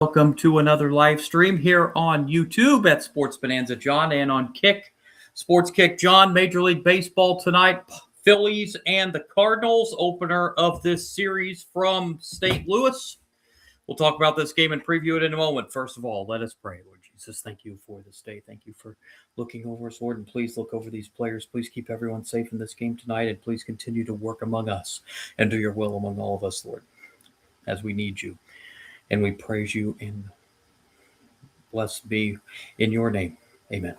Welcome to another live stream here on YouTube at Sports Bonanza John and on Kick, Sports Kick John. Major League Baseball tonight, Phillies and the Cardinals, opener of this series from St. Louis. We'll talk about this game and preview it in a moment. First of all, let us pray. Lord Jesus, thank you for this day. Thank you for looking over us, Lord, and please look over these players. Please keep everyone safe in this game tonight, and please continue to work among us and do your will among all of us, Lord, as we need you. And we praise you and blessed be in your name. Amen.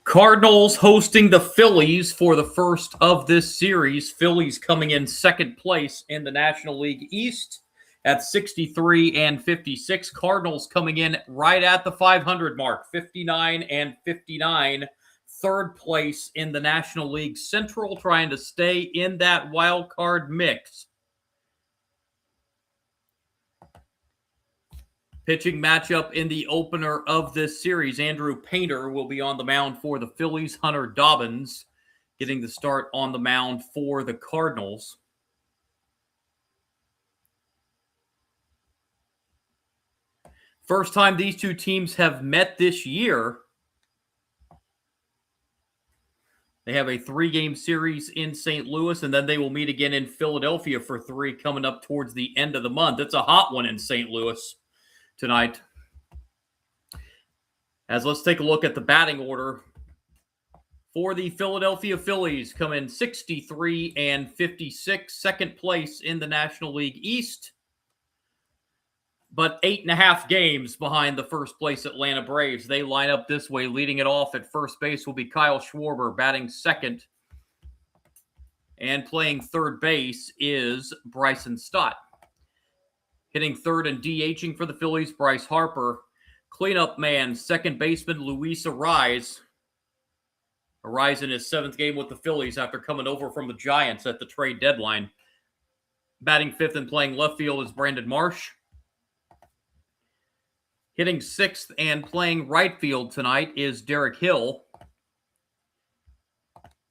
Cardinals hosting the Phillies for the first of this series. Phillies coming in second place in the National League East at 63-56. Cardinals coming in right at the 500 mark, 59-59. Third place in the National League Central, trying to stay in that wild card mix. Pitching matchup in the opener of this series. Andrew Painter will be on the mound for the Phillies. Hunter Dobbins getting the start on the mound for the Cardinals. First time these two teams have met this year. They have a 3-game series in St. Louis, and then they will meet again in Philadelphia for 3 coming up towards the end of the month. It's a hot one in St. Louis tonight. As let's take a look at the batting order for the Philadelphia Phillies. Come in 63-56, second place in the National League East, but 8.5 games behind the first place Atlanta Braves. They line up this way. Leading it off at first base will be Kyle Schwarber, batting second, and playing third base is Bryson Stott. Hitting third and DHing for the Phillies, Bryce Harper. Cleanup man, second baseman, Luis Arraez. Arraez in his 7th game with the Phillies after coming over from the Giants at the trade deadline. Batting fifth and playing left field is Brandon Marsh. Hitting 6th and playing right field tonight is Derek Hill.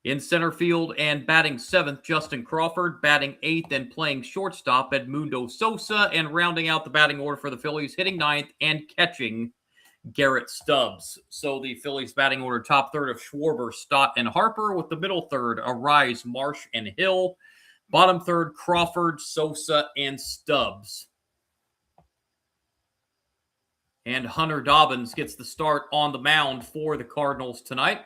In center field and batting 7th, Justin Crawford. Batting 8th and playing shortstop, Edmundo Sosa. And rounding out the batting order for the Phillies, hitting 9th and catching, Garrett Stubbs. So the Phillies batting order, top third of Schwarber, Stott, and Harper, with the middle third, Arraez, Marsh, and Hill. Bottom third, Crawford, Sosa, and Stubbs. And Hunter Dobbins gets the start on the mound for the Cardinals tonight.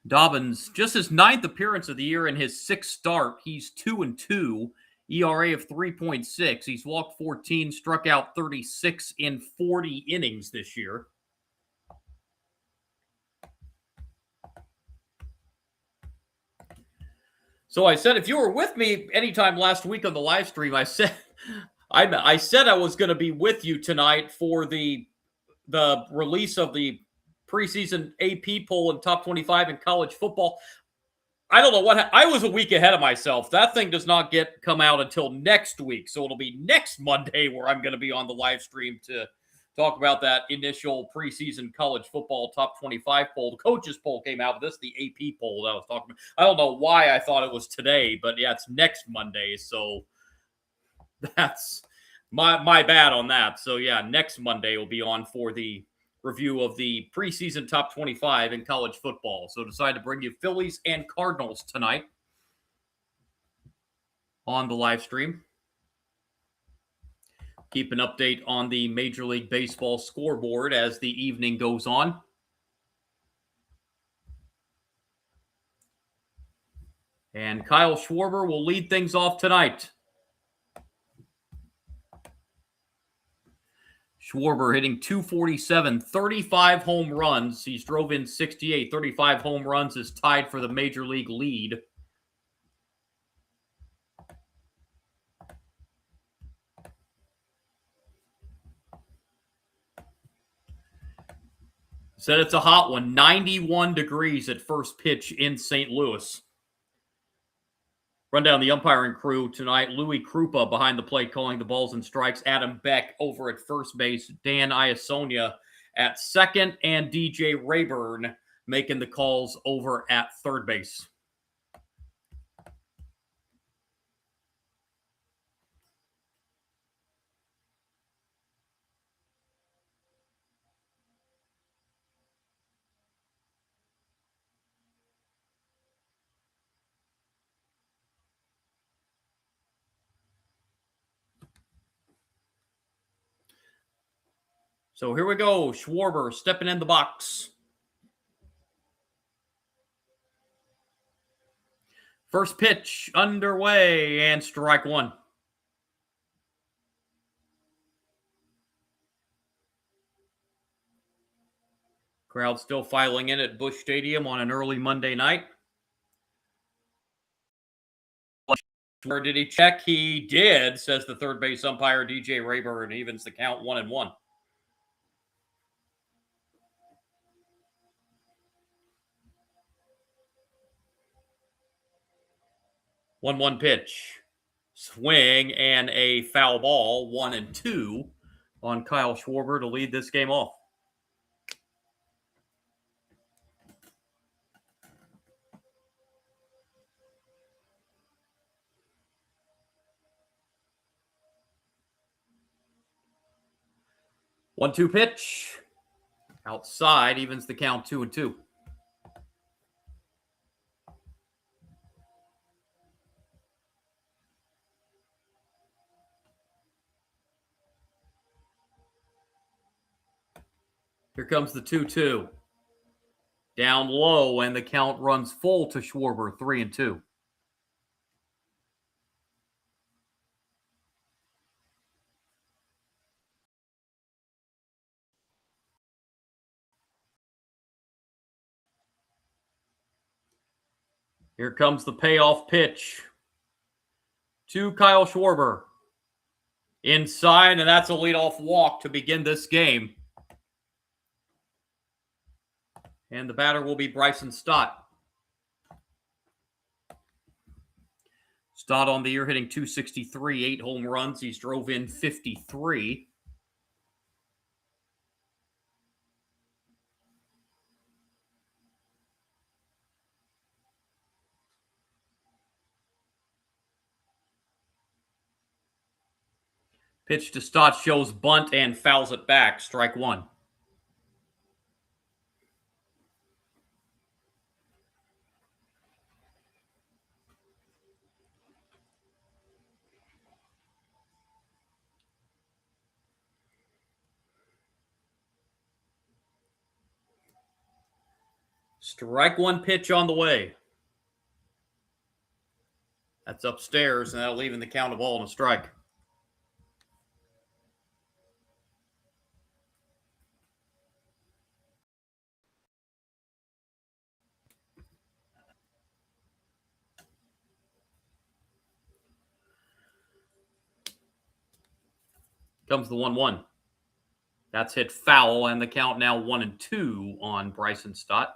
Dobbins, just his 9th appearance of the year in his 6th start. He's 2-2, ERA of 3.6. He's walked 14, struck out 36 in 40 innings this year. So I said, if you were with me anytime last week on the live stream, I said I was going to be with you tonight for the release of the preseason AP poll and top 25 in college football. I don't know what I was a week ahead of myself. That thing does not come out until next week. So it'll be next Monday where I'm going to be on the live stream to talk about that initial preseason college football top 25 poll. The coaches poll came out with this, the AP poll that I was talking about. I don't know why I thought it was today, but yeah, it's next Monday. So that's my bad on that. So yeah, next Monday will be on for the review of the preseason top 25 in college football. So decided to bring you Phillies and Cardinals tonight on the live stream. Keep an update on the Major League Baseball scoreboard as the evening goes on. And Kyle Schwarber will lead things off tonight. Schwarber hitting .247, 35 home runs. He's drove in 68. 35 home runs is tied for the major league lead. Said it's a hot one. 91 degrees at first pitch in St. Louis. Run down the umpiring crew tonight. Louis Krupa behind the plate calling the balls and strikes. Adam Beck over at first base. Dan Iasonia at second. And DJ Rayburn making the calls over at third base. So here we go. Schwarber stepping in the box. First pitch underway and strike one. Crowd still filing in at Busch Stadium on an early Monday night. Where did he check? He did, says the third base umpire, DJ Rayburn, evens the count 1-1. 1-1 pitch. Swing and a foul ball, 1-2 on Kyle Schwarber to lead this game off. One-two pitch. Outside, evens the count 2-2. Here comes the 2-2. Down low, and the count runs full to Schwarber, 3-2. Here comes the payoff pitch to Kyle Schwarber. Inside, and that's a leadoff walk to begin this game. And the batter will be Bryson Stott. Stott on the year hitting .263, 8 home runs. He's drove in 53. Pitch to Stott shows bunt and fouls it back. Strike one. Strike one pitch on the way. That's upstairs, and that'll leave in the count of ball and a strike. Comes the 1-1. That's hit foul, and the count now 1-2 on Bryson Stott.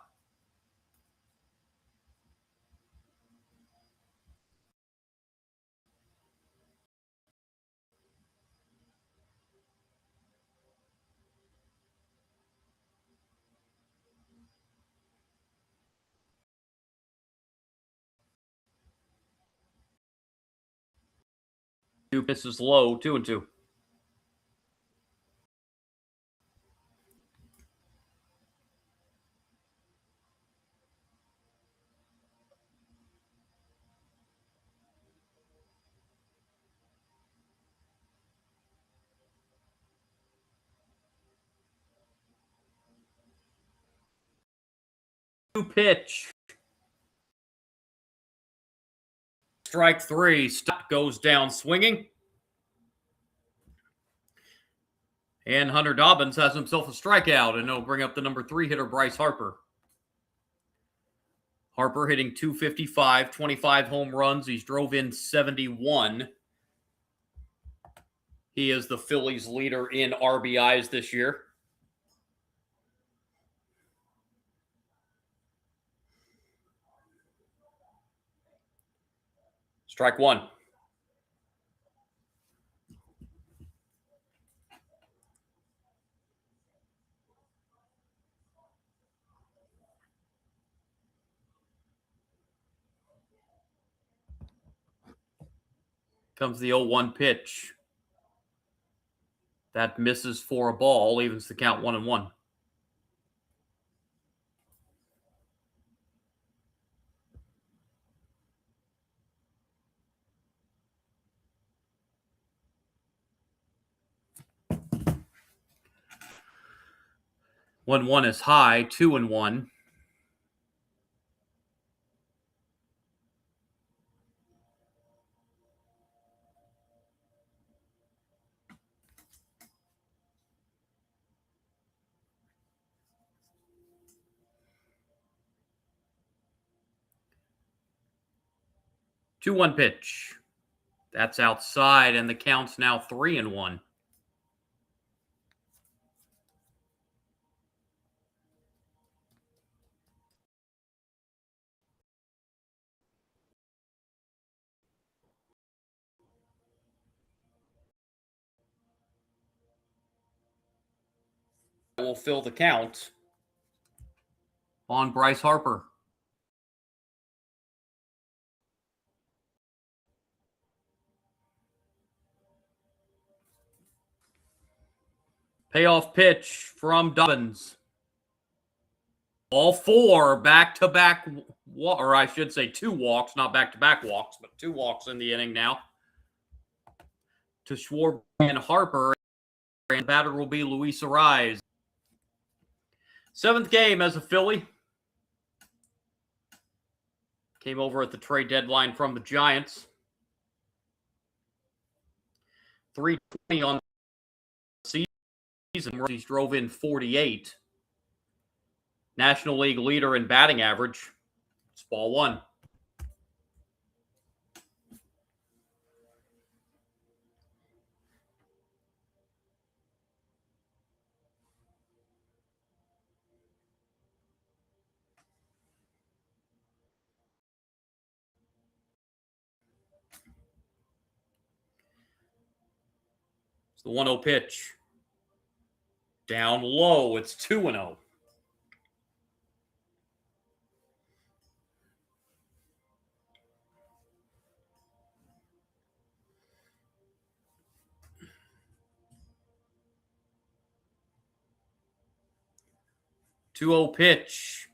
Two pitches low, 2-2. Pitch. Strike three. Stott goes down swinging. And Hunter Dobbins has himself a strikeout, and it'll bring up the number 3 hitter, Bryce Harper. Harper hitting .255, 25 home runs. He's drove in 71. He is the Phillies leader in RBIs this year. Strike one. Comes the 0-1 pitch. That misses for a ball, evens the count 1-1. 1-1 is high, 2-1. Two one pitch. That's outside, and the count's now 3-1. Will fill the count on Bryce Harper. Payoff pitch from Dobbins. All four back-to-back, or I should say 2 walks, not back-to-back walks, but 2 walks in the inning now to Schwarber and Harper, and the batter will be Luis Arraez. 7th game as a Philly. Came over at the trade deadline from the Giants. 320 on the season. He's drove in 48. National League leader in batting average. It's ball 1. It's the 1-0 pitch. Down low. It's 2-0. Two 2-0 pitch.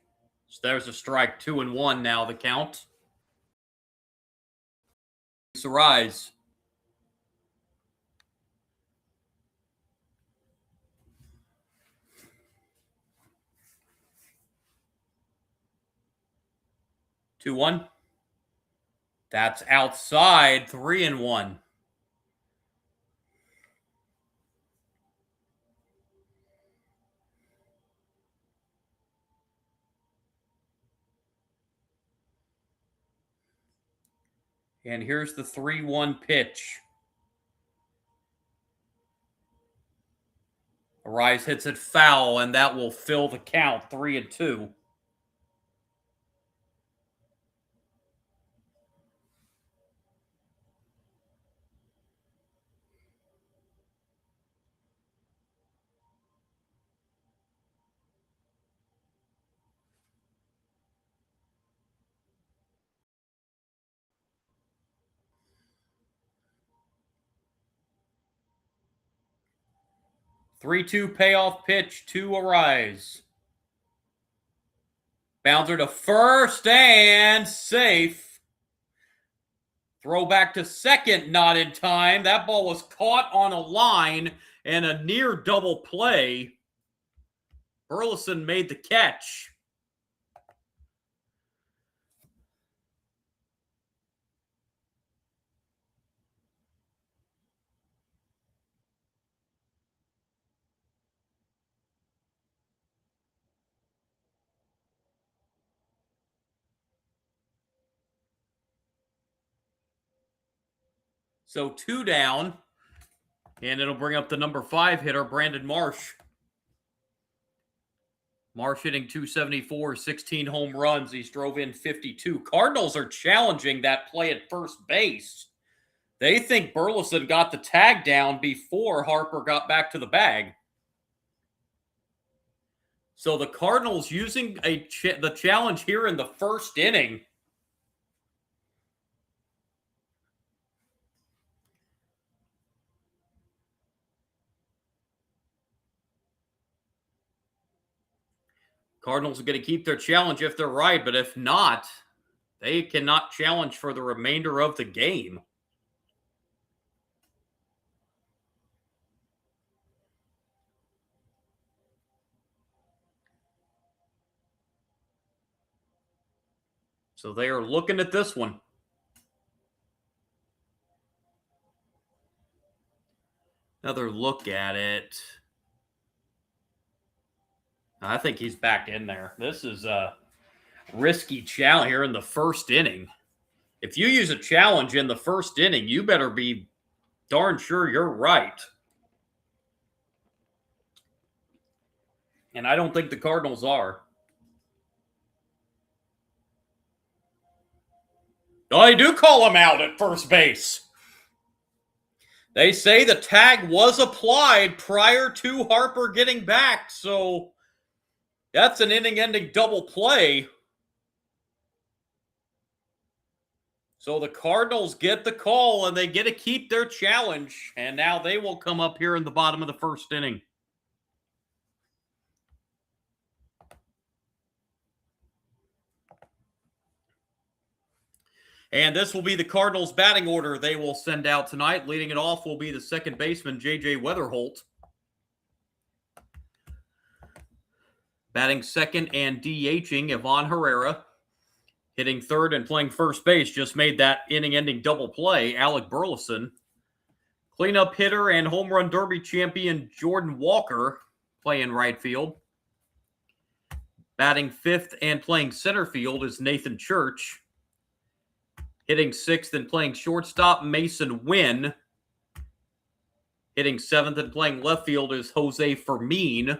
So there's a strike. 2-1 now the count. Arraez. Two 2-1. That's outside. 3-1. And here's the 3-1 pitch. Arraez hits it foul, and that will fill the count. 3-2. Three-two payoff pitch to Arraez. Bouncer to first and safe. Throw back to second, not in time. That ball was caught on a line and a near double play. Burleson made the catch. So 2 down, and it'll bring up the number 5 hitter, Brandon Marsh. Marsh hitting .274, 16 home runs. He's drove in 52. Cardinals are challenging that play at first base. They think Burleson got the tag down before Harper got back to the bag. So the Cardinals using the challenge here in the first inning. Cardinals are going to keep their challenge if they're right, but if not, they cannot challenge for the remainder of the game. So they are looking at this one. Another look at it. I think he's back in there. This is a risky challenge here in the first inning. If you use a challenge in the first inning, you better be darn sure you're right. And I don't think the Cardinals are. Oh, they do call him out at first base. They say the tag was applied prior to Harper getting back, so that's an inning-ending double play. So the Cardinals get the call, and they get to keep their challenge, and now they will come up here in the bottom of the first inning. And this will be the Cardinals' batting order they will send out tonight. Leading it off will be the second baseman, J.J. Weatherholt. Batting second and DHing, Ivan Herrera. Hitting third and playing first base, just made that inning-ending double play, Alec Burleson. Cleanup hitter and home run derby champion Jordan Walker playing right field. Batting fifth and playing center field is Nathan Church. Hitting sixth and playing shortstop, Mason Wynn. Hitting seventh and playing left field is Jose Fermin.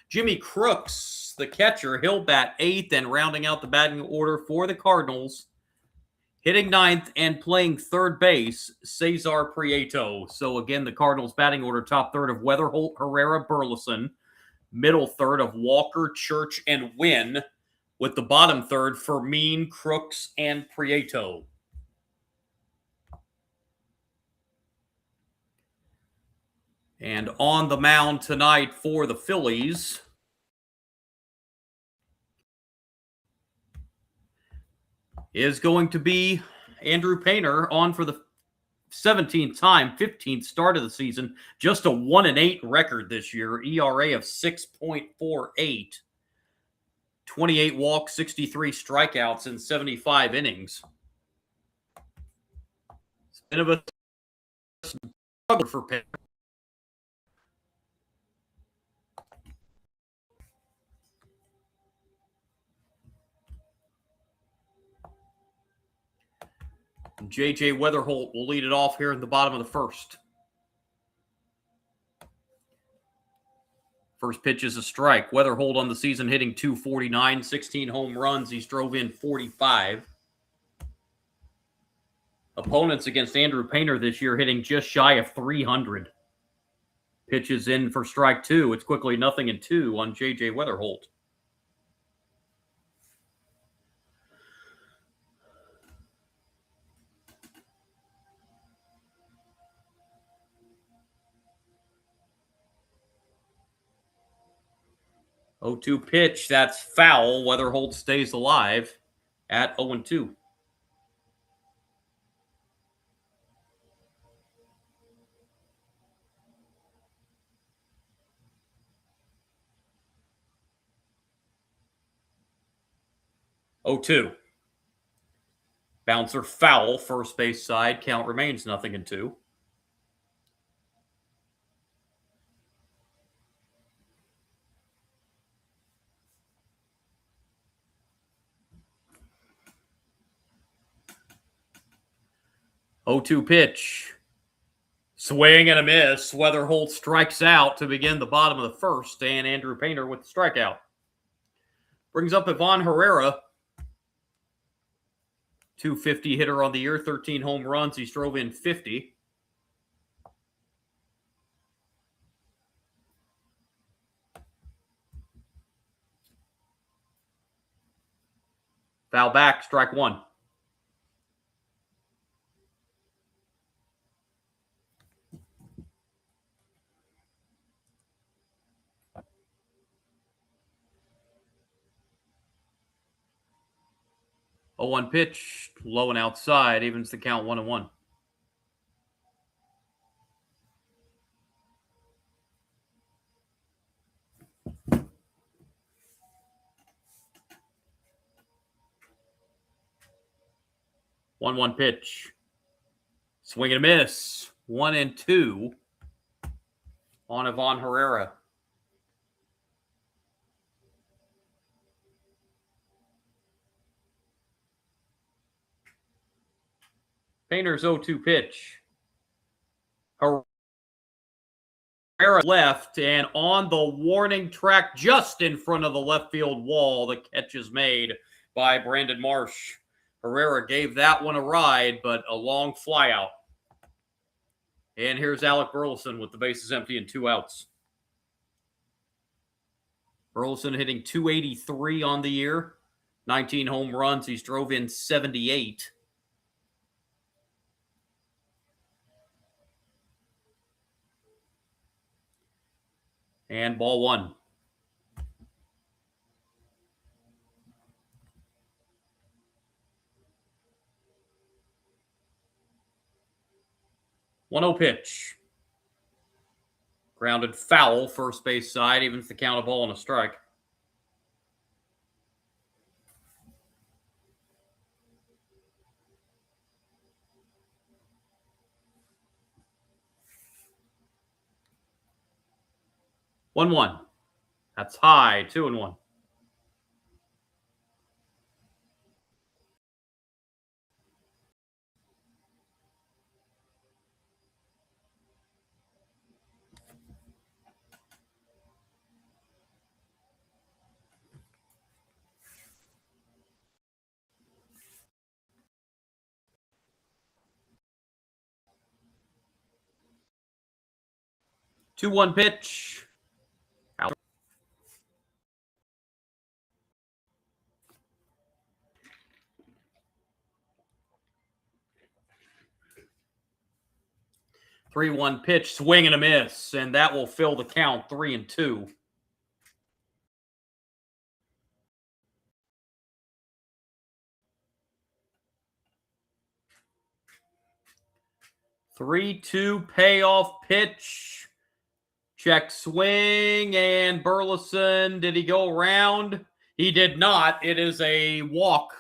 Jimmy Crooks, the catcher, he'll bat eighth, and rounding out the batting order for the Cardinals, hitting ninth and playing third base, Cesar Prieto. So again, the Cardinals batting order, top third of Weatherholt, Herrera, Burleson. Middle third of Walker, Church, and Wynn. With the bottom third, Fermin, Crooks, and Prieto. And on the mound tonight for the Phillies is going to be Andrew Painter, on for the 17th time, 15th start of the season. Just a 1-8 record this year, ERA of 6.48. 28 walks, 63 strikeouts in 75 innings. It's been a struggle for Painter. J.J. Weatherholt will lead it off here in the bottom of the first. First pitch is a strike. Weatherholt on the season hitting .249, 16 home runs. He's drove in 45. Opponents against Andrew Painter this year hitting just shy of 300. Pitches in for strike two. It's quickly 0-2 on J.J. Weatherholt. Oh, 2 pitch. That's foul. Weatherholt stays alive at 0-2. Oh, 2. Bouncer foul, first base side. Count remains 0-2. Oh, 2 pitch. Swing and a miss. Weatherholt strikes out to begin the bottom of the first, and Andrew Painter with the strikeout. Brings up Ivan Herrera. .250 hitter on the year, 13 home runs. He's drove in 50. Foul back, strike one. Oh, 1 pitch, low and outside, evens the count 1-1. 1-1 pitch. Swing and a miss. 1-2 on Ivan Herrera. Painter's 0-2 pitch. Herrera left, and on the warning track just in front of the left field wall, the catch is made by Brandon Marsh. Herrera gave that one a ride, but a long fly out. And here's Alec Burleson with the bases empty and 2 outs. Burleson hitting .283 on the year, 19 home runs. He's drove in 78. And ball 1. One-zero pitch. Grounded foul, first base side, evens the count, a ball and a strike. One-one. That's high, 2-1. Two-one pitch. Out. Three-one pitch, swing and a miss, and that will fill the count, 3-2. 3-2 payoff pitch. Check swing, and Burleson, did he go around? He did not. It is a walk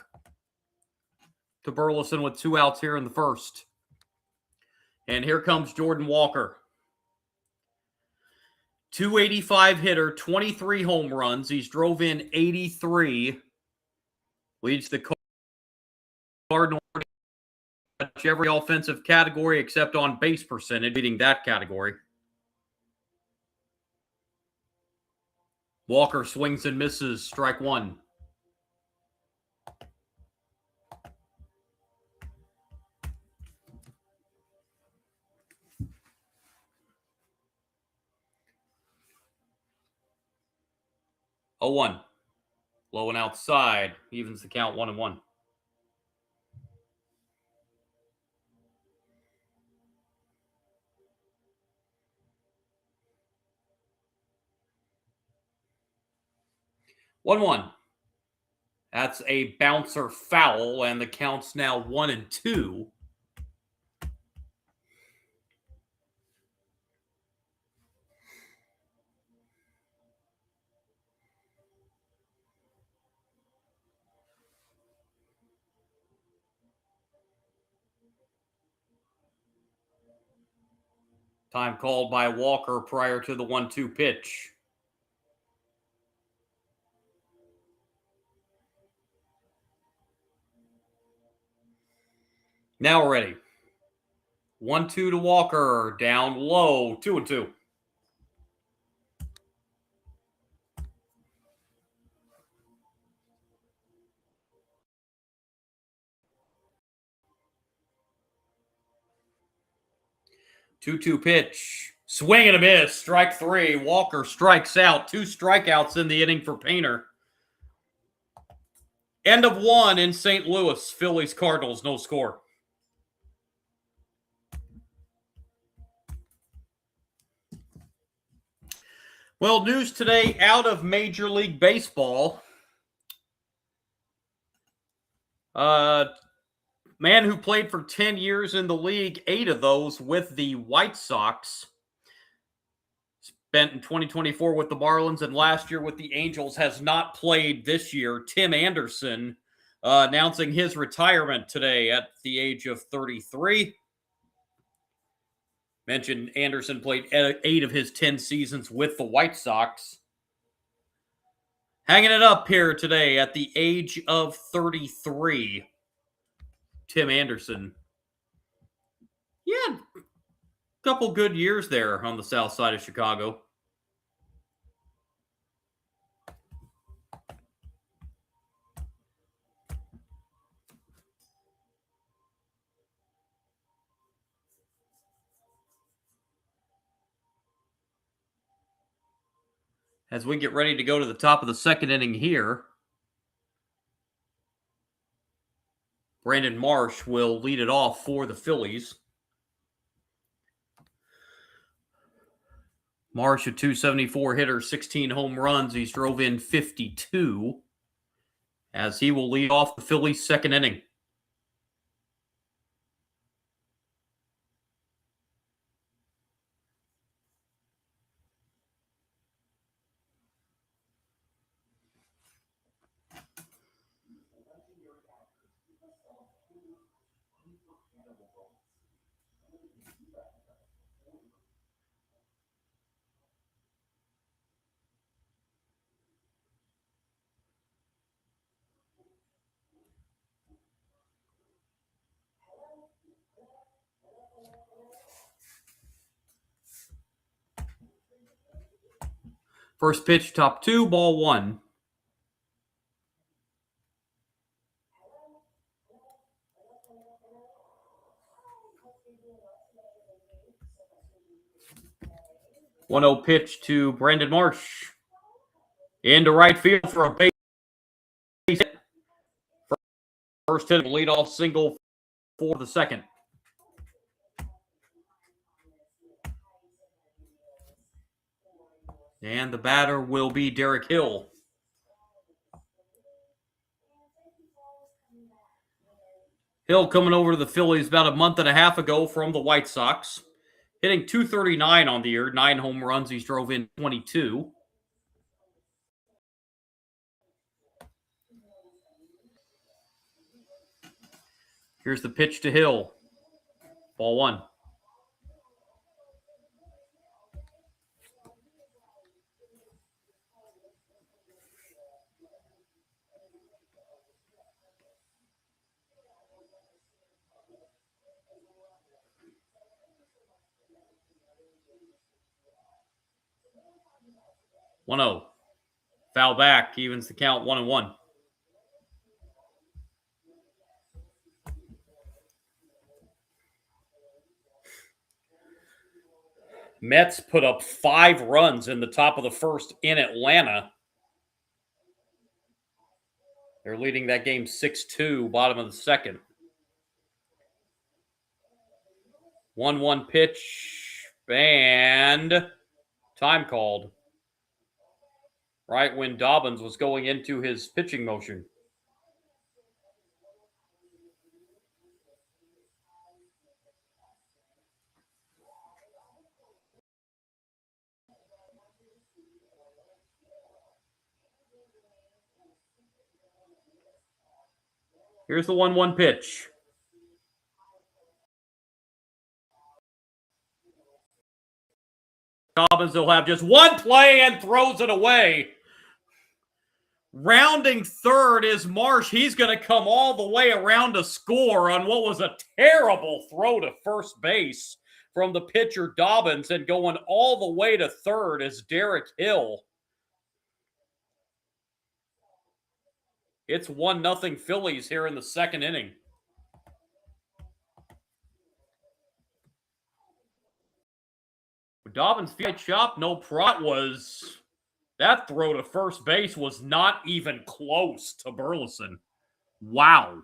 to Burleson with 2 outs here in the first. And here comes Jordan Walker. .285 hitter, 23 home runs. He's drove in 83. Leads the Cardinals every offensive category except on base percentage, leading that category. Walker swings and misses, strike 1. Oh, 1. Low and outside, evens the count, 1-1. One. That's a bouncer foul, and the count's now 1-2. Time called by Walker prior to the 1-2 pitch. Now we're ready. 1-2 to Walker, down low, 2-2. Two-two pitch. Swing and a miss. Strike 3. Walker strikes out. 2 strikeouts in the inning for Painter. End of 1 in St. Louis. Phillies Cardinals, no score. Well, news today out of Major League Baseball. Man who played for 10 years in the league, 8 of those with the White Sox. Spent in 2024 with the Marlins and last year with the Angels, has not played this year. Tim Anderson announcing his retirement today at the age of 33. Mentioned Anderson played 8 of his 10 seasons with the White Sox. Hanging it up here today at the age of 33. Tim Anderson. He had a couple good years there on the south side of Chicago. As we get ready to go to the top of the second inning here, Brandon Marsh will lead it off for the Phillies. Marsh, a .274 hitter, 16 home runs. He's drove in 52 as he will lead off the Phillies' second inning. First pitch, top 2, ball 1. .1-0 pitch to Brandon Marsh. Into right field for a base hit. First hit, leadoff single for the second. And the batter will be Derek Hill. Hill coming over to the Phillies about a month and a half ago from the White Sox. Hitting .239 on the year, 9 home runs. He's drove in 22. Here's the pitch to Hill. Ball 1. .1-0. Foul back, evens the count 1-1. Mets put up 5 runs in the top of the first in Atlanta. They're leading that game 6-2, bottom of the second. 1-1 pitch, and time called. Right when Dobbins was going into his pitching motion. Here's the 1-1 pitch. Dobbins will have just one play and throws it away. Rounding third is Marsh. He's going to come all the way around to score on what was a terrible throw to first base from the pitcher Dobbins, and going all the way to third is Derek Hill. It's 1-0 Phillies here in the second inning. Dobbins fight shop, no prot was. That throw to first base was not even close to Burleson. Wow.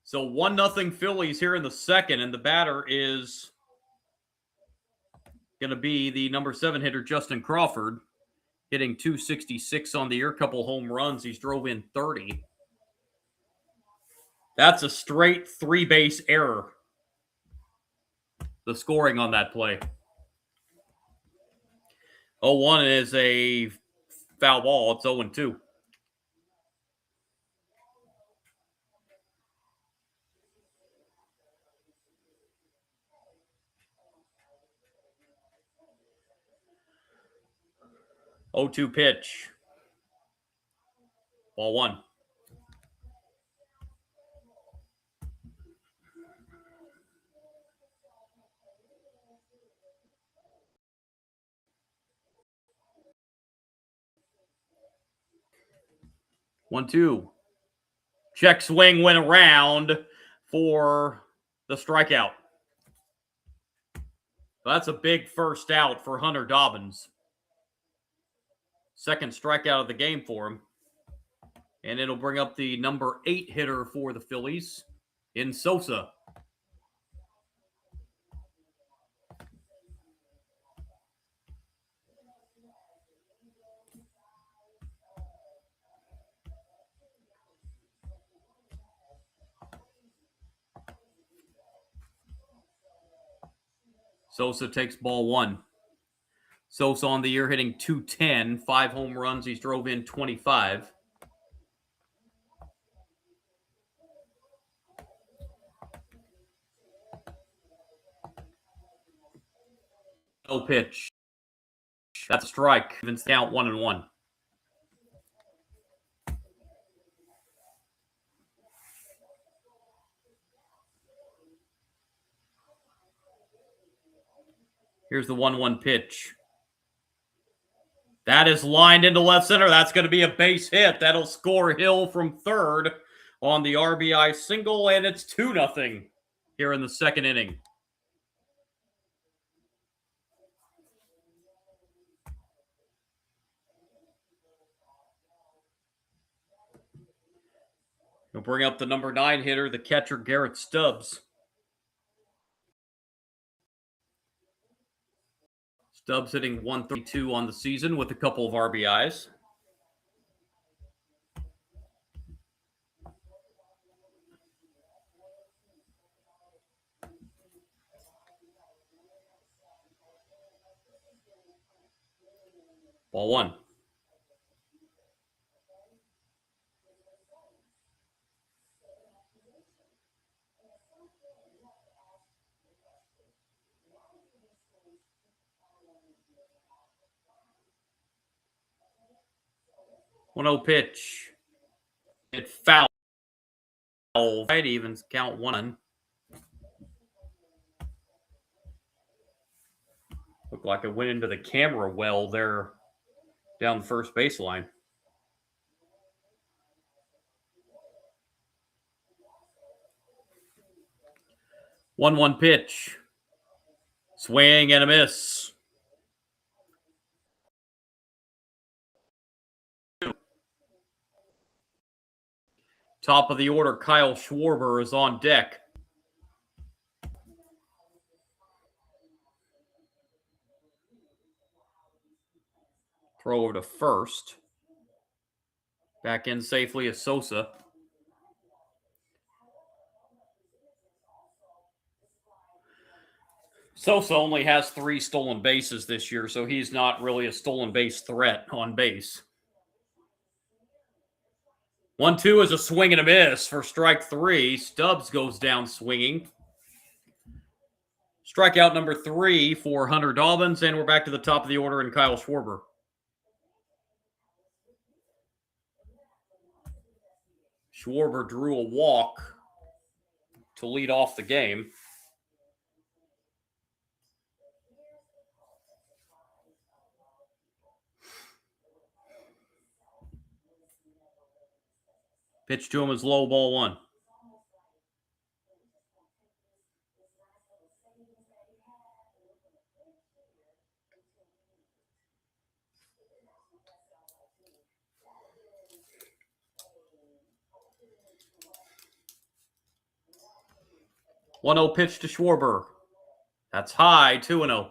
So 1-0 Phillies here in the second, and the batter is going to be the number 7 hitter, Justin Crawford, hitting .266 on the year, couple home runs. He's drove in 30. That's a straight 3-base error, the scoring on that play. 0-1 is a foul ball. It's 0-2. Oh, 2 pitch. Ball 1. One, two. Check swing went around for the strikeout. That's a big first out for Hunter Dobbins. Second strikeout of the game for him. And it'll bring up the number 8 hitter for the Phillies in Sosa. Sosa takes ball 1. Sosa on the year hitting .210, 5 home runs. He's drove in 25. No pitch. That's a strike. Evens count 1-1. Here's the 1-1 pitch. That is lined into left center. That's going to be a base hit. That'll score Hill from third on the RBI single, and it's 2-0 here in the second inning. We'll bring up the number 9 hitter, the catcher, Garrett Stubbs. Stubbs hitting .132 on the season with a couple of RBIs. Ball 1. One-zero pitch. It foul. Right, evens count 1. Looked like it went into the camera well there down the first baseline. 1-1 pitch. Swing and a miss. Top of the order, Kyle Schwarber is on deck. Throw over to first. Back in safely is Sosa. Sosa only has 3 stolen bases this year, so he's not really a stolen base threat on base. 1-2 is a swing and a miss for strike 3. Stubbs goes down swinging. Strikeout number 3 for Hunter Dobbins, and we're back to the top of the order in Kyle Schwarber. Schwarber drew a walk to lead off the game. Pitch to him is low, ball 1. One-zero pitch to Schwarber. That's high, 2-0.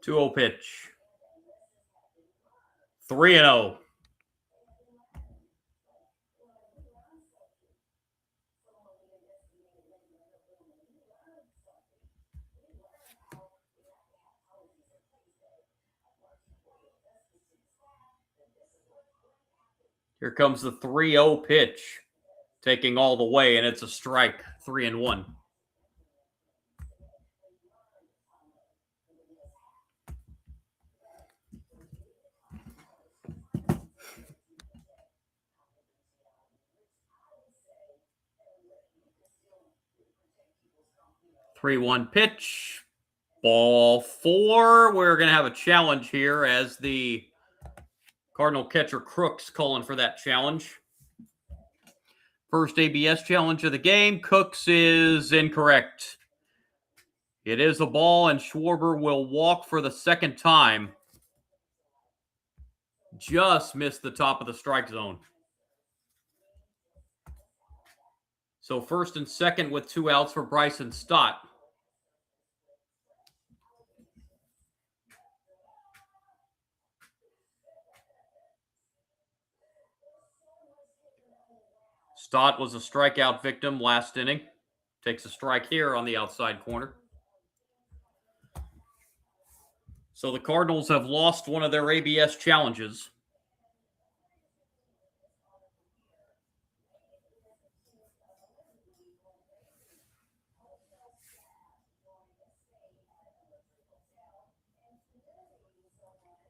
Two-zero pitch. 3-0. Here comes the 3-0 pitch, taking all the way, and it's a strike. 3-1. Three-one pitch. Ball 4. We're going to have a challenge here as the Cardinal catcher Crooks calling for that challenge. First ABS challenge of the game. Cooks is incorrect. It is a ball, and Schwarber will walk for the second time. Just missed the top of the strike zone. So first and second with 2 outs for Bryson Stott. Stott was a strikeout victim last inning. Takes a strike here on the outside corner. So the Cardinals have lost one of their ABS challenges.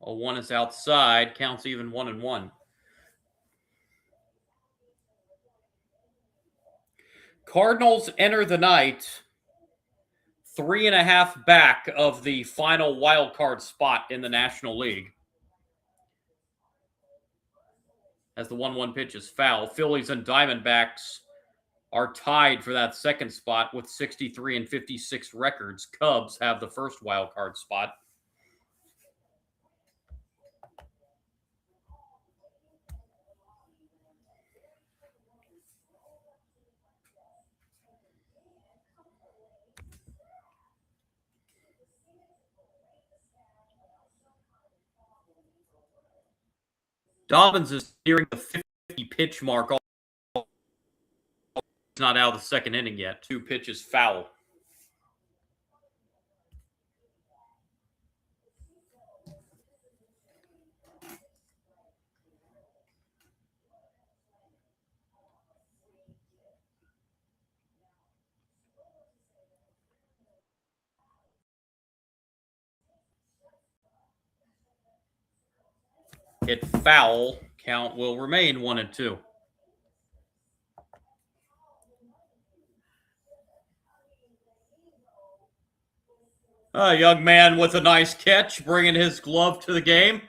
A 1 is outside, counts even 1-1. Cardinals enter the night 3.5 back of the final wild card spot in the National League. As the 1-1 pitch is foul, Phillies and Diamondbacks are tied for that second spot with 63 and 56 records. Cubs have the first wild card spot. Dobbins is nearing the 50 pitch mark. He's not out of the second inning yet. 2 pitches foul. Hit foul. Count will remain 1-2. A young man with a nice catch, bringing his glove to the game.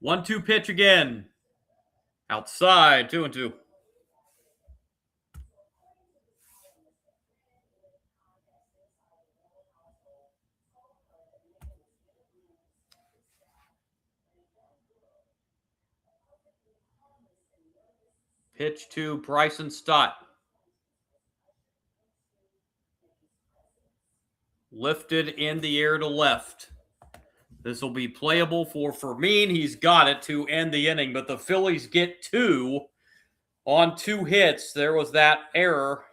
One-two pitch again. Outside, 2-2. Pitch to Bryson Stott. Lifted in the air to left. This will be playable for Fermin. He's got it to end the inning, but the Phillies get 2 on 2 hits. There was that error.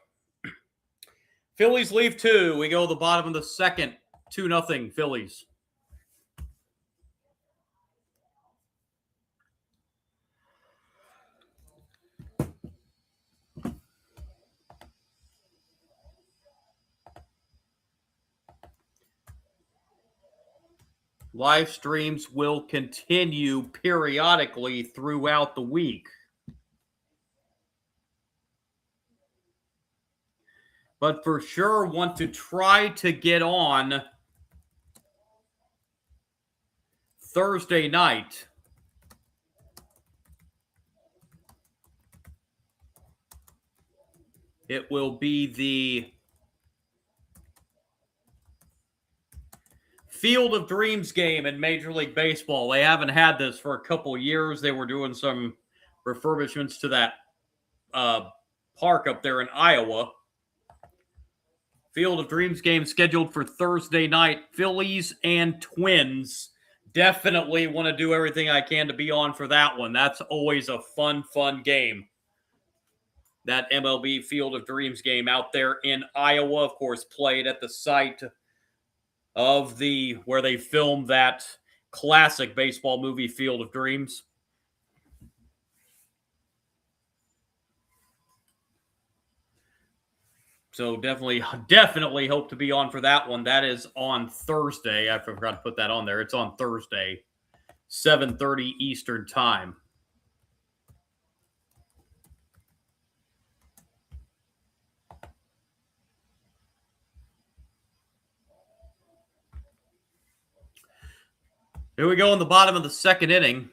Phillies leave 2. We go to the bottom of the second. 2-0 Phillies. Live streams will continue periodically throughout the week. But for sure want to try to get on Thursday night. It will be the Field of Dreams game in Major League Baseball. They haven't had this for a couple years. They were doing some refurbishments to that park up there in Iowa. Field of Dreams game scheduled for Thursday night. Phillies and Twins. Definitely want to do everything I can to be on for that one. That's always a fun game. That MLB Field of Dreams game out there in Iowa, of course, played at the site of where they filmed that classic baseball movie, Field of Dreams. So definitely hope to be on for that one. That is on Thursday. I forgot to put that on there. It's on Thursday, 7:30 Eastern Time. Here we go in the bottom of the second inning.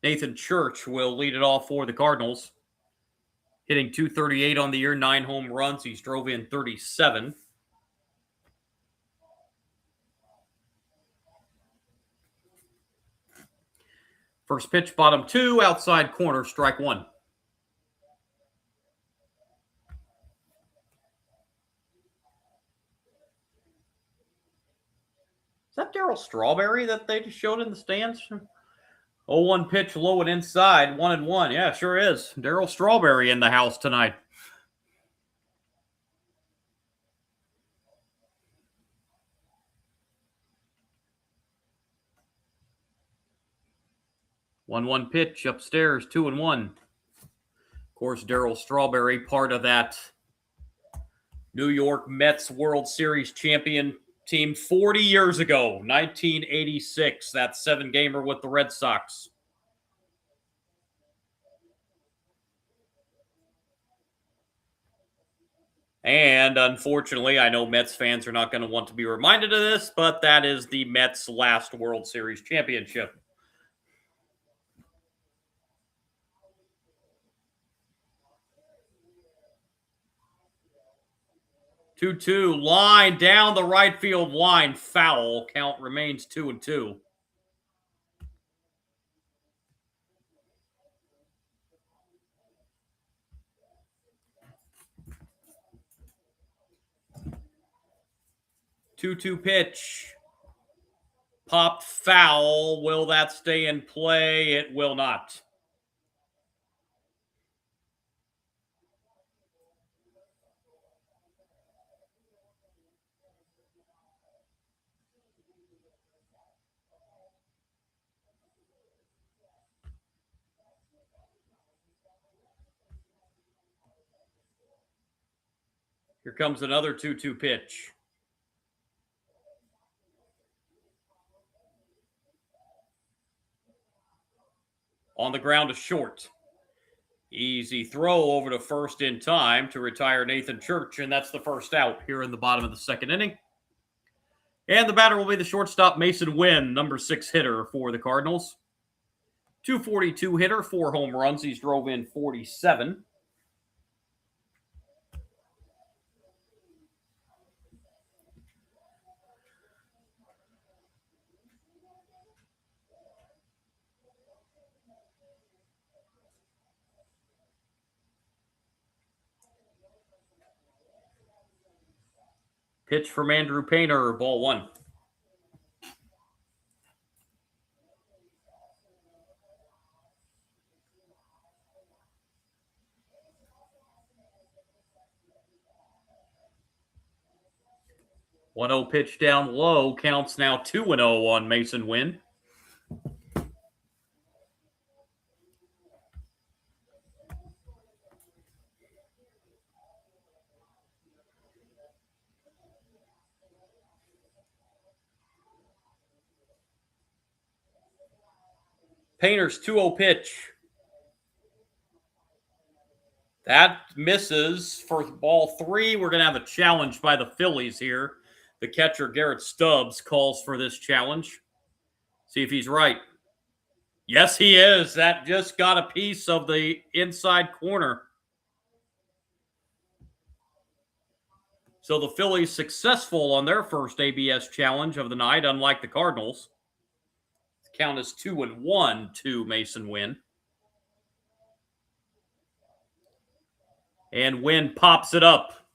Nathan Church will lead it off for the Cardinals. Hitting .238 on the year, 9 home runs. He's drove in 37. First pitch, bottom 2, outside corner, strike 1. Is that Darryl Strawberry that they just showed in the stands? 0-1 pitch, low and inside, 1-1. Yeah, sure is. Darryl Strawberry in the house tonight. One pitch upstairs, 2-1. Of course, Darryl Strawberry, part of that New York Mets World Series champion team 40 years ago, 1986, that 7-gamer with the Red Sox. And unfortunately, I know Mets fans are not going to want to be reminded of this, but that is the Mets' last World Series championship. 2-2, line down the right field line, foul. Count remains 2-2. Two pitch. Popped foul. Will that stay in play? It will not. Here comes another 2-2 pitch. On the ground to short. Easy throw over to first in time to retire Nathan Church, and that's the first out here in the bottom of the second inning. And the batter will be the shortstop, Mason Wynn, number 6 hitter for the Cardinals. .242 hitter, 4 home runs. He's drove in 47. Pitch from Andrew Painter, ball 1. .1-0 pitch down low. Counts now 2-0 on Mason Wynn. Painter's 2-0 pitch. That misses for ball 3. We're going to have a challenge by the Phillies here. The catcher, Garrett Stubbs, calls for this challenge. See if he's right. Yes, he is. That just got a piece of the inside corner. So the Phillies successful on their first ABS challenge of the night, unlike the Cardinals. The count is 2-1 to Mason Wynn. And Wynn pops it up.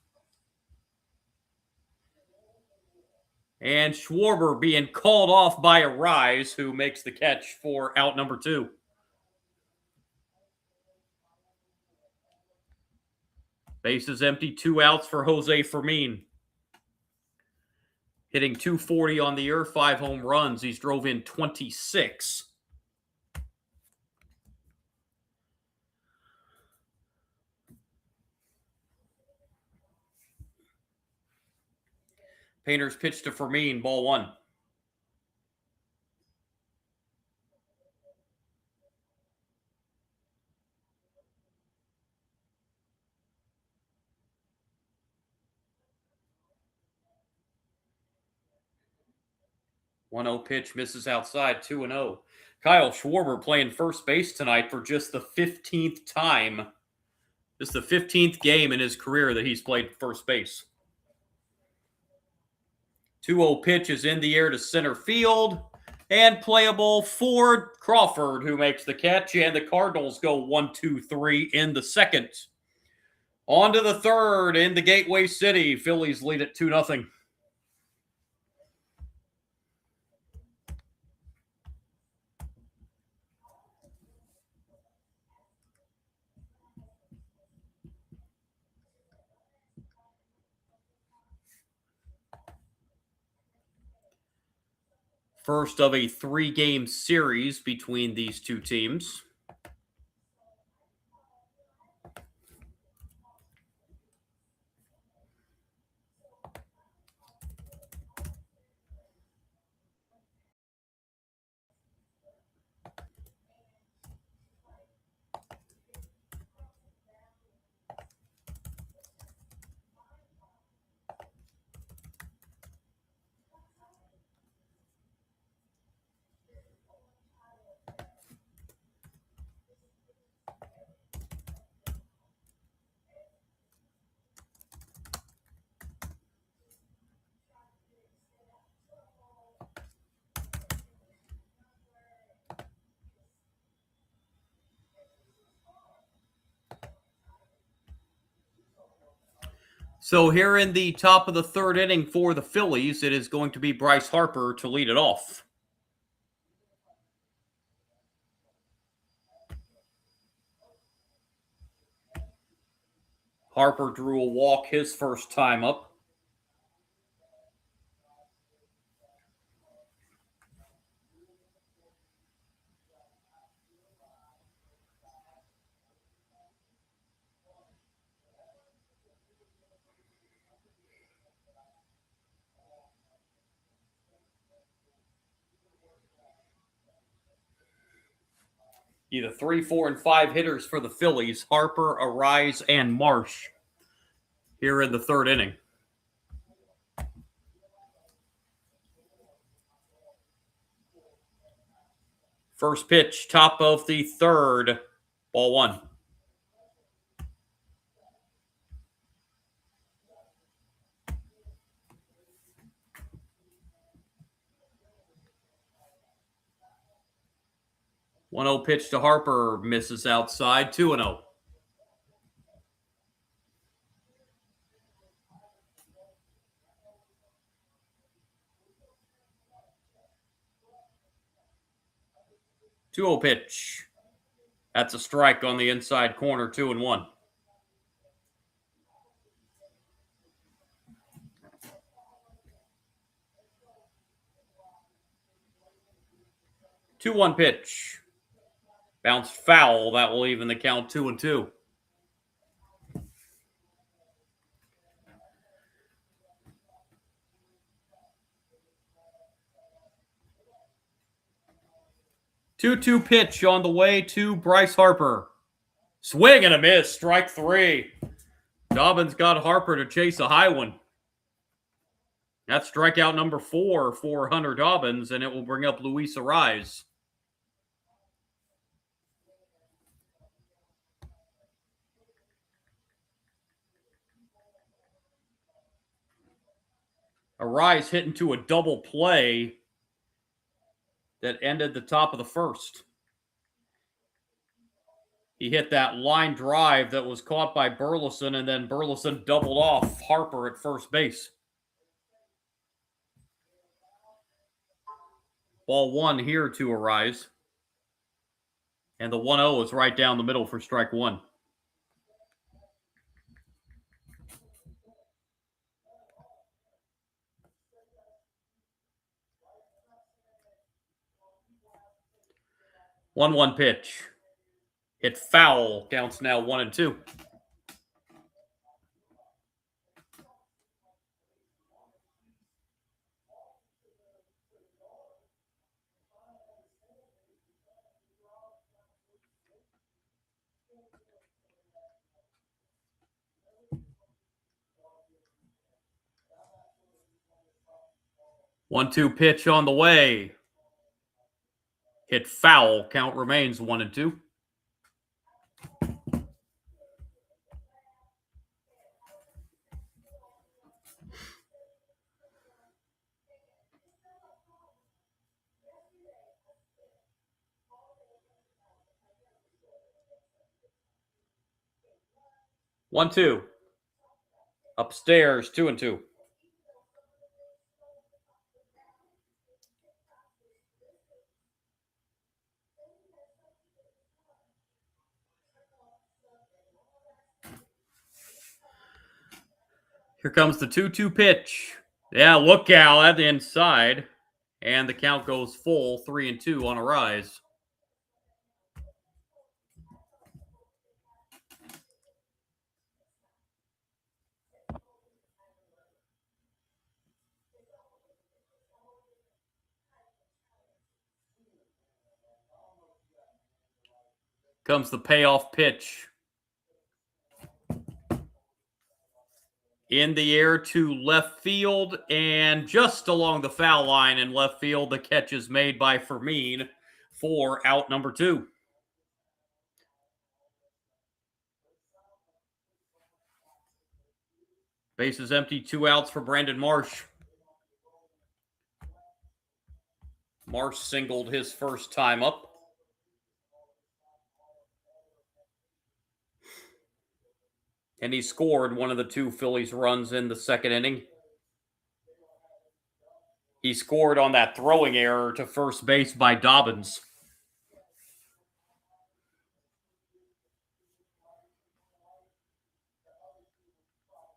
And Schwarber being called off by Arise, who makes the catch for out number 2. Bases empty, 2 outs for Jose Fermin. Hitting .240 on the year, 5 home runs. He's drove in 26. Painter's pitch to Fermin, ball 1. One 0 pitch misses outside, 2-0. Kyle Schwarber playing first base tonight for just the 15th time. This is the 15th game in his career that he's played first base. 2-0 pitch is in the air to center field. And playable for Crawford, who makes the catch. And the Cardinals go 1-2-3 in the second. On to the third in the Gateway City. Phillies lead it 2-0. First of a 3-game series between these two teams. So here in the top of the third inning for the Phillies, it is going to be Bryce Harper to lead it off. Harper drew a walk his first time up. Either 3, 4, and 5 hitters for the Phillies. Harper, Arise, and Marsh here in the third inning. First pitch, top of the third, ball 1. One 0 pitch to Harper, misses outside, 2-0. Two 0 pitch. That's a strike on the inside corner, 2-1. Two 1 pitch. Bounced foul. That will even the count, 2-2. Two pitch on the way to Bryce Harper. Swing and a miss. Strike 3. Dobbins got Harper to chase a high one. That's strikeout number 4 for Hunter Dobbins, and it will bring up Luis Arise. Arise hit into a double play that ended the top of the first. He hit that line drive that was caught by Burleson, and then Burleson doubled off Harper at first base. Ball one here to Arise. And the 1-0 is right down the middle for strike one. One pitch. Hit foul. Counts now 1-2. One-two pitch on the way. Hit foul. Count remains 1-2. One-two. Upstairs, 2-2. Here comes the 2-2 pitch. Yeah, look out at the inside. And the count goes full, 3-2 on Arise. Comes the payoff pitch. In the air to left field, and just along the foul line in left field, the catch is made by Fermin for out number 2. Bases empty, 2 outs for Brandon Marsh. Marsh singled his first time up. And he scored one of the 2 Phillies runs in the second inning. He scored on that throwing error to first base by Dobbins.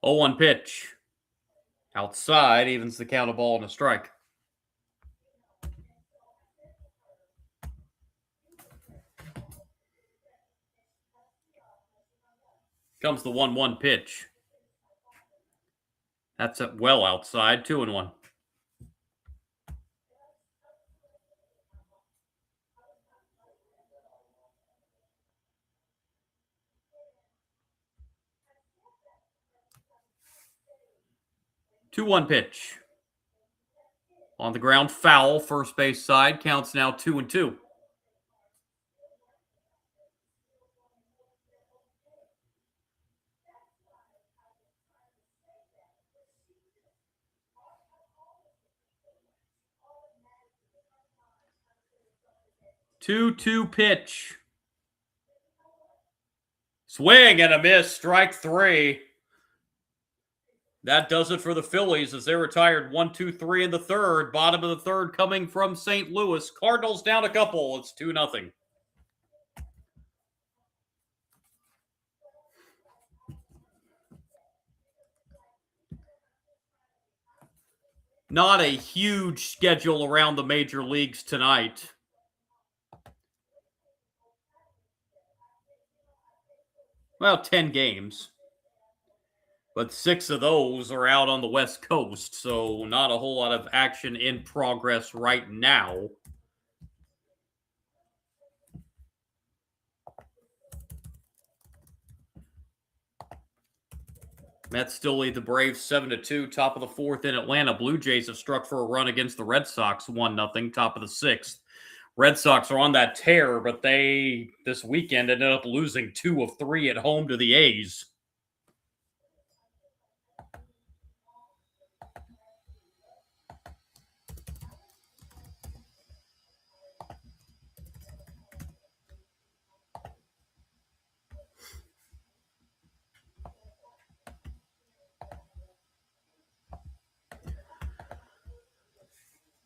Oh, 1 pitch. Outside, evens the count, of ball and a strike. Comes the 1-1 pitch. That's well outside, 2-1. Two-one pitch. On the ground, foul, first base side. Counts now 2-2. Two-two pitch. Swing and a miss, strike 3. That does it for the Phillies as they retired 1-2-3 in the third. Bottom of the third coming from St. Louis. Cardinals down a couple. It's 2-0. Not a huge schedule around the major leagues tonight. Well, 10 games. But 6 of those are out on the West Coast, so not a whole lot of action in progress right now. Mets still lead the Braves 7-2, top of the 4th in Atlanta. Blue Jays have struck for a run against the Red Sox, 1-0, top of the 6th. Red Sox are on that tear, but they, this weekend, ended up losing 2 of 3 at home to the A's.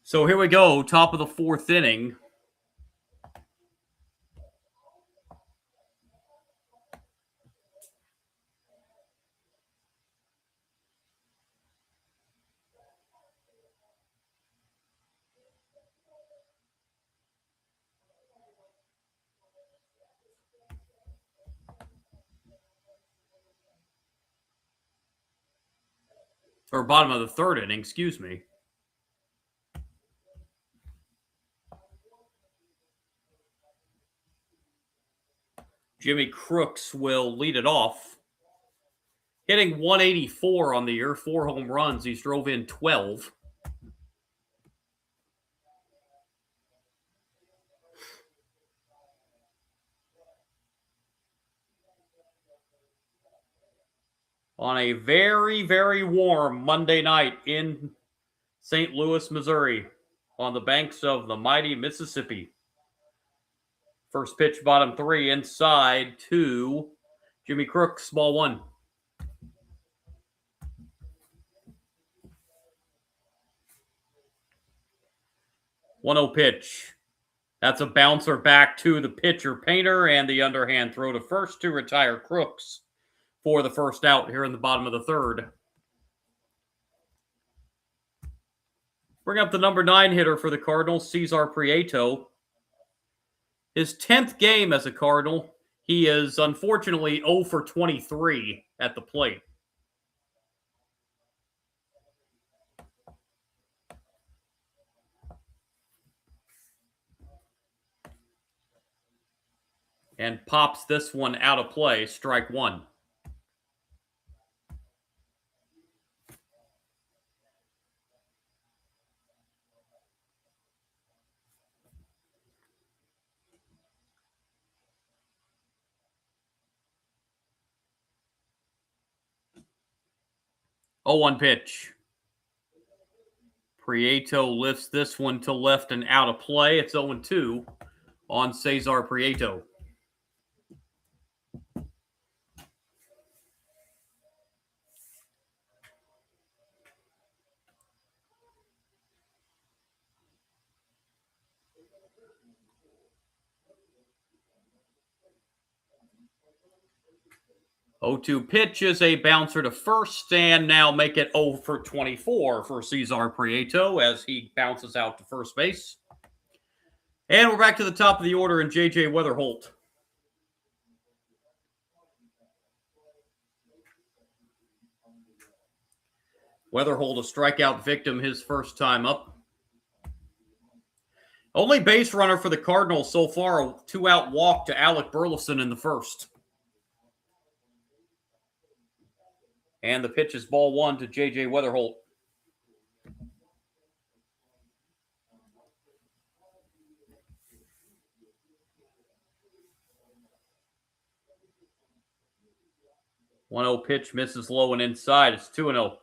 So here we go, top of the fourth inning. Or bottom of the third inning, excuse me. Jimmy Crooks will lead it off. Hitting 184 on the year, 4 home runs. He's drove in 12. On a very, very warm Monday night in St. Louis, Missouri, on the banks of the mighty Mississippi. First pitch, bottom 3, inside to Jimmy Crooks, ball 1. 1-0 pitch. That's a bouncer back to the pitcher Painter, and the underhand throw to first to retire Crooks for the first out here in the bottom of the third. Bring up the number 9 hitter for the Cardinals, Cesar Prieto. His 10th game as a Cardinal. He is unfortunately 0 for 23 at the plate. And pops this one out of play, strike 1. Oh, 1 pitch. Prieto lifts this one to left and out of play. It's 0-2 on Cesar Prieto. Oh-2 pitch is a bouncer to first, and now make it 0 for 24 for Cesar Prieto as he bounces out to first base. And we're back to the top of the order in J.J. Weatherholt. Weatherholt, a strikeout victim his first time up. Only base runner for the Cardinals so far, a 2-out walk to Alec Burleson in the first. And the pitch is ball 1 to J.J. Weatherholt. One 0 pitch misses low and inside. It's 2-0.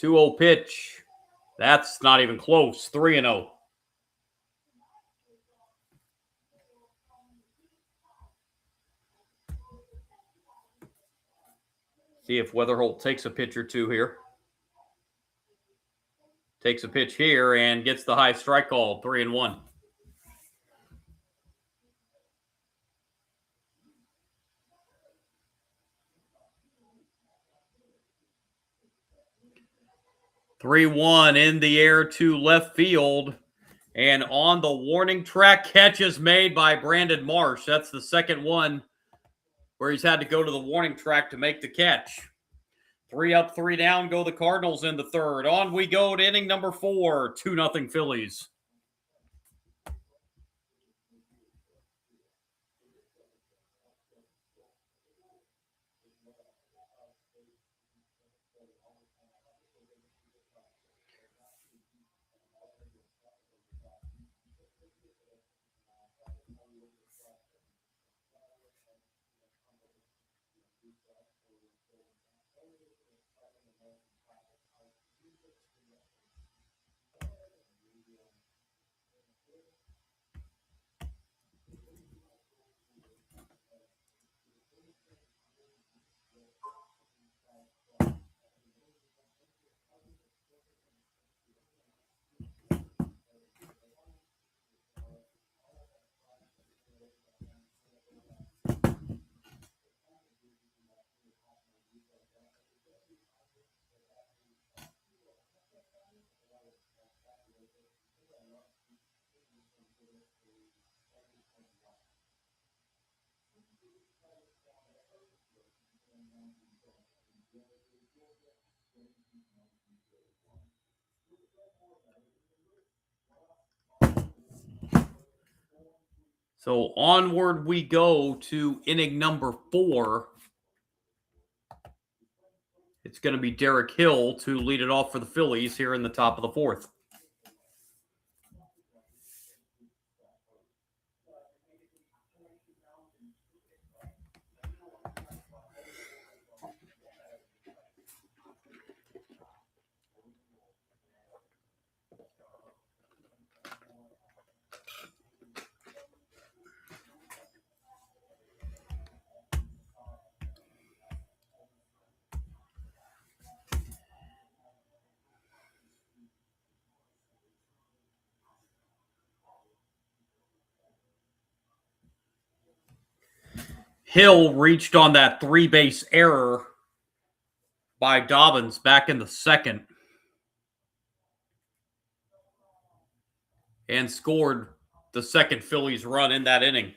Two 0 pitch. That's not even close. 3-0. See if Weatherholt takes a pitch or two here. Takes a pitch here and gets the high strike called. 3-1. Three 1 in the air to left field. And on the warning track, catch is made by Brandon Marsh. That's the second one where he's had to go to the warning track to make the catch. 3 up, 3 down, go the Cardinals in the third. On we go to inning number 4, 2-0 Phillies. So onward we go to inning number 4. It's going to be Derek Hill to lead it off for the Phillies here in the top of the 4th. Hill reached on that 3-base error by Dobbins back in the 2nd and scored the 2nd Phillies run in that inning.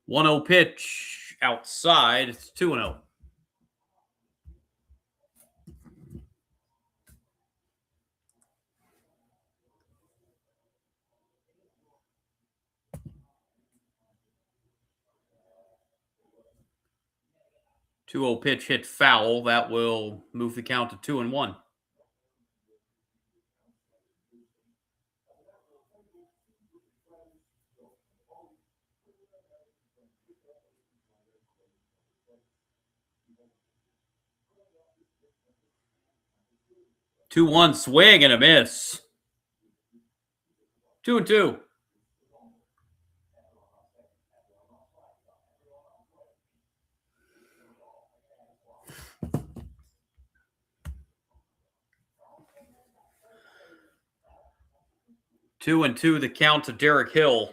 1-0 pitch outside. It's 2-0. Pitch hit foul. That will move the count to 2-1. Two-one swing and a miss. 2-2. Two and two, the count to Derek Hill.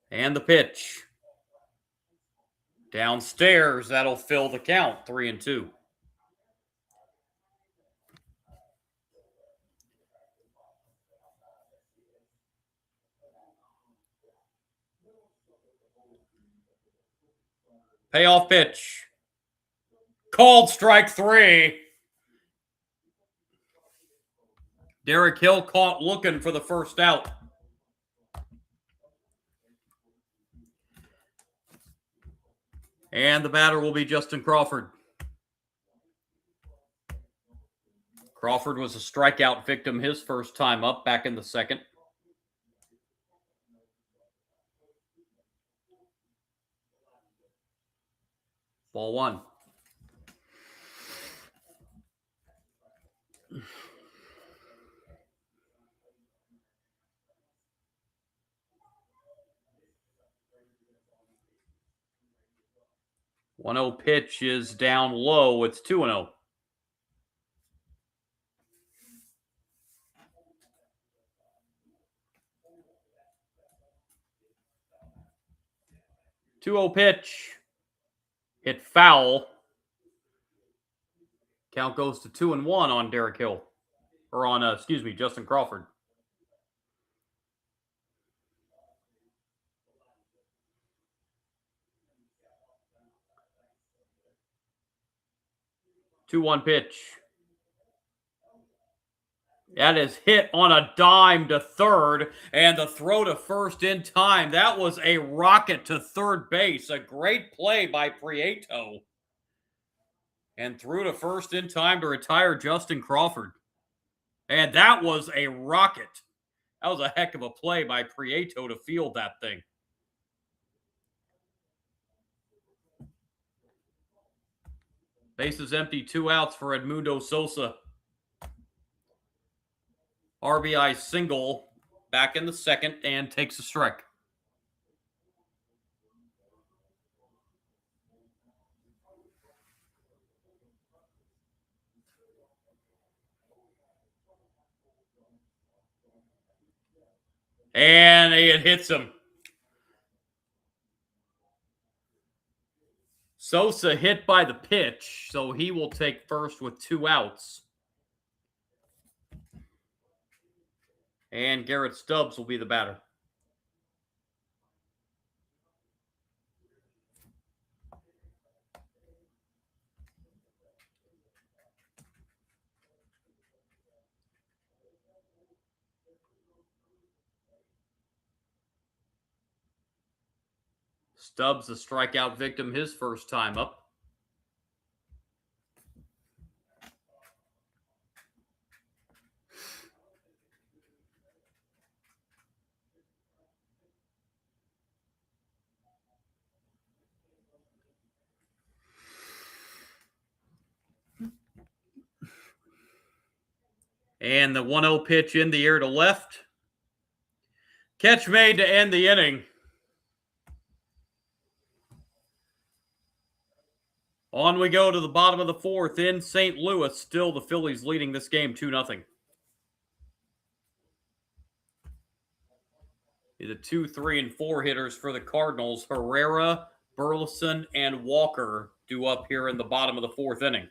And the pitch. Downstairs, that'll fill the count, 3-2. Payoff pitch. Called strike 3. Derek Hill caught looking for the first out. And the batter will be Justin Crawford. Crawford was a strikeout victim his first time up back in the 2nd. Ball 1. One-zero pitch is down low. It's 2-0. Two-zero pitch. Hit foul. Count goes to 2-1 on Derek Hill. Or on, Justin Crawford. Two-one pitch. That is hit on a dime to third, and the throw to first in time. That was a rocket to third base. A great play by Prieto. And threw to first in time to retire Justin Crawford. And that was a rocket. That was a heck of a play by Prieto to field that thing. Bases empty, 2 outs for Edmundo Sosa. RBI single back in the second and takes a strike. And it hits him. Sosa hit by the pitch, so he will take first with 2 outs. And Garrett Stubbs will be the batter. Stubbs, a strikeout victim his first time up. And the 1-0 pitch in the air to left. Catch made to end the inning. On we go to the bottom of the fourth in St. Louis. Still the Phillies leading this game 2-0. The 2, 3, and 4 hitters for the Cardinals. Herrera, Burleson, and Walker due up here in the bottom of the fourth inning.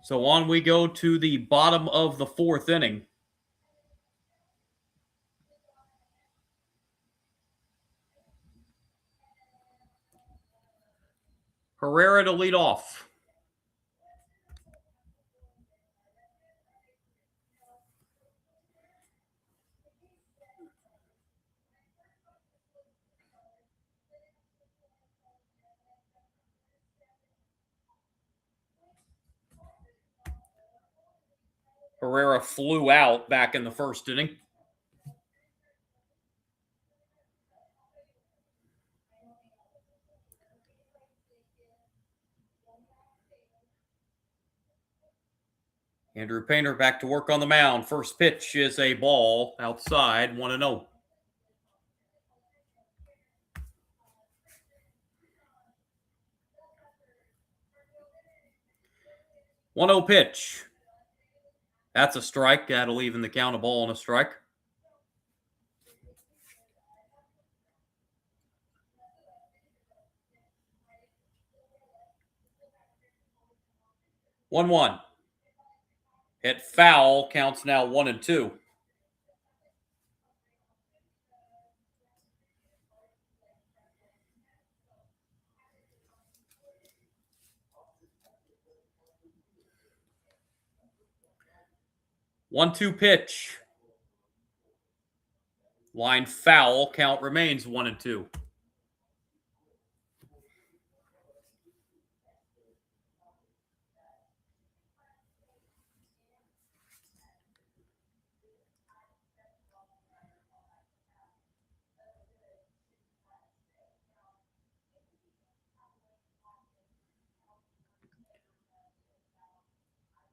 So on we go to the bottom of the fourth inning. Herrera to lead off. Herrera flew out back in the first inning. Andrew Painter back to work on the mound. First pitch is a ball outside, 1-0. One-0 pitch. That's a strike. That'll even the count, a ball and a strike. One-one. Hit foul, counts now 1-2. One-two pitch. Line foul, count remains 1-2.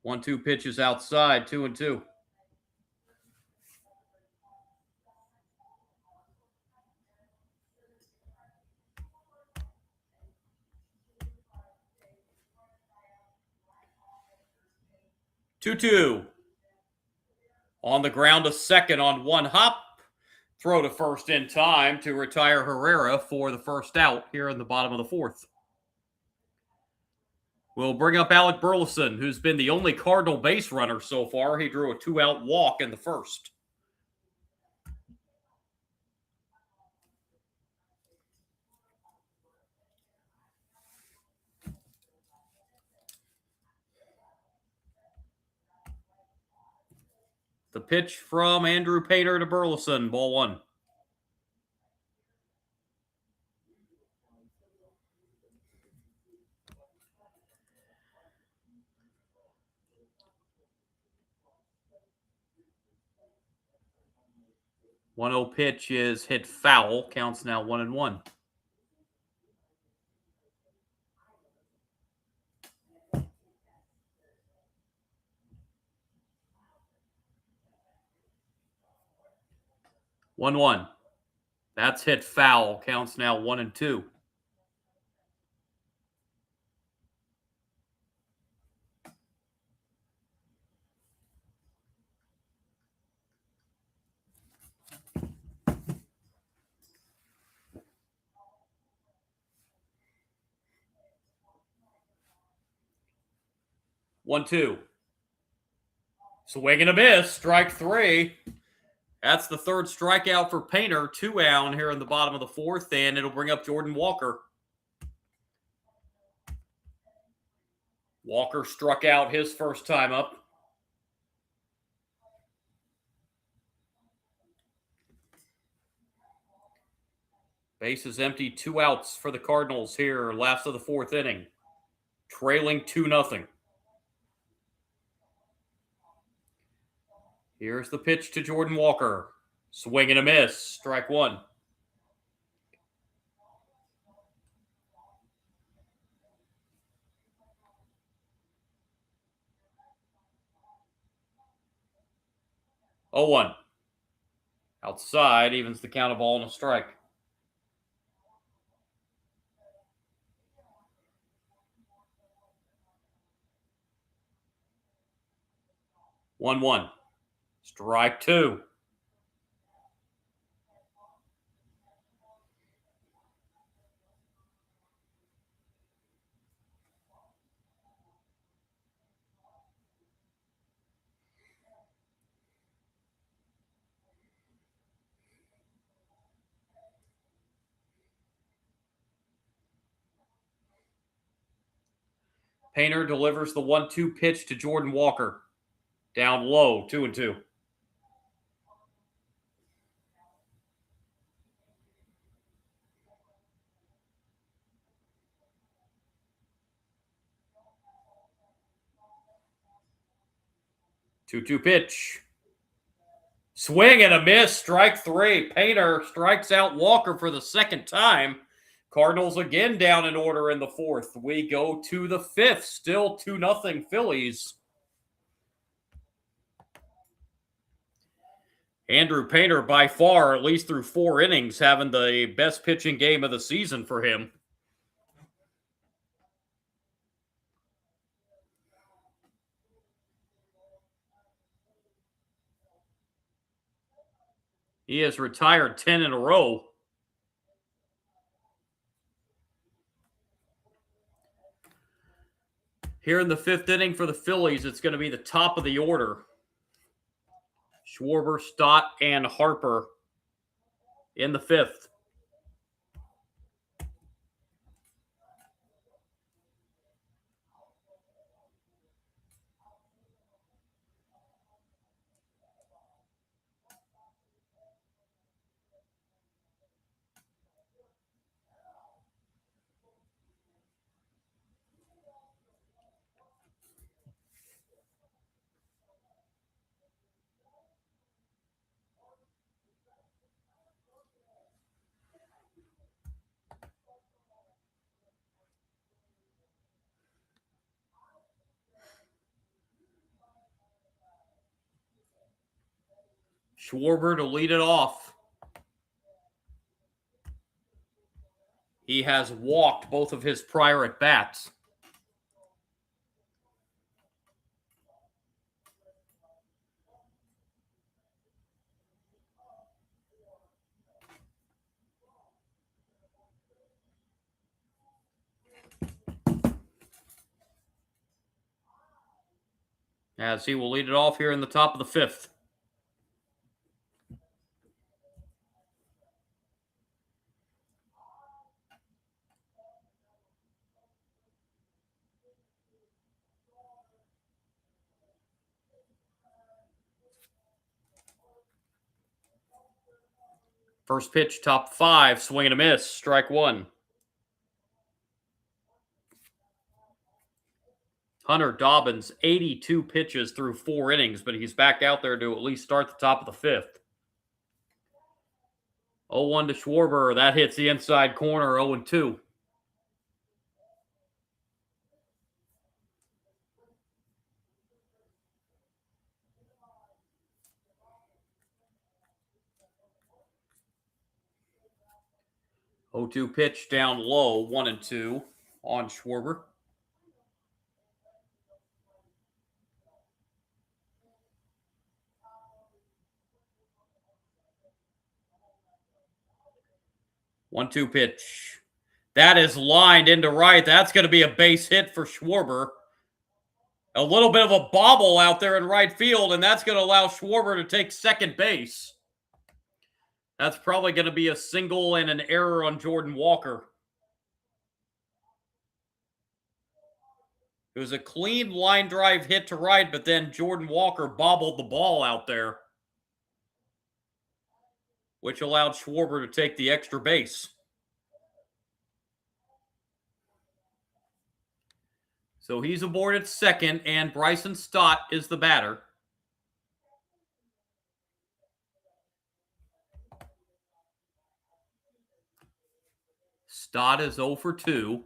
1-2 pitches outside, 2-2. Two. On the ground to second on one hop. Throw to first in time to retire Herrera for the first out here in the bottom of the fourth. We'll bring up Alec Burleson, who's been the only Cardinal base runner so far. He drew a 2-out walk in the first. The pitch from Andrew Painter to Burleson, ball one. One 0 pitch is hit foul. Counts now 1-1. One. That's hit foul. Counts now 1-2. One, two. Swing and a miss. Strike three. That's the third strikeout for Painter. 2 down here in the bottom of the fourth, and it'll bring up Jordan Walker. Walker struck out his first time up. Base is empty. 2 outs for the Cardinals here, last of the fourth inning. Trailing 2-0. Here's the pitch to Jordan Walker. Swing and a miss. Strike one. Oh, 1. Outside, evens the count of ball and a strike. One. Strike two. Painter delivers the 1-2 pitch to Jordan Walker. Down low, 2-2. Two pitch. Swing and a miss. Strike three. Painter strikes out Walker for the second time. Cardinals again down in order in the fourth. We go to the fifth. Still 2-0 Phillies. Andrew Painter, by far, at least through 4 innings, having the best pitching game of the season for him. He has retired 10 in a row. Here in the fifth inning for the Phillies, it's going to be the top of the order. Schwarber, Stott, and Harper in the fifth. Schwarber to lead it off. He has walked both of his prior at-bats. As he will lead it off here in the top of the fifth. First pitch, top 5, swing and a miss, strike 1. Hunter Dobbins, 82 pitches through 4 innings, but he's back out there to at least start the top of the 5th. 0-1 to Schwarber. That hits the inside corner, 0-2. Oh-2 pitch down low, 1-2 on Schwarber. One-two pitch. That is lined into right. That's going to be a base hit for Schwarber. A little bit of a bobble out there in right field, and that's going to allow Schwarber to take second base. That's probably going to be a single and an error on Jordan Walker. It was a clean line drive hit to right, but then Jordan Walker bobbled the ball out there, which allowed Schwarber to take the extra base. So he's aboard at second, and Bryson Stott is the batter. Stott is 0 for 2.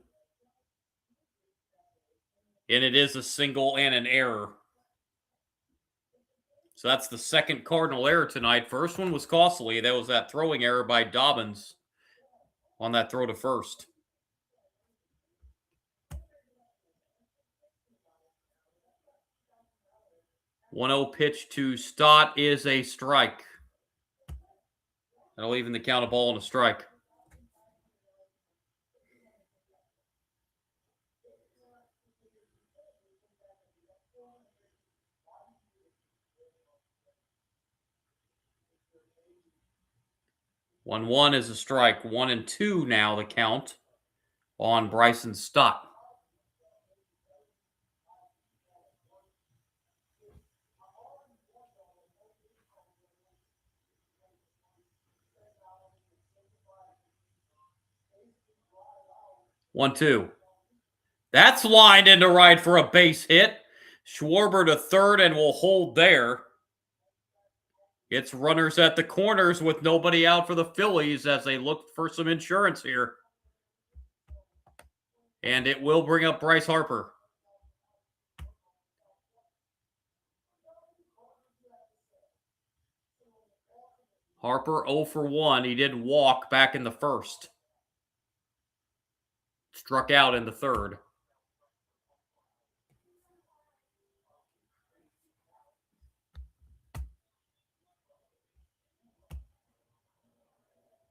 And it is a single and an error. So that's the second Cardinal error tonight. First one was costly. That was that throwing error by Dobbins on that throw to first. 1-0 pitch to Stott is a strike. That'll even the count, a ball and a strike. One is a strike. 1-2 now the count on Bryson Stott. One-two. That's lined into right for a base hit. Schwarber to third and will hold there. It's runners at the corners with nobody out for the Phillies as they look for some insurance here. And it will bring up Bryce Harper. Harper 0 for 1. He did walk back in the first. Struck out in the third.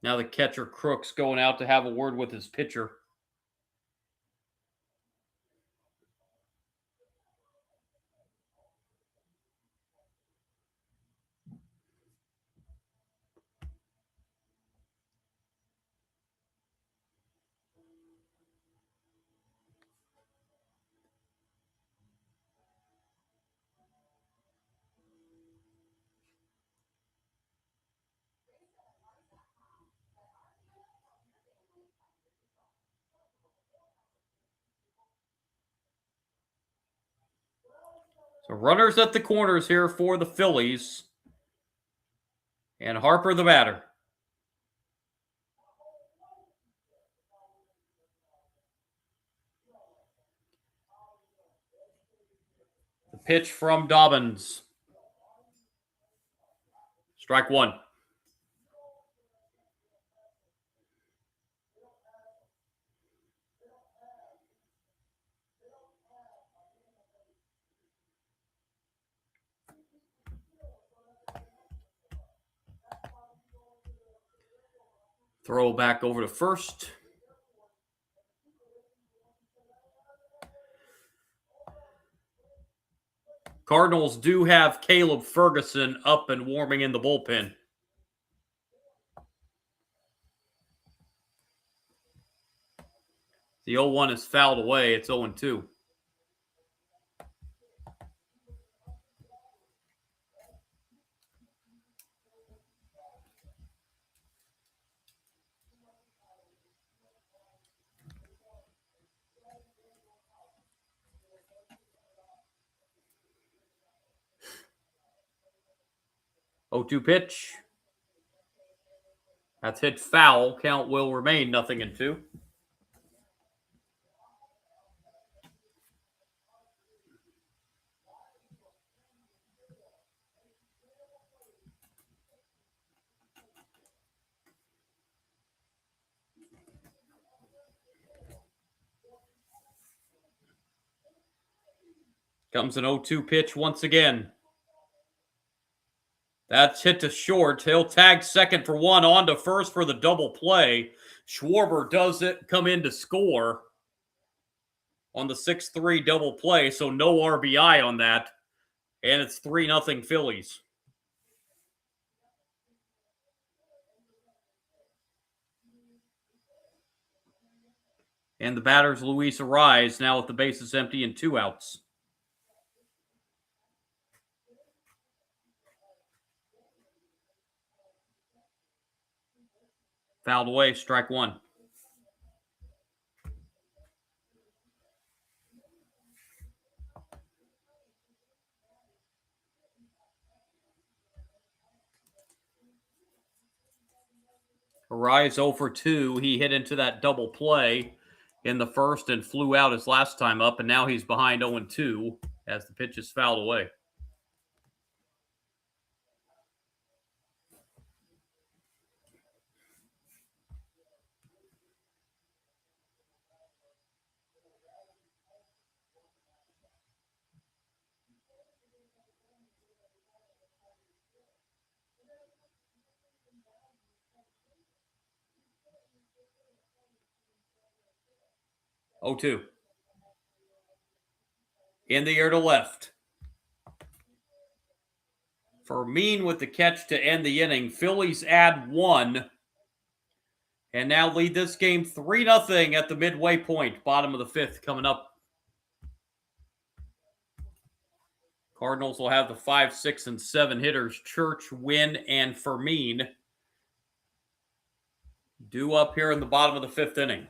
Now the catcher Crooks going out to have a word with his pitcher. So runners at the corners here for the Phillies. And Harper the batter. The pitch from Dobbins. Strike one. Throw back over to first. Cardinals do have Caleb Ferguson up and warming in the bullpen. The 0-1 is fouled away. It's 0-2. Oh-2 pitch. That's hit foul. Count will remain 0-2. Comes an 0-2 pitch once again. That's hit to short. He'll tag second for one, on to first for the double play. Schwarber does it, come in to score on the 6-3 double play, so no RBI on that. And it's 3-0 Phillies. And the batter's Luis Ariz, now with the bases empty and 2 outs. Fouled away, strike one. Ariz 0 for 2. He hit into that double play in the first and flew out his last time up, and now he's behind 0-2 as the pitch is fouled away. Oh, 2. In the air to left. Fermin with the catch to end the inning. Phillies add 1. And now lead this game 3-0 at the midway point. Bottom of the 5th coming up. Cardinals will have the 5, 6, and 7 hitters. Church, Wynn, and Fermin due up here in the bottom of the 5th inning.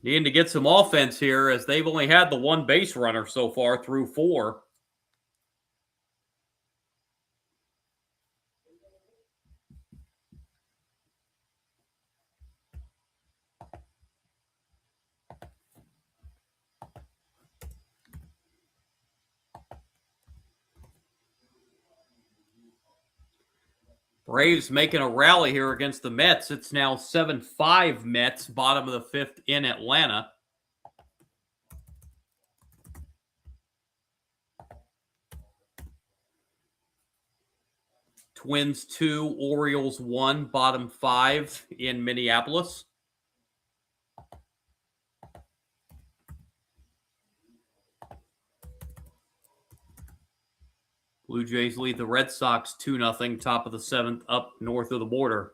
Needing to get some offense here as they've only had the 1 base runner so far through 4. Braves making a rally here against the Mets. It's now 7-5 Mets, bottom of the 5th in Atlanta. Twins 2, Orioles 1, bottom 5 in Minneapolis. Blue Jays lead the Red Sox 2-0, top of the 7th, up north of the border.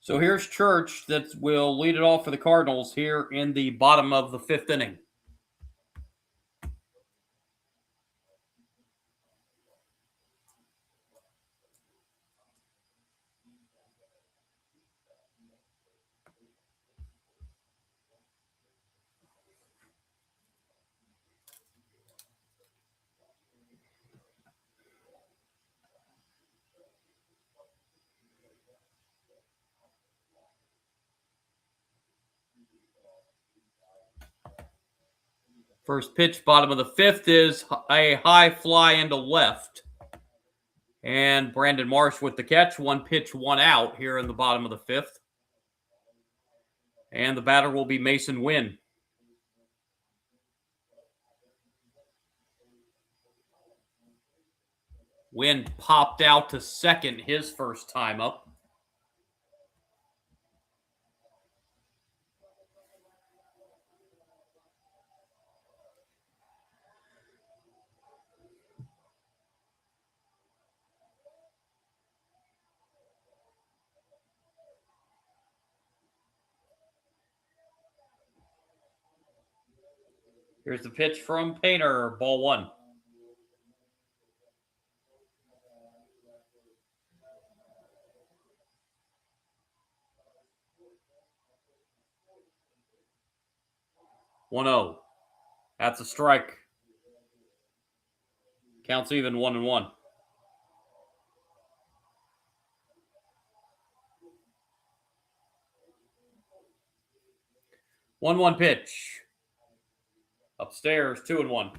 So here's Church that will lead it off for the Cardinals here in the bottom of the 5th inning. First pitch, bottom of the fifth, is a high fly into left. And Brandon Marsh with the catch. 1 pitch, 1 out here in the bottom of the fifth. And the batter will be Mason Wynn. Wynn popped out to second his first time up. Here's the pitch from Painter, ball 1. One 0. That's a strike. Counts even 1-1. 1-1 pitch. Upstairs, 2-1.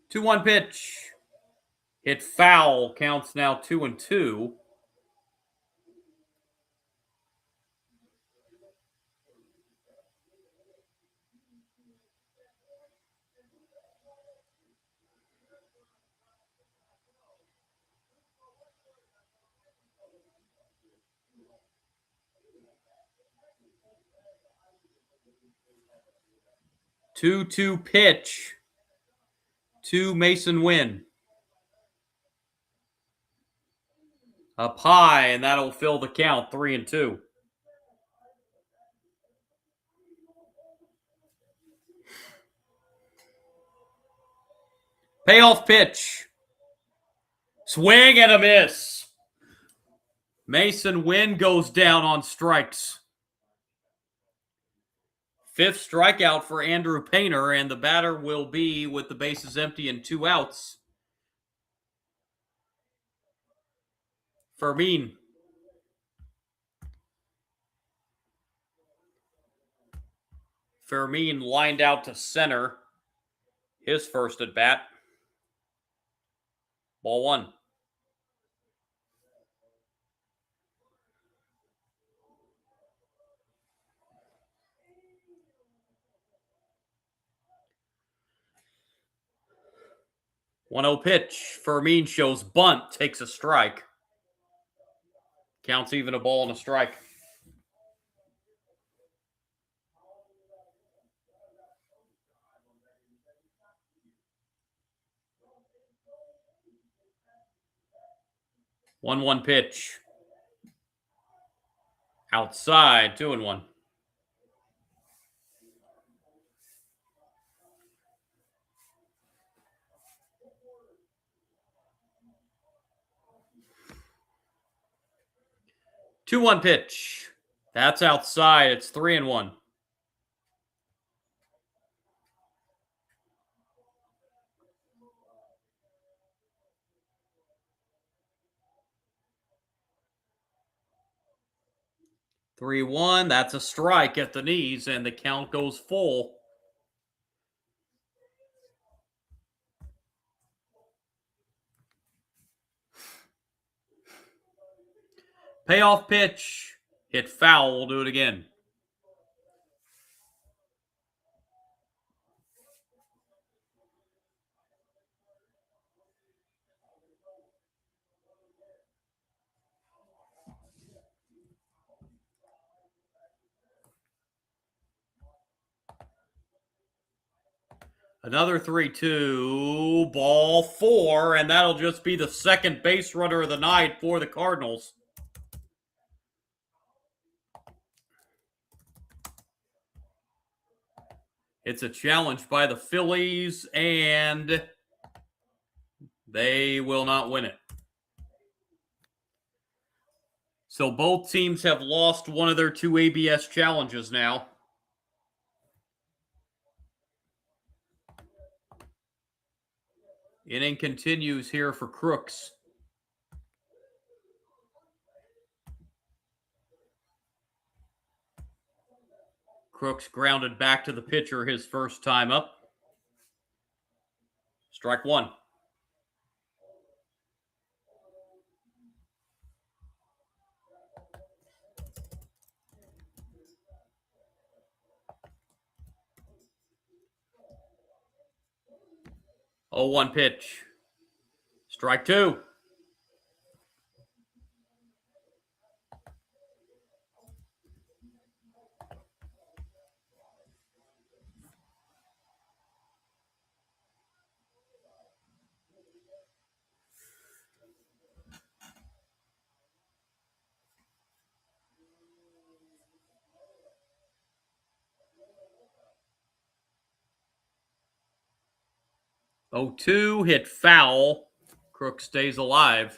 Two 1 pitch. Hit foul. Counts now 2-2. Two pitch to Mason Wynn. Up high, and that'll fill the count, 3-2. Payoff pitch. Swing and a miss. Mason Wynn goes down on strikes. 5th strikeout for Andrew Painter, and the batter will be, with the bases empty and 2 outs, Fermin. Fermin lined out to center. His first at bat. Ball 1. One 0 pitch. Fermin shows bunt, takes a strike. Counts even, a ball and a strike. One 1 pitch. Outside, 2-1. Two 1 pitch. That's outside. It's 3-1. Three 1. That's a strike at the knees, and the count goes full. Payoff pitch. Hit foul. We'll do it again. Another 3-2. Ball 4, and that'll just be the second base runner of the night for the Cardinals. It's a challenge by the Phillies, and they will not win it. So both teams have lost one of their 2 ABS challenges now. Inning continues here for Crooks. Crooks grounded back to the pitcher his first time up. Strike one. Oh, 1 pitch. Strike two. Oh, 2 hit foul. Crooks stays alive.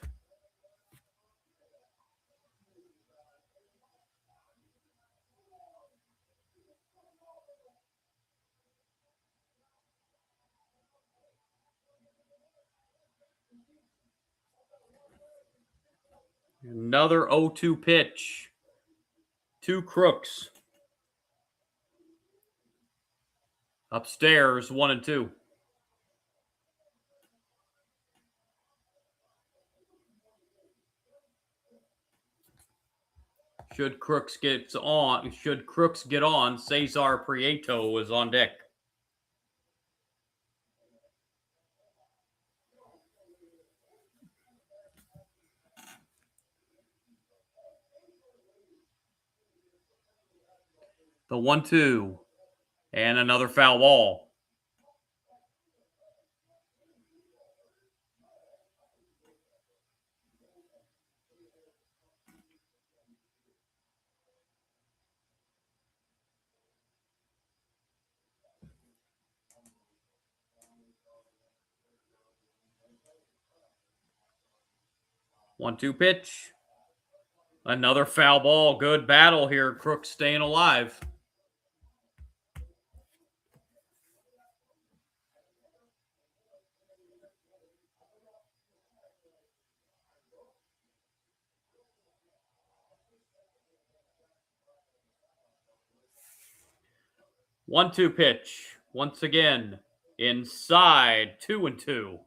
Another 0-2 pitch. 2 Crooks. Upstairs, 1-2. Should Crooks get on, Cesar Prieto is on deck. The 1-2. And another foul ball. One-two pitch. Another foul ball. Good battle here. Crooks staying alive. One-two pitch. Once again, inside. 2-2.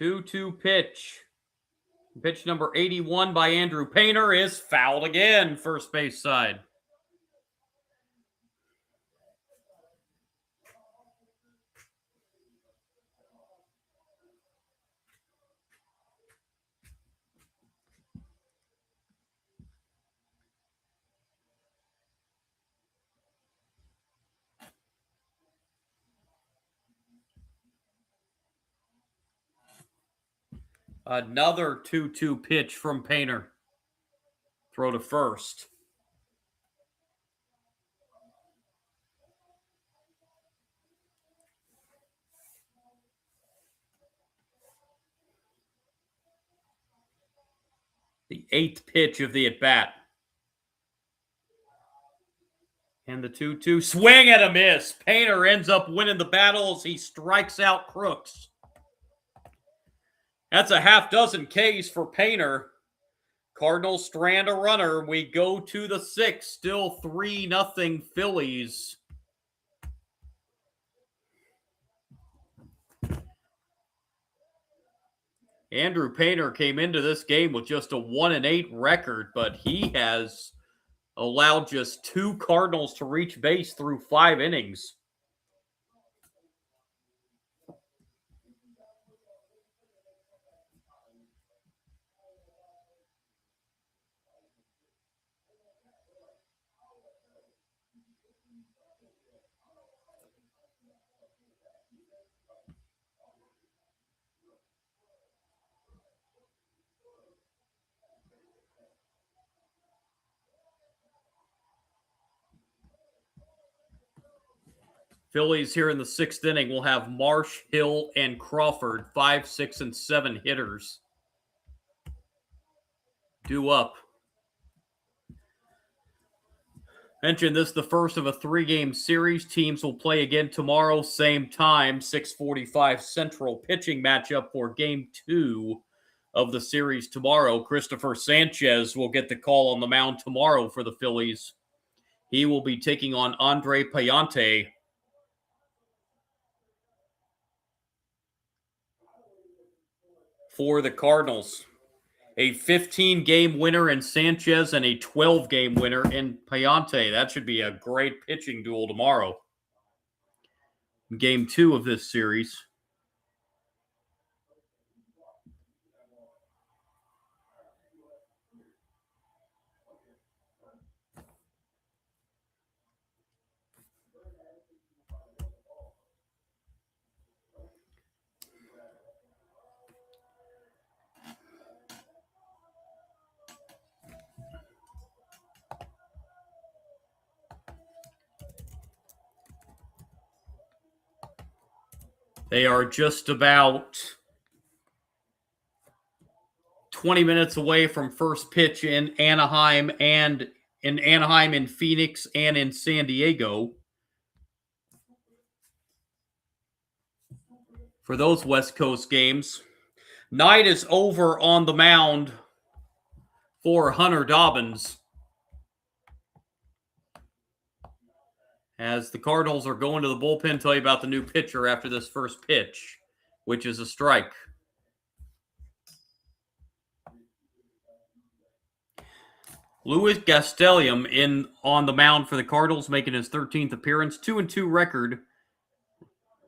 Two-two pitch. Pitch number 81 by Andrew Painter is fouled again, first base side. Another 2-2 pitch from Painter. Throw to first. The 8th pitch of the at-bat. And the 2-2 swing and a miss. Painter ends up winning the battle as he strikes out Crooks. That's a half dozen Ks for Painter. Cardinals strand a runner. We go to the 6th. Still 3-0 Phillies. Andrew Painter came into this game with just a 1-8 record, but he has allowed just 2 Cardinals to reach base through 5 innings. Phillies here in the 6th inning will have Marsh, Hill, and Crawford, 5, 6, and 7 hitters. Due up. Mentioned this is the first of a 3-game series. Teams will play again tomorrow, same time, 6:45 Central. Pitching matchup for Game 2 of the series tomorrow. Christopher Sanchez will get the call on the mound tomorrow for the Phillies. He will be taking on Andre Payante. For the Cardinals. A 15-game winner in Sanchez and a 12-game winner in Payante. That should be a great pitching duel tomorrow. Game 2 of this series. They are just about 20 minutes away from first pitch in Anaheim, in Phoenix, and in San Diego. For those West Coast games, Knight is over on the mound for Hunter Dobbins. As the Cardinals are going to the bullpen, tell you about the new pitcher after this first pitch, which is a strike. Louis Gastelum on the mound for the Cardinals, making his 13th appearance, 2-2 record.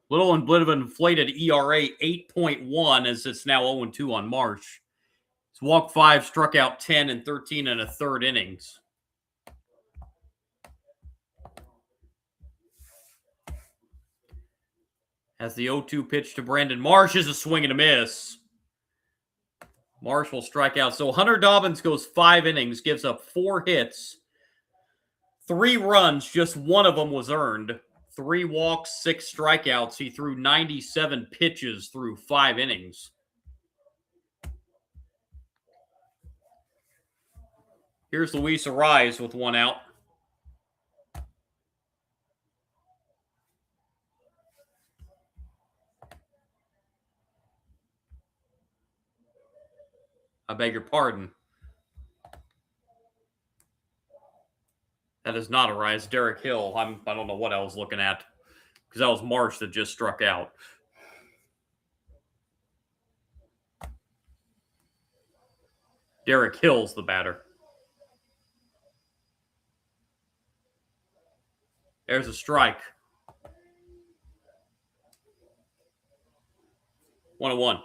Little and bit of an inflated ERA, 8.1, as it's now 0-2 on Marsh. He's walked 5, struck out 10 in 13 and a third innings. As the 0-2 pitch to Brandon Marsh is a swing and a miss. Marsh will strike out. So Hunter Dobbins goes 5 innings, gives up 4 hits, 3 runs, just one of them was earned. 3 walks, 6 strikeouts. He threw 97 pitches through 5 innings. Here's Luis Ariz with 1 out. I beg your pardon. That is not Ariz. Derek Hill. I don't know what I was looking at, because that was Marsh that just struck out. Derek Hill's the batter. There's a strike. 1-1.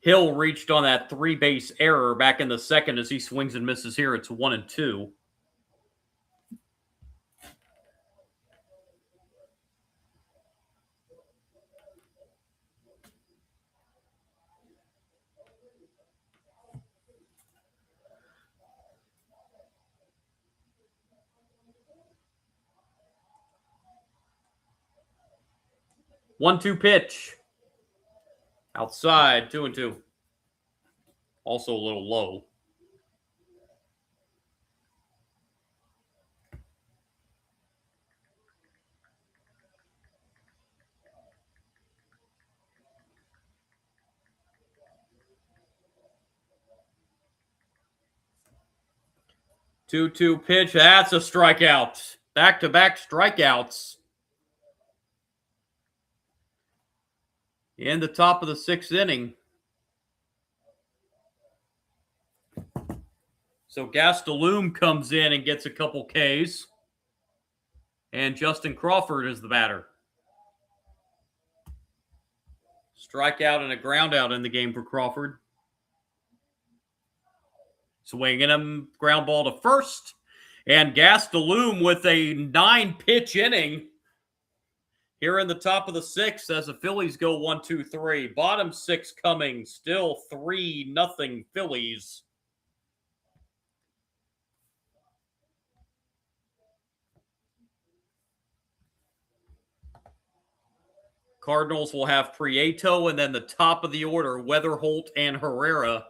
Hill reached on that 3-base error back in the second as he swings and misses here. It's 1-2. One-two pitch. Outside, 2-2. Also a little low. Two-two pitch. That's a strikeout. Back-to-back strikeouts. In the top of the 6th inning. So Gastelum comes in and gets a couple Ks. And Justin Crawford is the batter. Strikeout and a ground out in the game for Crawford. Swinging him, ground ball to first. And Gastelum with a 9-pitch inning here in the top of the 6th as the Phillies go 1-2-3. Bottom 6 coming, still 3-0 Phillies. Cardinals will have Prieto, and then the top of the order, Weatherholt and Herrera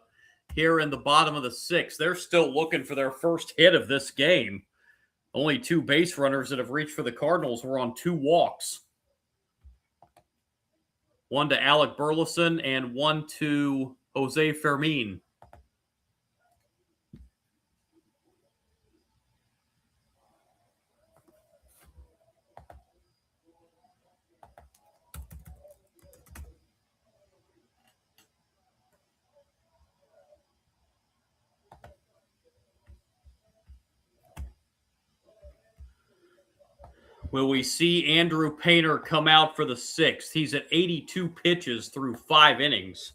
here in the bottom of the 6th. They're still looking for their first hit of this game. Only 2 base runners that have reached for the Cardinals were on 2 walks. One to Alec Burleson and one to Jose Fermin. Will we see Andrew Painter come out for the 6th? He's at 82 pitches through 5 innings.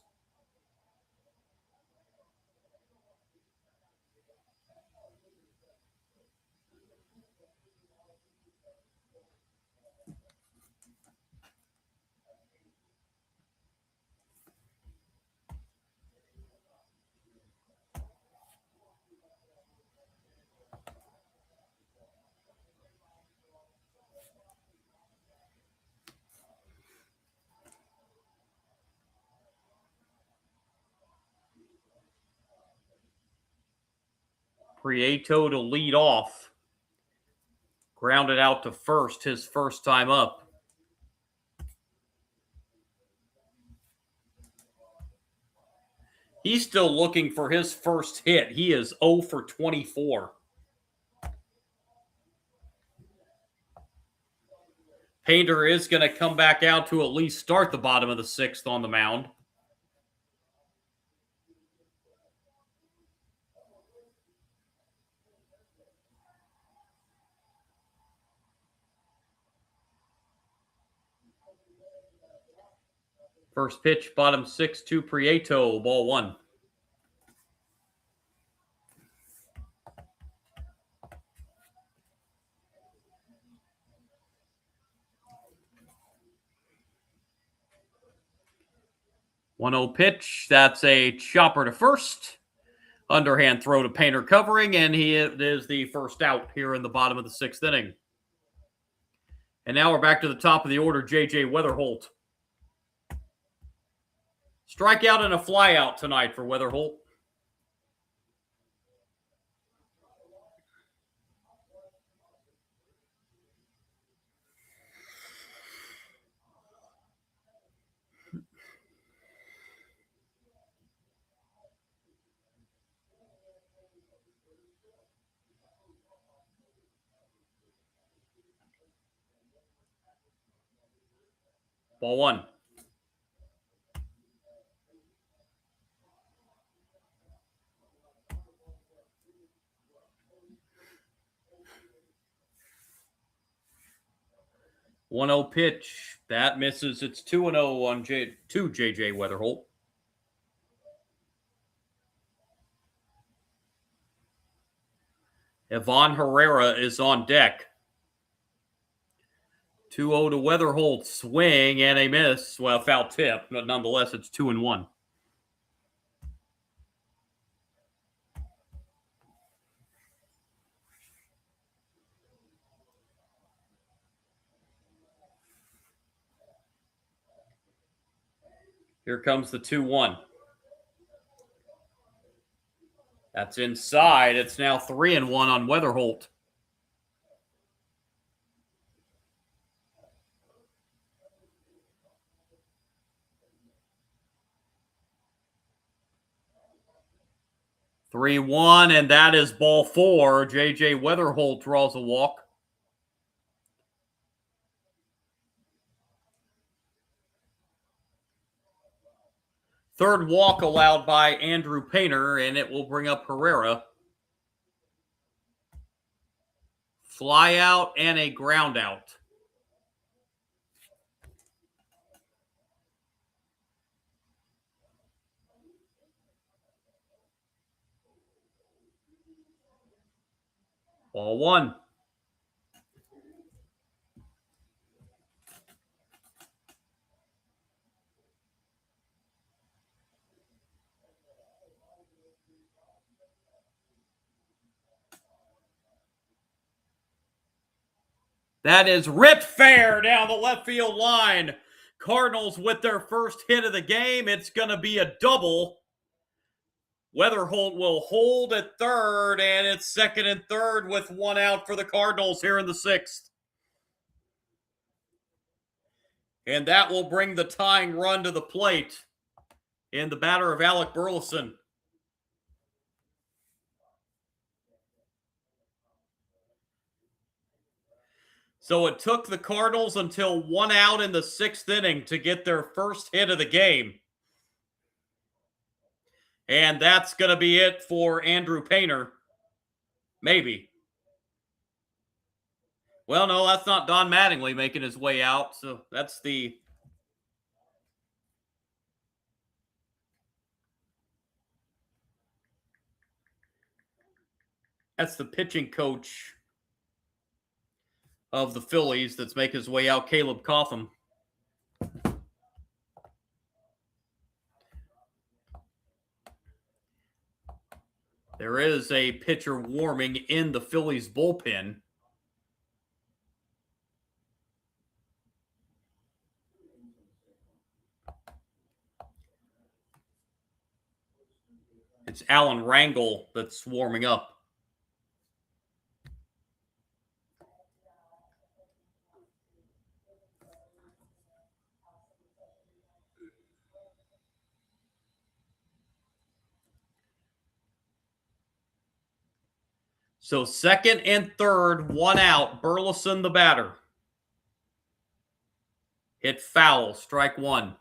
Prieto to lead off. Grounded out to first, his first time up. He's still looking for his first hit. He is 0 for 24. Painter is going to come back out to at least start the bottom of the 6th on the mound. First pitch, bottom 6 to Prieto, ball 1. One-zero pitch. That's a chopper to first. Underhand throw to Painter covering, and he is the first out here in the bottom of the 6th inning. And now we're back to the top of the order, J.J. Weatherholt. Strikeout and a flyout tonight for Weatherholt. Ball 1. One-zero pitch. That misses. It's 2-0 on J.J. Weatherholt. Ivan Herrera is on deck. 2-0 to Weatherholt. Swing and a miss. Well, foul tip, but nonetheless, it's 2-1. Here comes the 2-1. That's inside. It's now 3-1 on Weatherholt. Three, 1, and that is ball 4. J.J. Weatherholt draws a walk. Third walk allowed by Andrew Painter, and it will bring up Herrera. Fly out and a ground out. Ball 1. That is ripped fair down the left field line. Cardinals with their first hit of the game. It's going to be a double. Weatherholt will hold at third, and it's second and third with one out for the Cardinals here in the sixth. And that will bring the tying run to the plate in the batter of Alec Burleson. So it took the Cardinals until one out in the sixth inning to get their first hit of the game. And that's going to be it for Andrew Painter. Maybe. Well, no, that's not Don Mattingly making his way out. So that's the pitching coach of the Phillies that's making his way out, Caleb Cotham. There is a pitcher warming in the Phillies bullpen. It's Alan Rangel that's warming up. So second and third, one out. Burleson the batter. Hit foul, strike one.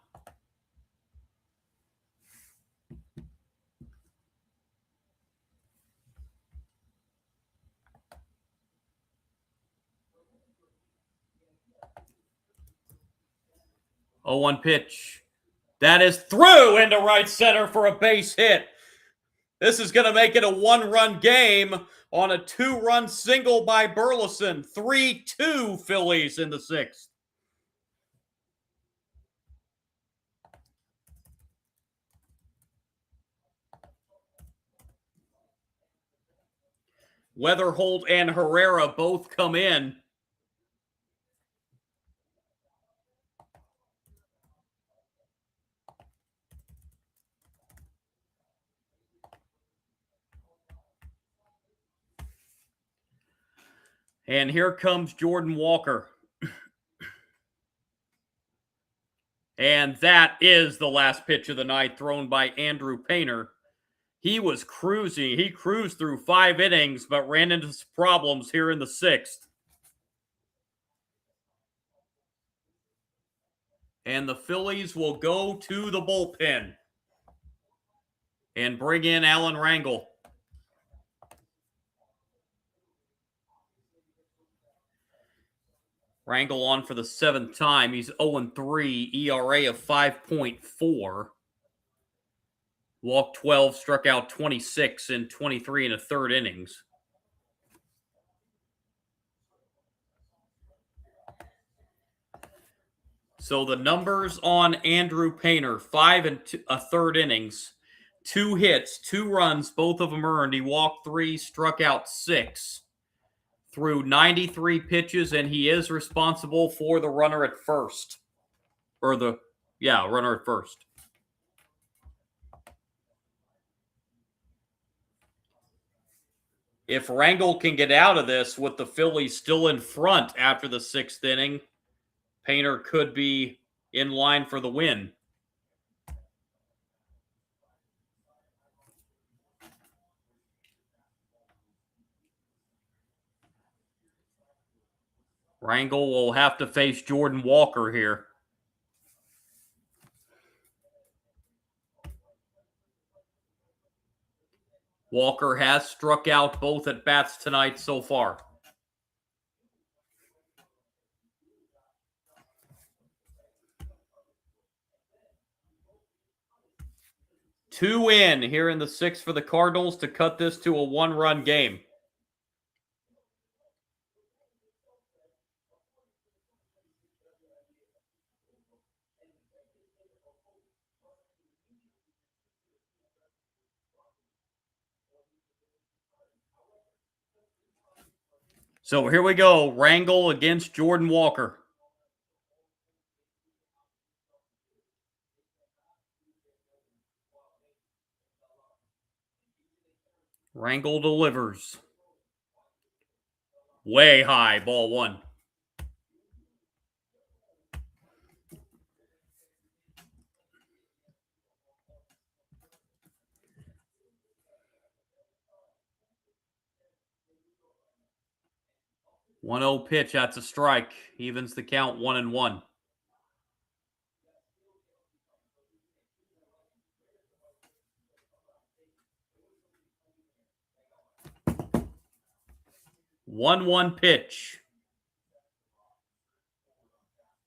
Oh, 1 pitch. That is through into right center for a base hit. This is going to make it a one-run game on a two-run single by Burleson. 3-2 Phillies in the sixth. Weatherholt and Herrera both come in. And here comes Jordan Walker. And that is the last pitch of the night thrown by Andrew Painter. He was cruising. He cruised through 5 innings, but ran into some problems here in the sixth. And the Phillies will go to the bullpen and bring in Alan Rangel. Rangel on for the 7th time. He's 0-3, ERA of 5.4. Walked 12, struck out 26 in 23 and a third innings. So the numbers on Andrew Painter, 5 and a third innings, 2 hits, 2 runs, both of them earned. He walked 3, struck out 6. Threw 93 pitches, and he is responsible for the runner at first. Runner at first. If Rangel can get out of this with the Phillies still in front after the 6th inning, Painter could be in line for the win. Rangel will have to face Jordan Walker here. Walker has struck out both at bats tonight so far. Two in here in the 6th for the Cardinals to cut this to a 1-run game. So here we go. Rangel against Jordan Walker. Rangel delivers. Way high, ball one. One 0 pitch, that's a strike. Evens the count 1-1. One pitch.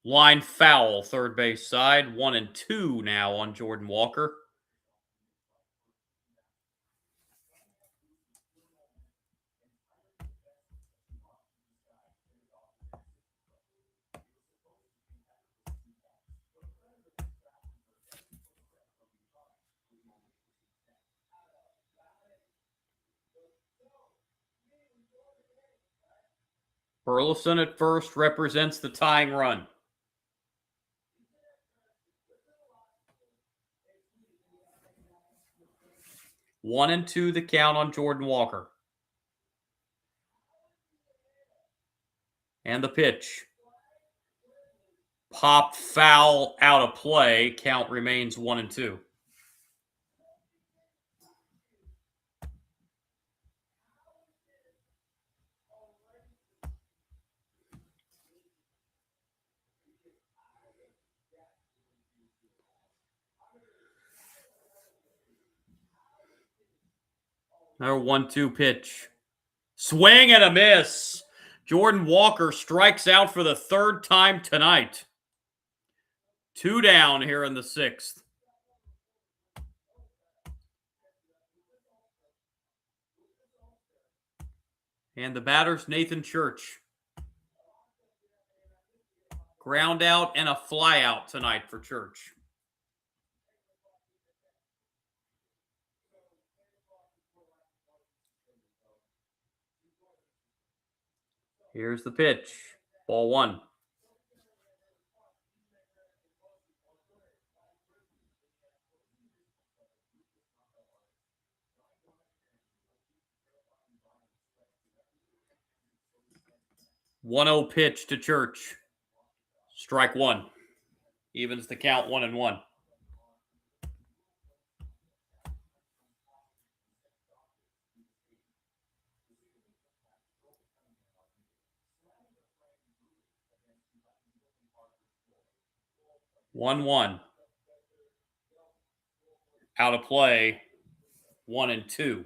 Line foul, third base side. 1-2 now on Jordan Walker. Burleson at first represents the tying run. 1-2 the count on Jordan Walker. And the pitch. Pop foul out of play. Count remains 1-2. Another 1-2 pitch. Swing and a miss. Jordan Walker strikes out for the third time tonight. 2 down here in the sixth. And the batter's Nathan Church. Ground out and a fly out tonight for Church. Here's the pitch. Ball one. One 0 pitch to Church. Strike one. Evens the count 1-1. One. Out of play. 1-2.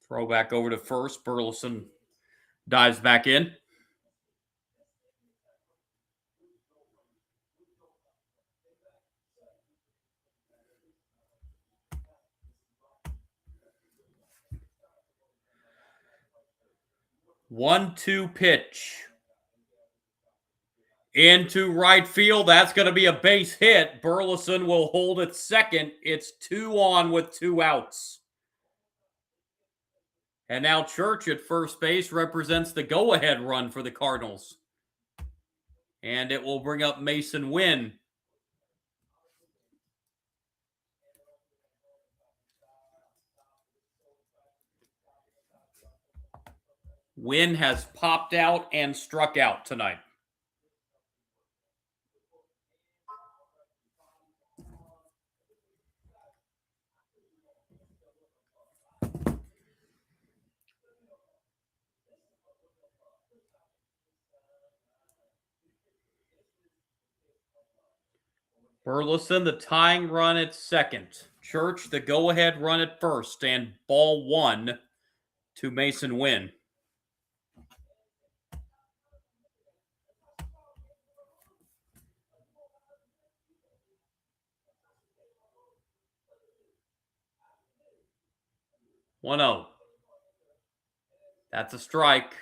Throw back over to first. Burleson dives back in. One 2 pitch. Into right field. That's going to be a base hit. Burleson will hold it second. It's 2 on with 2 outs. And now Church at first base represents the go-ahead run for the Cardinals. And it will bring up Mason Wynn. Wynn has popped out and struck out tonight. Burleson, the tying run at second. Church, the go-ahead run at first. And ball one to Mason Wynn. 1-0. That's a strike.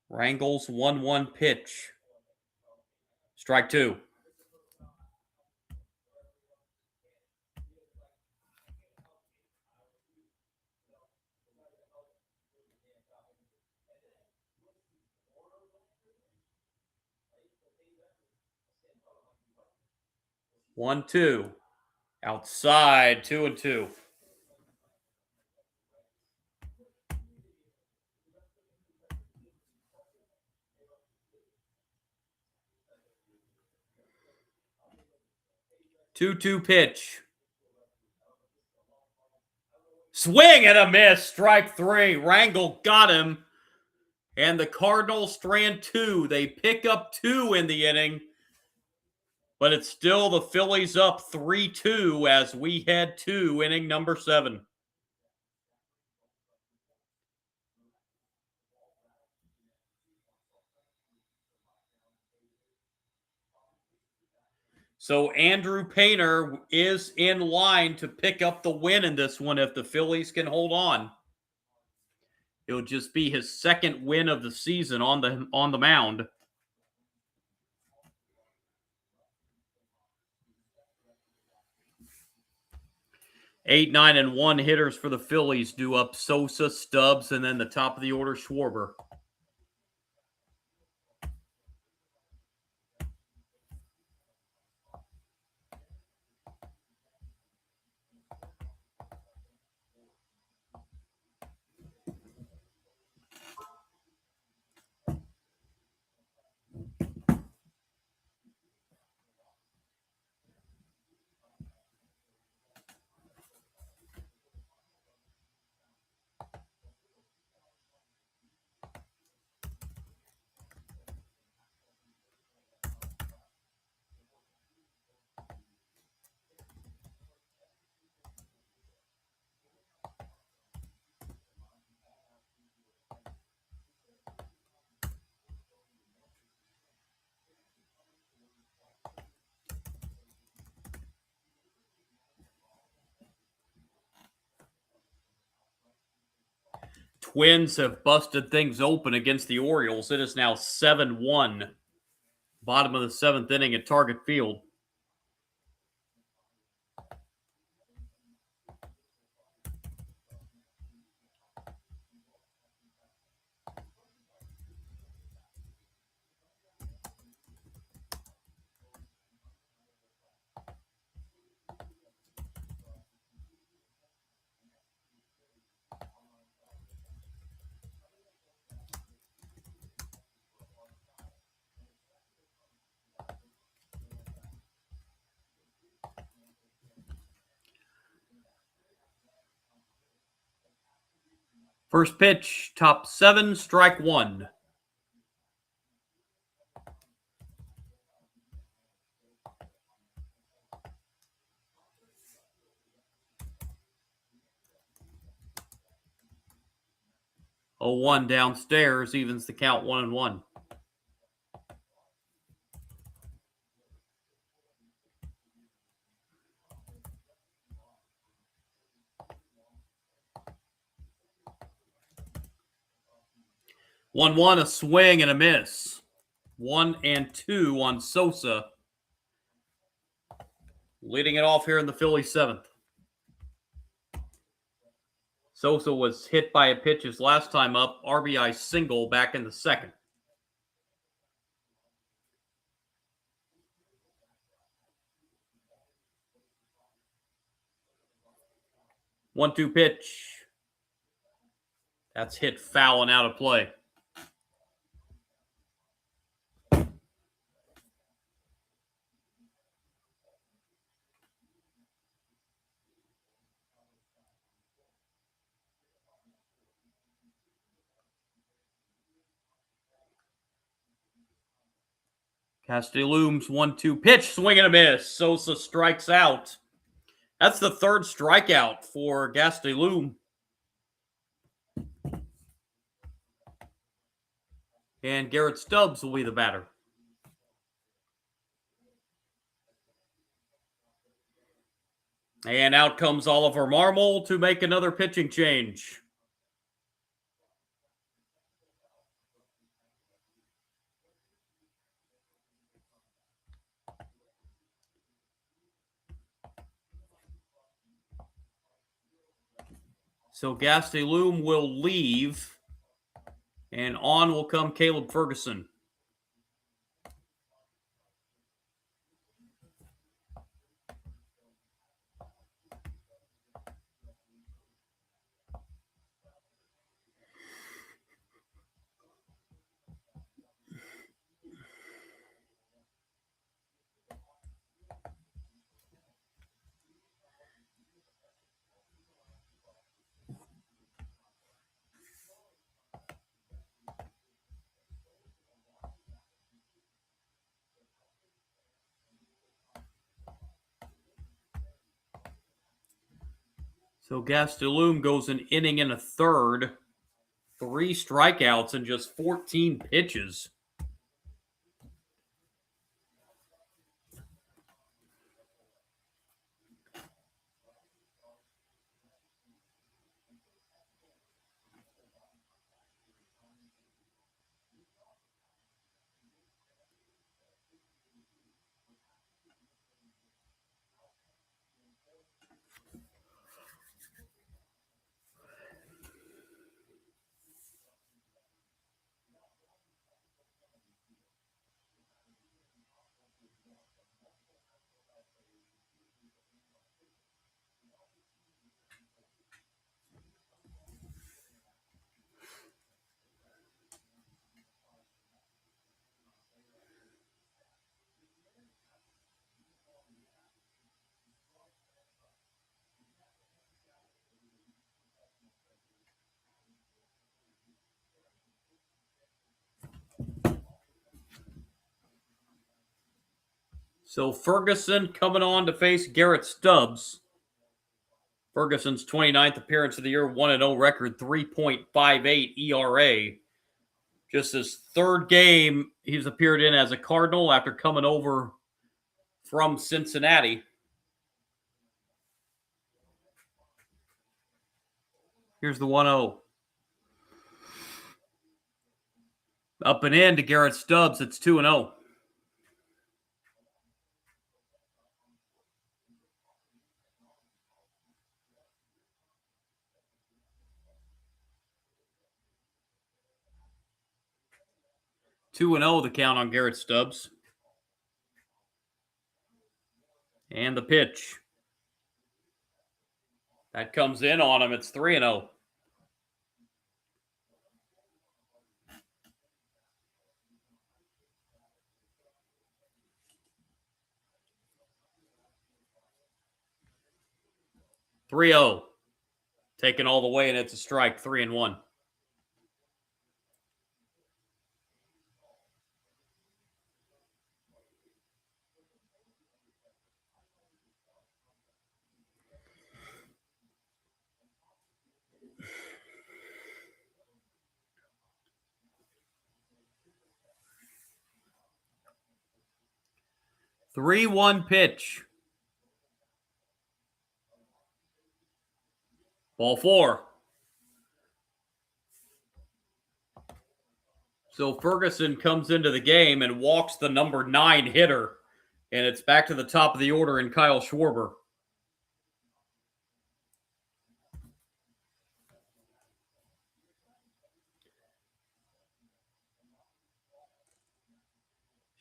Wrangles 1-1 pitch. Strike 2. One, two. Outside, 2-2. Two pitch. Swing and a miss. Strike 3. Wrangle got him. And the Cardinals strand 2. They pick up 2 in the inning. But it's still the Phillies up 3-2 as we head to inning number 7. So Andrew Painter is in line to pick up the win in this one if the Phillies can hold on. It'll just be his second win of the season on the mound. 8, 9, and 1 hitters for the Phillies do up Sosa, Stubbs, and then the top of the order, Schwarber. Twins have busted things open against the Orioles. It is now 7-1. Bottom of the 7th inning at Target Field. First pitch, top 7, strike 1. Oh, 1 downstairs evens the count 1-1. One, a swing and a miss. 1 and 2 on Sosa. Leading it off here in the Phillies 7th. Sosa was hit by a pitch his last time up. RBI single back in the 2nd. One-two pitch. That's hit foul and out of play. Castellaum's 1-2 pitch, swing and a miss. Sosa strikes out. That's the 3rd strikeout for Castellaum. And Garrett Stubbs will be the batter. And out comes Oliver Marmol to make another pitching change. So Gastelum will leave, and on will come Caleb Ferguson. So Gastelum goes an inning and a third, 3 strikeouts in just 14 pitches. So Ferguson coming on to face Garrett Stubbs. Ferguson's 29th appearance of the year, 1-0 record, 3.58 ERA. Just his third game he's appeared in as a Cardinal after coming over from Cincinnati. Here's the 1-0. Up and in to Garrett Stubbs. It's 2-0. Two and 0 the count on Garrett Stubbs. And the pitch. That comes in on him. It's 3-0. Taken all the way, and it's a strike. 3-1. Three one pitch. Ball 4. So Ferguson comes into the game and walks the number 9 hitter. And it's back to the top of the order in Kyle Schwarber.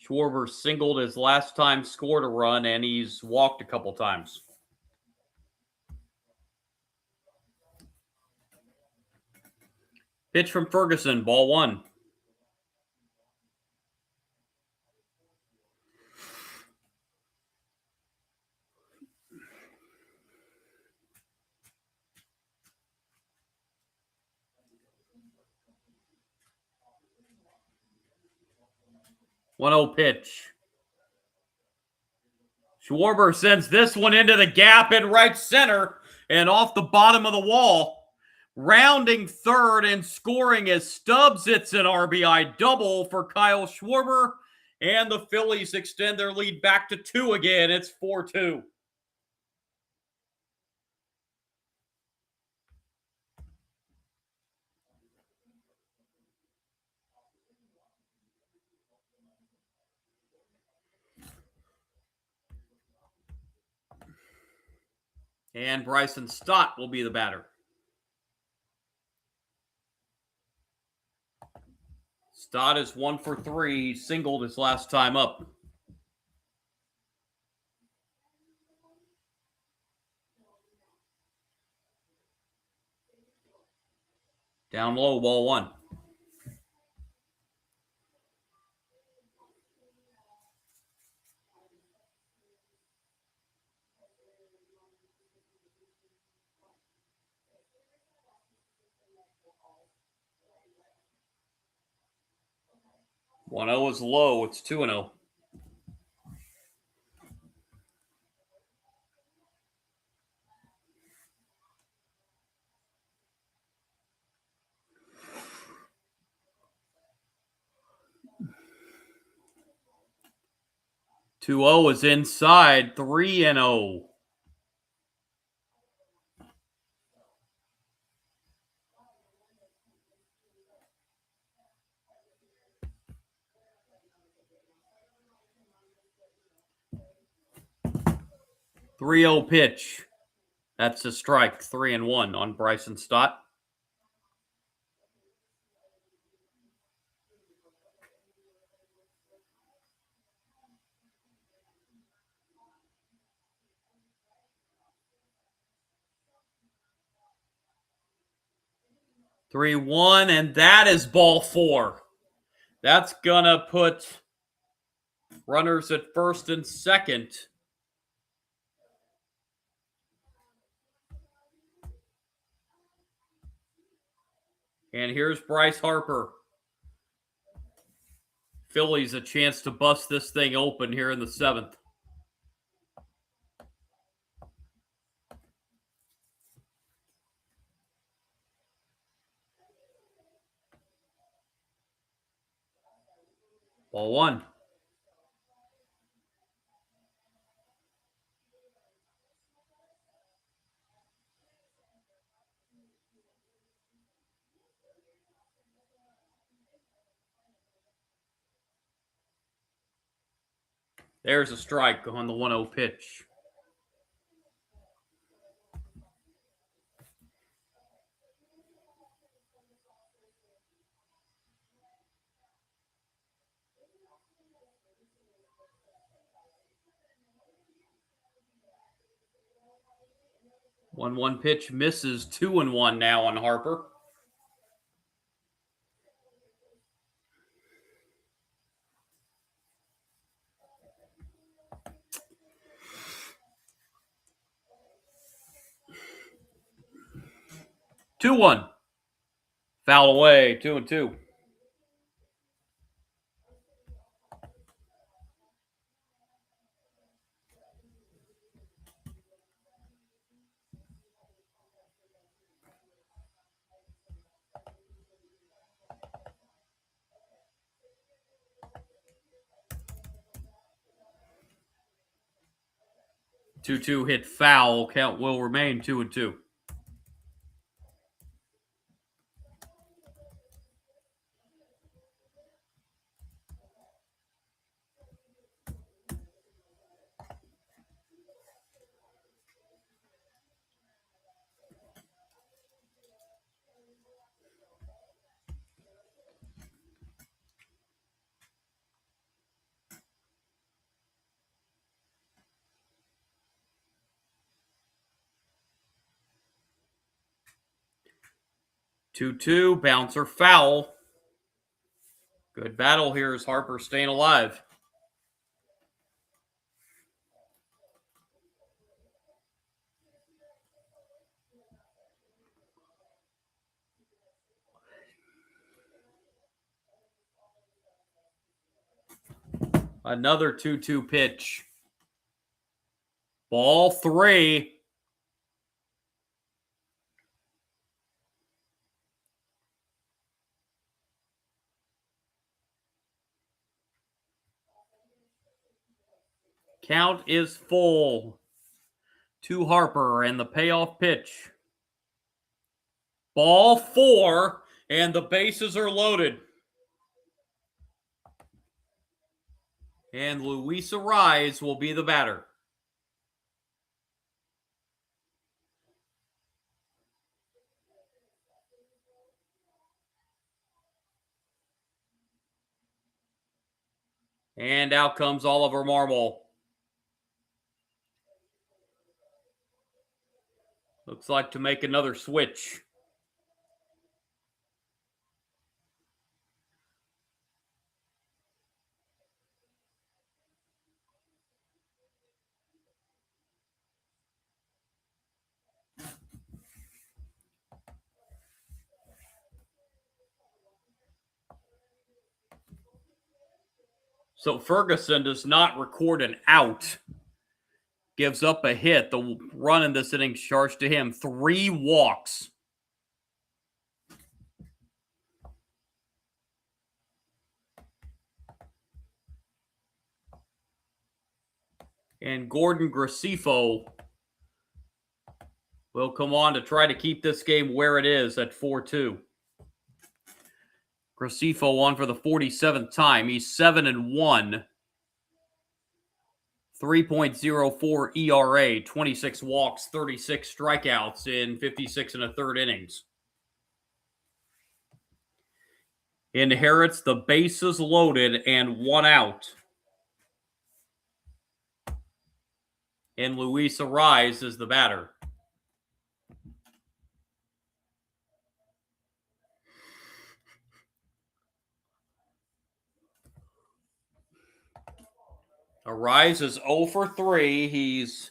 Schwarber singled his last time, scored a run, and he's walked a couple times. Pitch from Ferguson, ball 1. One 0 pitch. Schwarber sends this one into the gap in right center and off the bottom of the wall. Rounding third and scoring as Stubbs hits an RBI double for Kyle Schwarber. And the Phillies extend their lead back to 2 again. It's 4-2. And Bryson Stott will be the batter. Stott is 1 for 3. He singled his last time up. Down low, ball 1. One 0 is low. It's 2-0. Two 0 is inside. 3-0. Three 0 pitch. That's a strike. 3-1 on Bryson Stott. Three 1, and that is ball 4. That's gonna put runners at first and second. And here's Bryce Harper. Phillies a chance to bust this thing open here in the 7th. Ball 1. There's a strike on the 1 0 pitch. One pitch misses. 2-1 now on Harper. Two 1. Foul away. 2-2. Two hit foul. Count will remain 2-2. Two, bouncer foul. Good battle here as Harper staying alive. Another 2-2 pitch. Ball 3. Count is full to Harper, and the payoff pitch. Ball 4, and the bases are loaded. And Luis Arraez will be the batter. And out comes Oliver Marmol. Looks like to make another switch. So Ferguson does not record an out. Gives up a hit. The run in this inning charged to him. 3 walks. And Gordon Graceffo will come on to try to keep this game where it is at 4-2. Graceffo on for the 47th time. He's 7-1. 3.04 ERA, 26 walks, 36 strikeouts in 56 and a third innings. Inherits the bases loaded and 1 out. And Luis Arraez is the batter. Arraez is 0 for 3. He's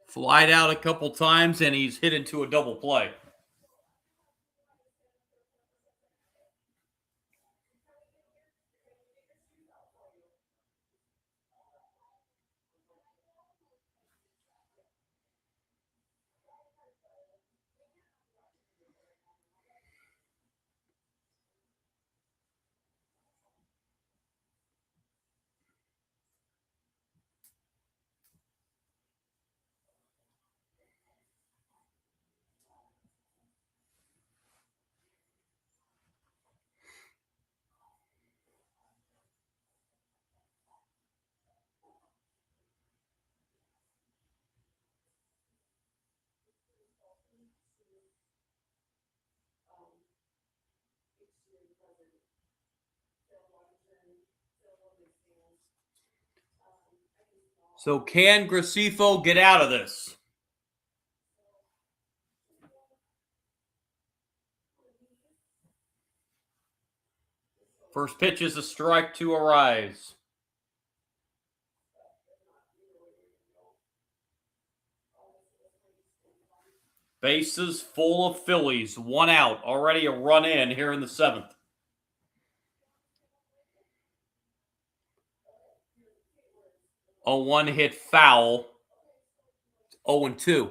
flied out a couple times, and he's hit into a double play. So can Graceffo get out of this? First pitch is a strike to Arraez. Bases full of Phillies. 1 out. Already a run in here in the 7th. A 1-hit foul. 0-2.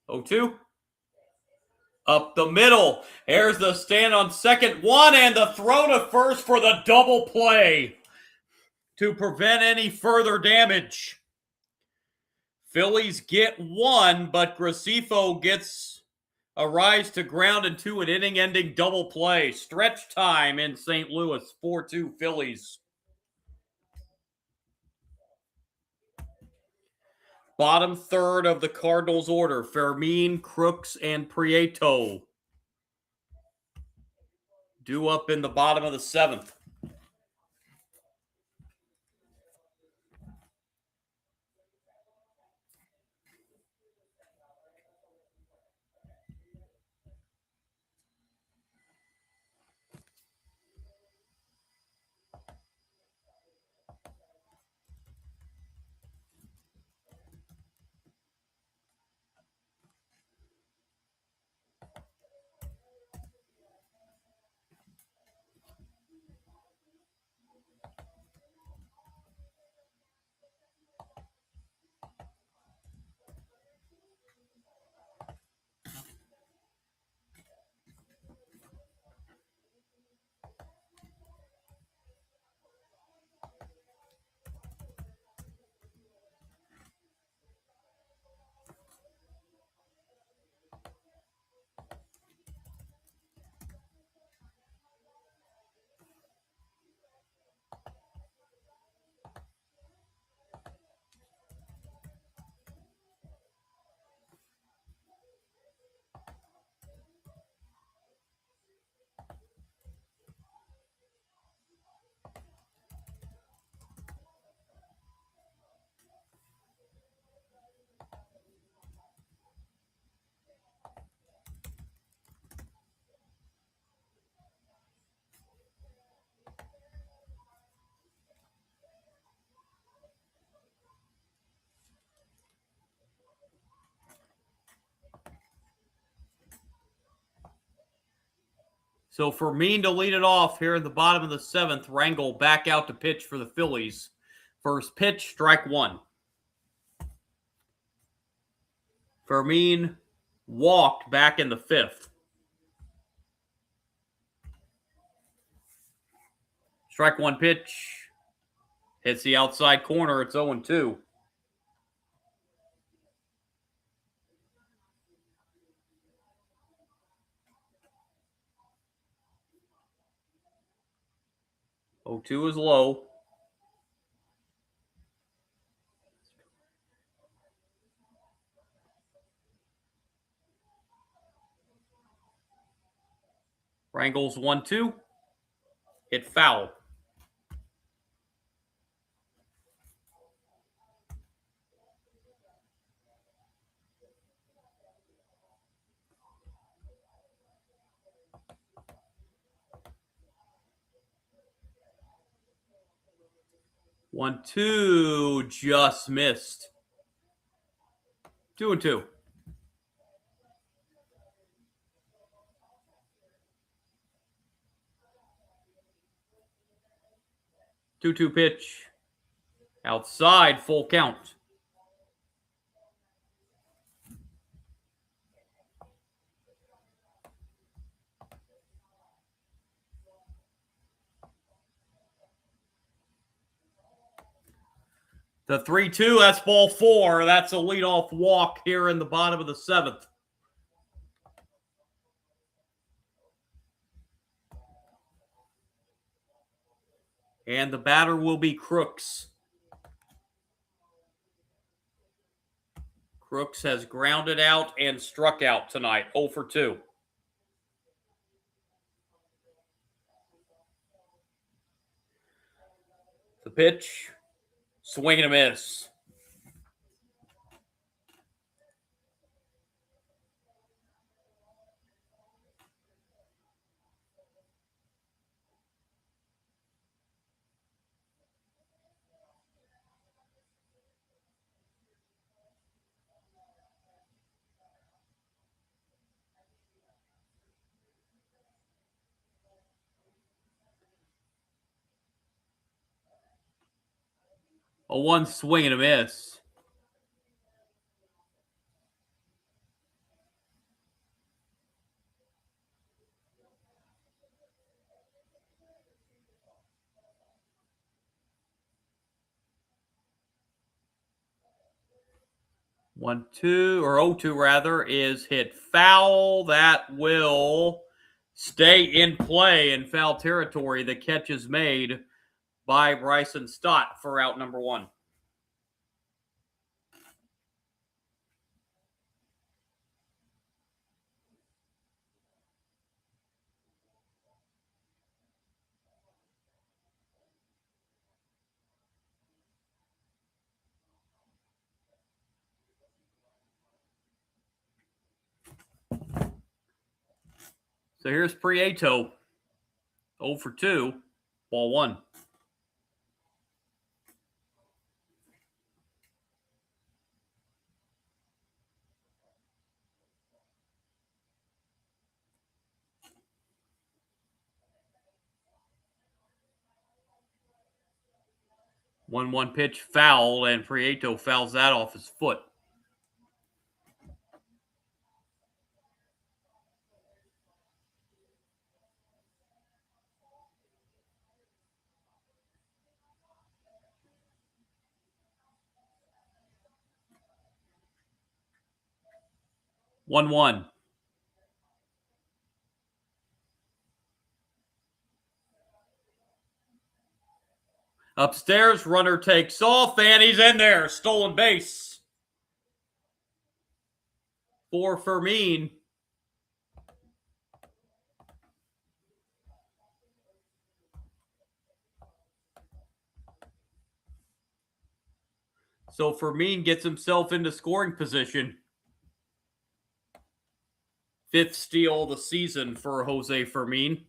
Oh, 2. Up the middle. There's the stand on second. 1 and the throw to first for the double play to prevent any further damage. Phillies get 1, but Graceffo gets Arraez to ground into an inning-ending double play. Stretch time in St. Louis. 4-2 Phillies. Bottom third of the Cardinals order. Fermin, Crooks, and Prieto. Due up in the bottom of the 7th. So Fermin to lead it off here in the bottom of the 7th. Rangel back out to pitch for the Phillies. First pitch, strike 1. Fermin walked back in the 5th. Strike 1 pitch. Hits the outside corner. It's 0-2. Oh, 2 is low. Rangel's 1-2. Hit foul. One, 2, just missed. 2-2. Two pitch. Outside, full count. The 3-2, that's ball 4. That's a leadoff walk here in the bottom of the 7th. And the batter will be Crooks. Crooks has grounded out and struck out tonight, 0 for 2. The pitch, swing and a miss. A 1 swing and a miss. One, 2, or 0-2 rather, is hit foul. That will stay in play in foul territory. The catch is made by Bryson Stott for out number 1. So here's Prieto, 0 for 2, ball 1. One pitch foul, and Prieto fouls that off his foot. One. Upstairs, runner takes off, and he's in there. Stolen base for Fermin. So Fermin gets himself into scoring position. 5th steal of the season for Jose Fermin.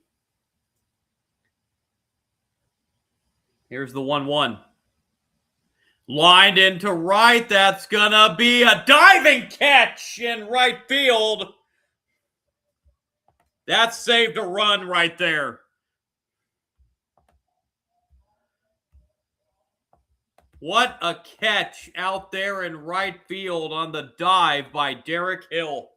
Here's the 1-1. Lined into right. That's going to be a diving catch in right field. That saved a run right there. What a catch out there in right field on the dive by Derek Hill.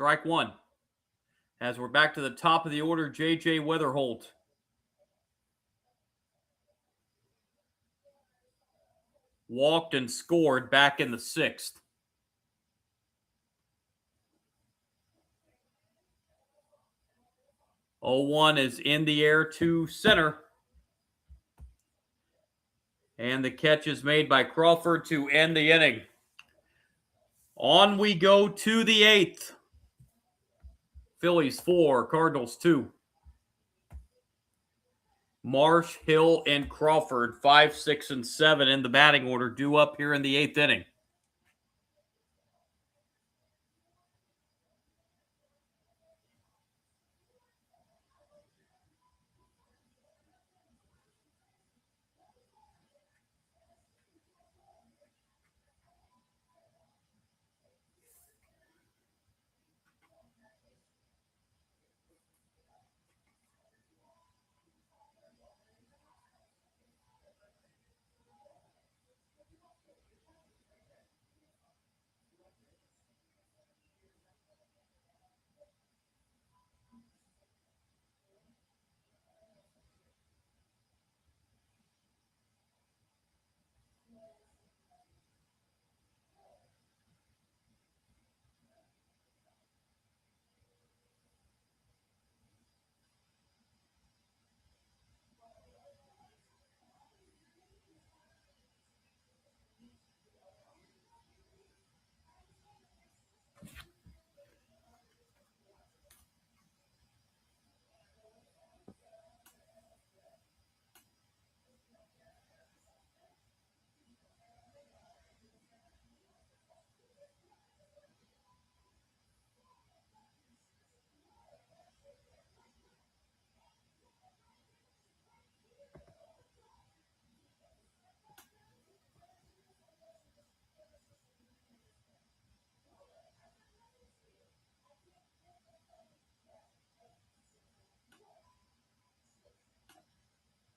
Strike one. As we're back to the top of the order, J.J. Weatherholt. Walked and scored back in the sixth. 0-1 is in the air to center. And the catch is made by Crawford to end the inning. On we go to the eighth. Phillies 4, Cardinals 2. Marsh, Hill, and Crawford, 5, 6, and 7 in the batting order, due up here in the eighth inning.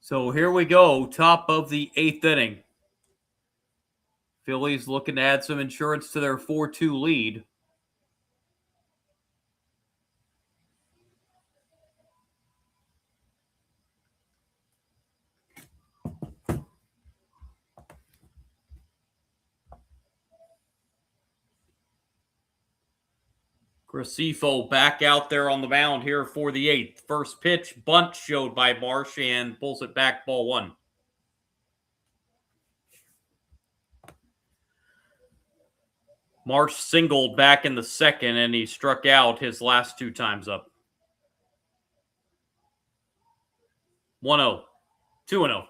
So here we go, top of the eighth inning. Phillies looking to add some insurance to their 4-2 lead. Gracefo back out there on the mound here for the eighth. First pitch, bunt showed by Marsh and pulls it back, ball one. Marsh singled back in the second, and he struck out his last two times up. 1-0, 2-0.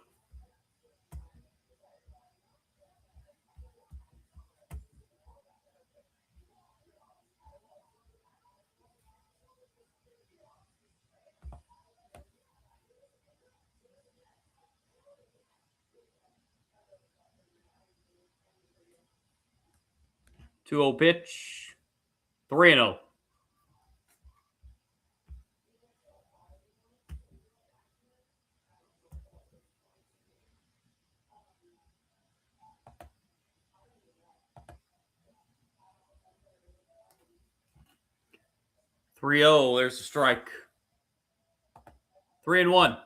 Two-zero pitch, 3-0. There's a strike. 3-1.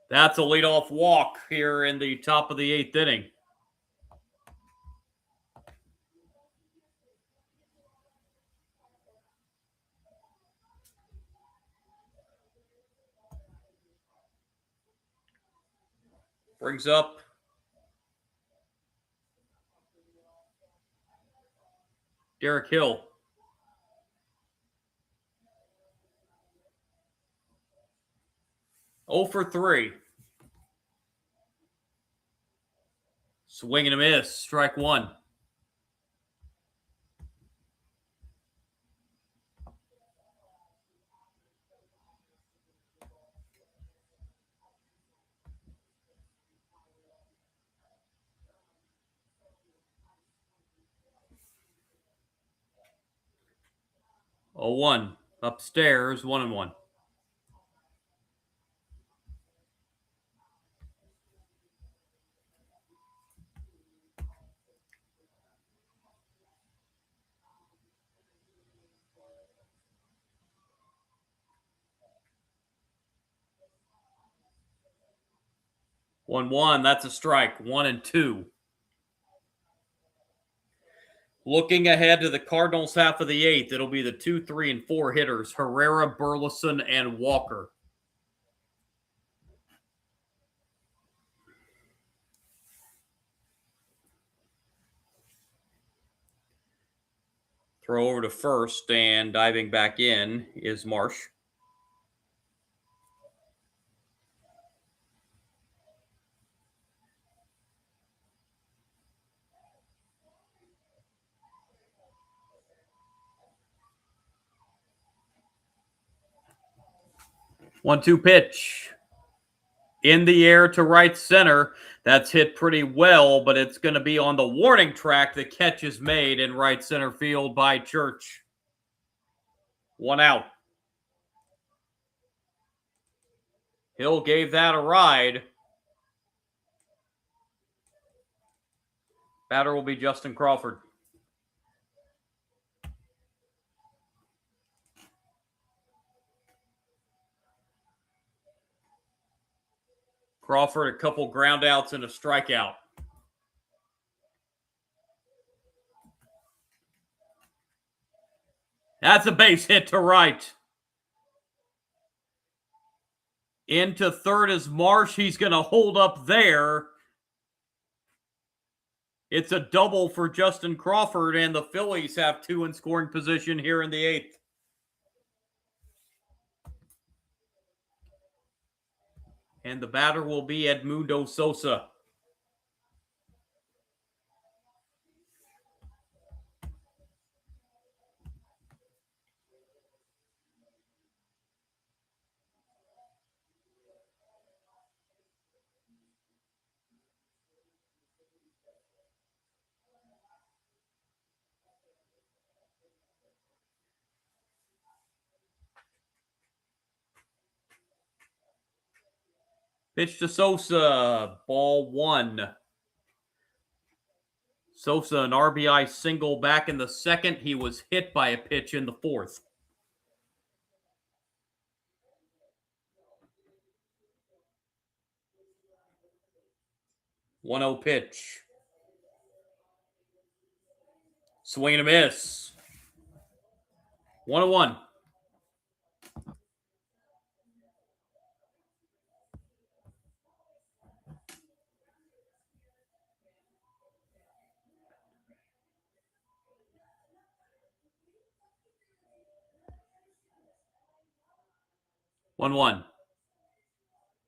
That's a leadoff walk here in the top of the eighth inning. Brings up Derek Hill. 0 for 3. Swing and a miss. Strike one. Oh, 1. Upstairs, 1-1. One. That's a strike. 1-2. Looking ahead to the Cardinals half of the eighth, it'll be the 2, 3, and 4 hitters: Herrera, Burleson, and Walker. Throw over to first, and diving back in is Marsh. One-two pitch. In the air to right center. That's hit pretty well, but it's going to be on the warning track. The catch is made in right center field by Church. 1 out. Hill gave that a ride. Batter will be Justin Crawford. Crawford, a couple ground outs and a strikeout. That's a base hit to right. Into third is Marsh. He's going to hold up there. It's a double for Justin Crawford, and the Phillies have 2 in scoring position here in the eighth. And the batter will be Edmundo Sosa. Pitch to Sosa, ball 1. Sosa, an RBI single back in the second. He was hit by a pitch in the fourth. 1-0 pitch. Swing and a miss. 1-1. One.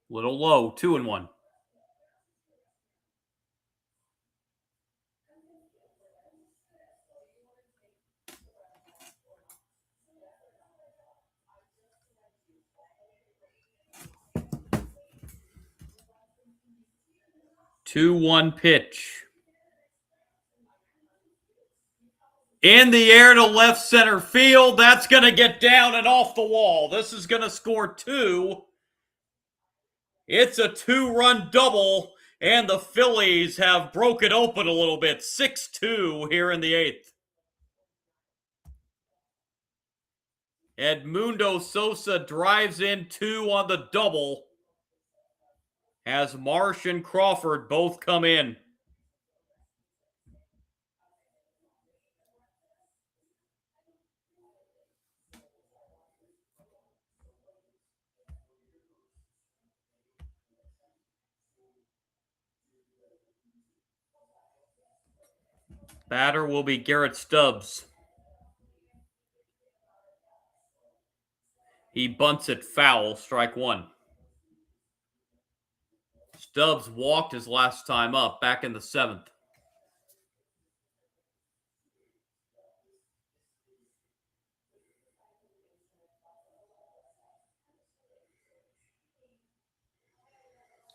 Little low. 2-1. Two-one pitch. In the air to left center field. That's going to get down and off the wall. This is going to score 2. It's a 2-run double, and the Phillies have broken open a little bit. 6-2 here in the eighth. Edmundo Sosa drives in 2 on the double as Marsh and Crawford both come in. Batter will be Garrett Stubbs. He bunts it foul, strike one. Stubbs walked his last time up, back in the seventh.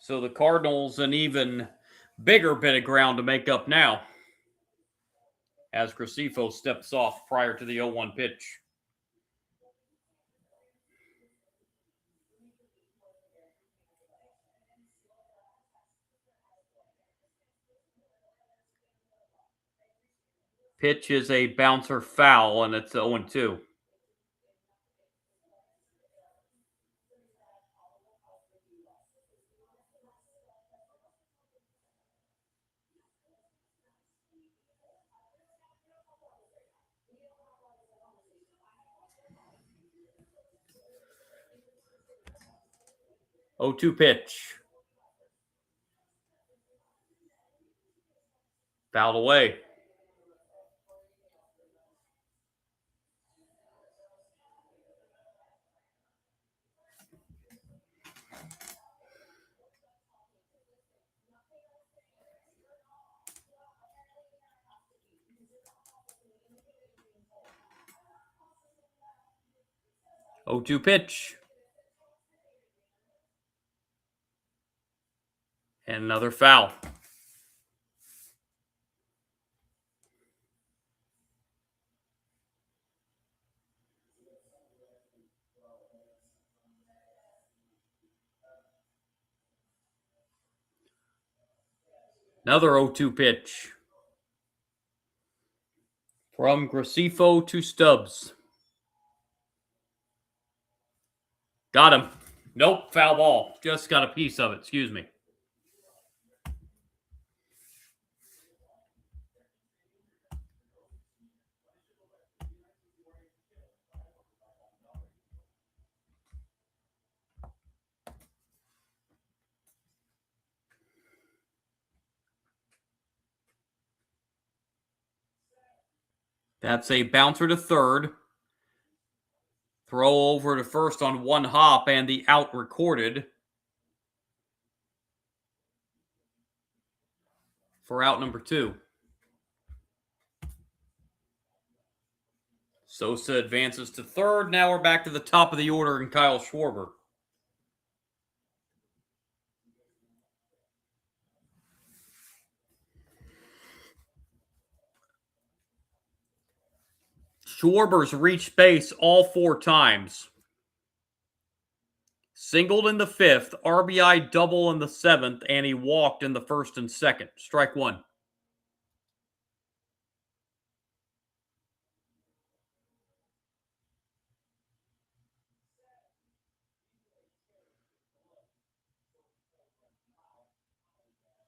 So the Cardinals an even bigger bit of ground to make up now as Graceffo steps off prior to the 0-1 pitch. Pitch is a bouncer foul, and it's 0-2. Oh, 2 pitch. Fouled away. Oh, 2 pitch. And another foul. Another 0-2 pitch. From Graceffo to Stubbs. Got him. Nope, foul ball. Just got a piece of it. Excuse me. That's a bouncer to third. Throw over to first on one hop and the out recorded for out number 2. Sosa advances to third. Now we're back to the top of the order and Kyle Schwarber. Schwarber's reached base all 4 times. Singled in the 5th, RBI double in the 7th, and he walked in the 1st and 2nd. Strike one.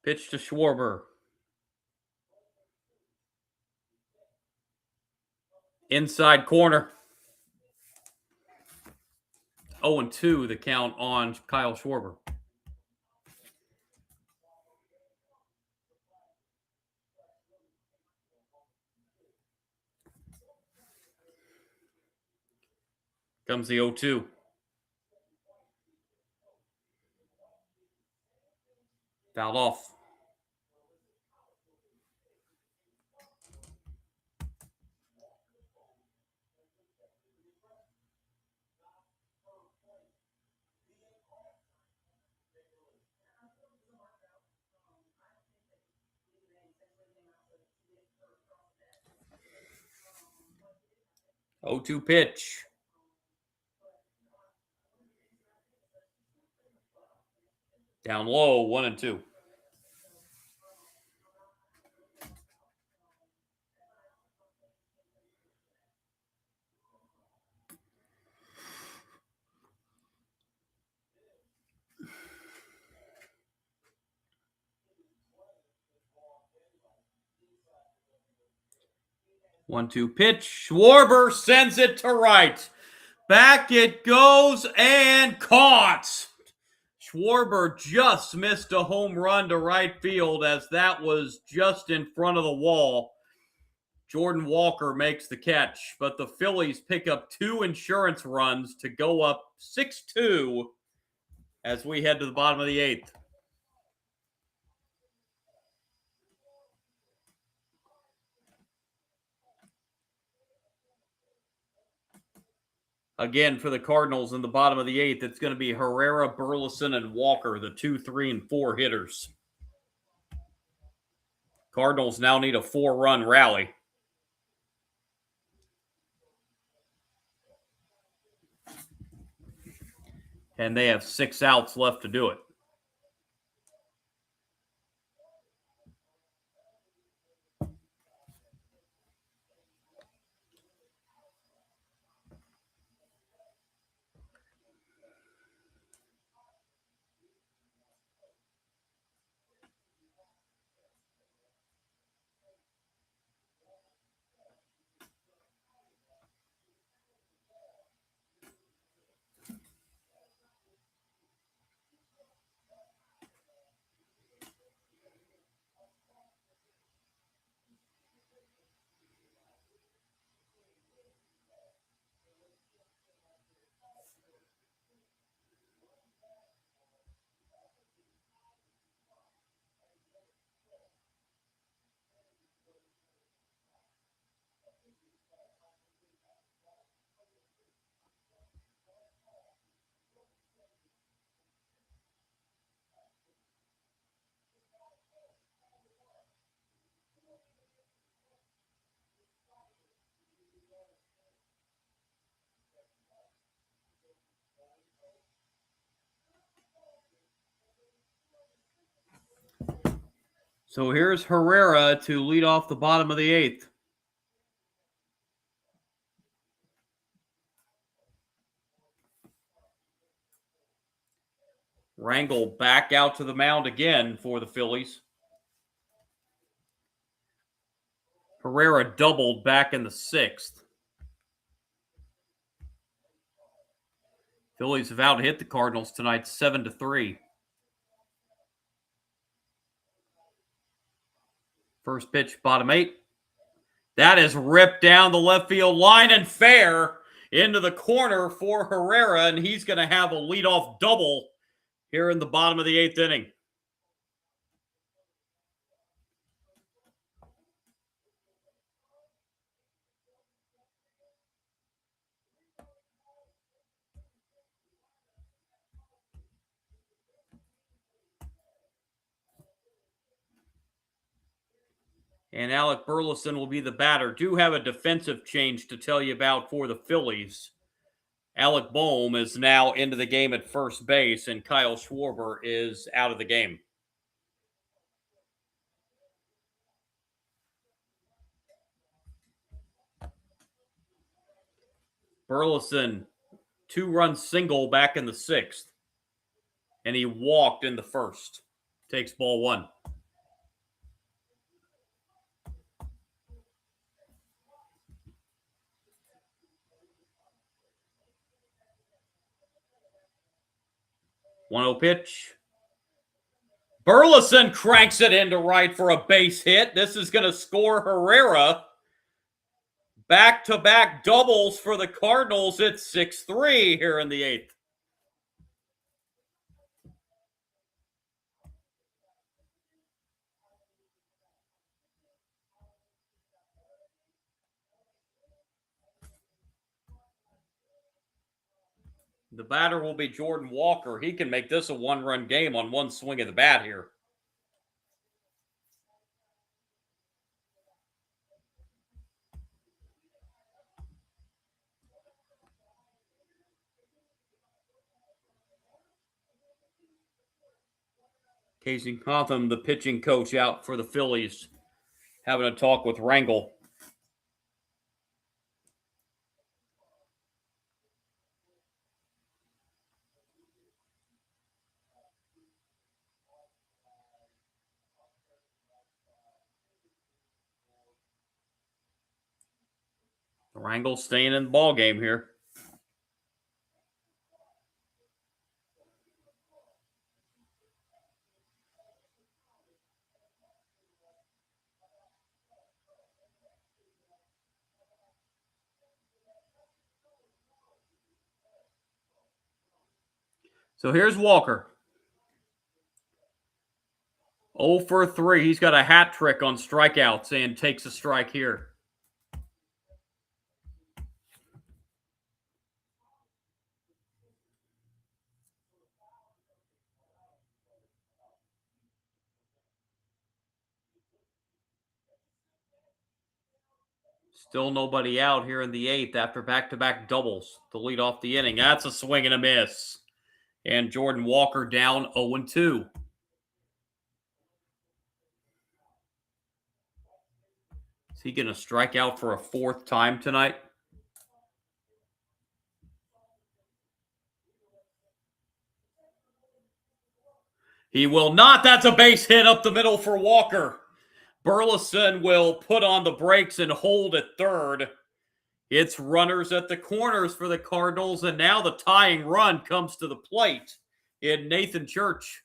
Pitch to Schwarber. Inside corner. 0-2 the count on Kyle Schwarber. Comes the 0-2. Fouled off. Oh, 2 pitch. Down low, 1-2. One-two pitch. Schwarber sends it to right. Back it goes and caught. Schwarber just missed a home run to right field as that was just in front of the wall. Jordan Walker makes the catch, but the Phillies pick up 2 insurance runs to go up 6-2 as we head to the bottom of the 8th. Again, for the Cardinals in the bottom of the 8th, it's going to be Herrera, Burleson, and Walker, the 2, 3, and 4 hitters. Cardinals now need a 4-run rally. And they have 6 outs left to do it. So here's Herrera to lead off the bottom of the 8th. Rangel back out to the mound again for the Phillies. Herrera doubled back in the 6th. Phillies have out hit the Cardinals tonight 7-3. First pitch, bottom 8. That is ripped down the left field line and fair into the corner for Herrera, and he's going to have a leadoff double here in the bottom of the 8th inning. And Alec Burleson will be the batter. Do have a defensive change to tell you about for the Phillies. Alec Boehm is now into the game at first base, and Kyle Schwarber is out of the game. Burleson, 2-run single back in the 6th, and he walked in the 1st. Takes ball 1. One-0 pitch. Burleson cranks it into right for a base hit. This is going to score Herrera. Back-to-back doubles for the Cardinals. It's 6-3 here in the 8th. The batter will be Jordan Walker. He can make this a 1-run game on one swing of the bat here. Casey Cotham, the pitching coach, out for the Phillies, having a talk with Rangel. Rangel staying in the ball game here. So here's Walker. 0 for 3. He's got a hat trick on strikeouts and takes a strike here. Still nobody out here in the 8th after back-to-back doubles to lead off the inning. That's a swing and a miss. And Jordan Walker down 0-2. Is he going to strike out for a 4th time tonight? He will not. That's a base hit up the middle for Walker. Burleson will put on the brakes and hold at third. It's runners at the corners for the Cardinals, and now the tying run comes to the plate in Nathan Church.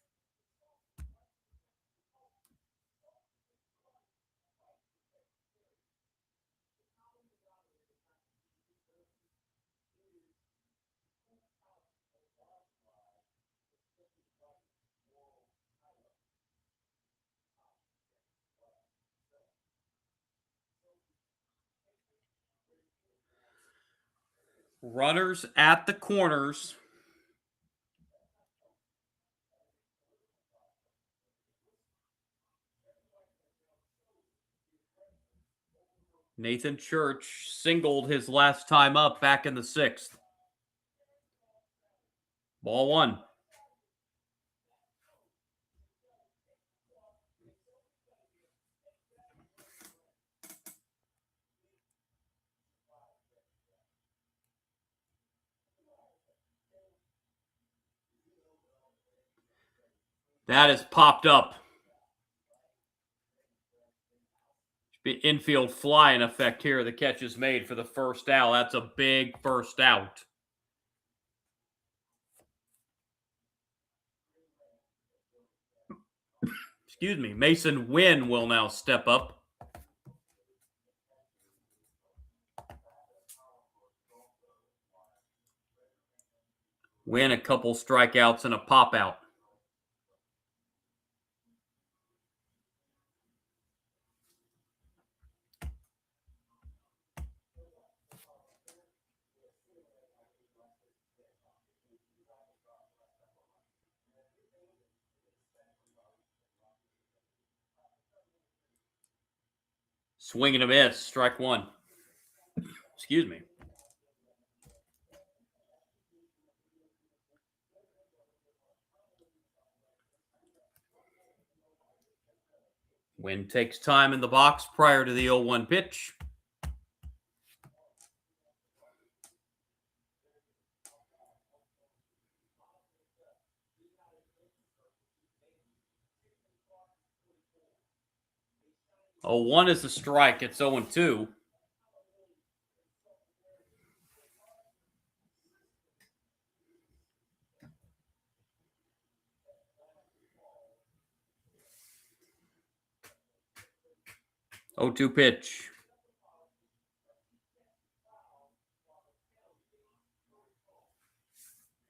Runners at the corners. Nathan Church singled his last time up back in the 6th. Ball 1. That is popped up. Infield fly in effect here. The catch is made for the first out. That's a big first out. Excuse me. Mason Wynn will now step up. Win a couple strikeouts and a pop out. Swing and a miss. Strike 1. Excuse me. Wynn takes time in the box prior to the 0-1 pitch. Oh, 1 is a strike. It's 0-2. Oh, 2 pitch.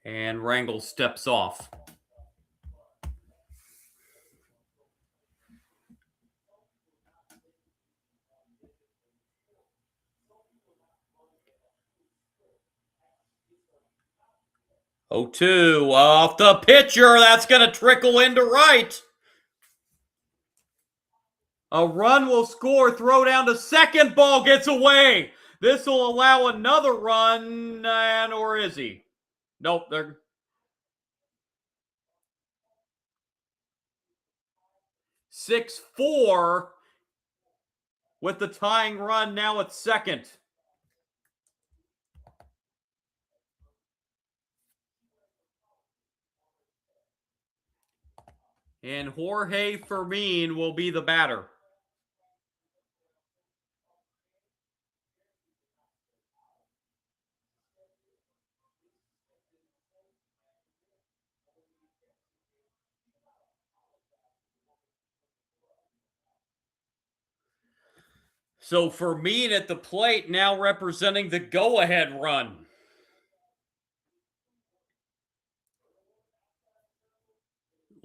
And Rangel steps off. Oh, 2 off the pitcher. That's going to trickle into right. A run will score. Throw down to second. Ball gets away. This will allow another run. And or is he? Nope. They're 6-4 with the tying run now at second. And Jorge Fermin will be the batter. So Fermin at the plate now representing the go-ahead run.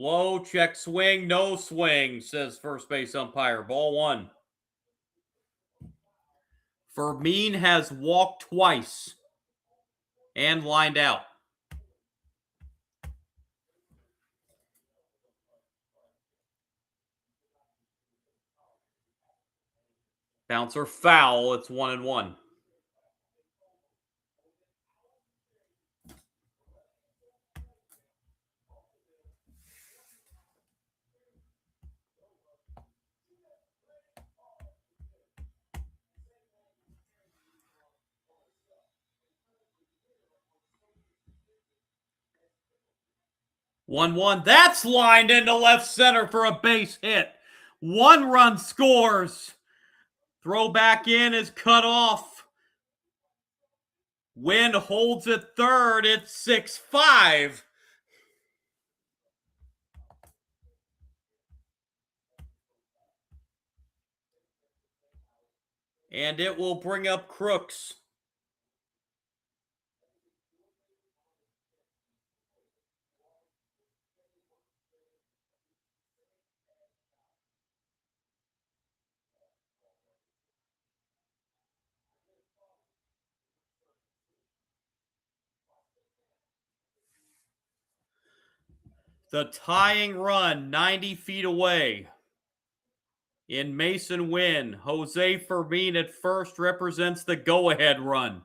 Low, check swing, no swing, says first base umpire. Ball one. Fermin has walked twice and lined out. Bouncer foul. It's 1-1. One. That's lined into left center for a base hit. 1 run scores. Throw back in is cut off. Wynn holds it third. It's 6-5. And it will bring up Crooks. The tying run 90 feet away. In Mason Wynn, Jose Fermin at first represents the go-ahead run.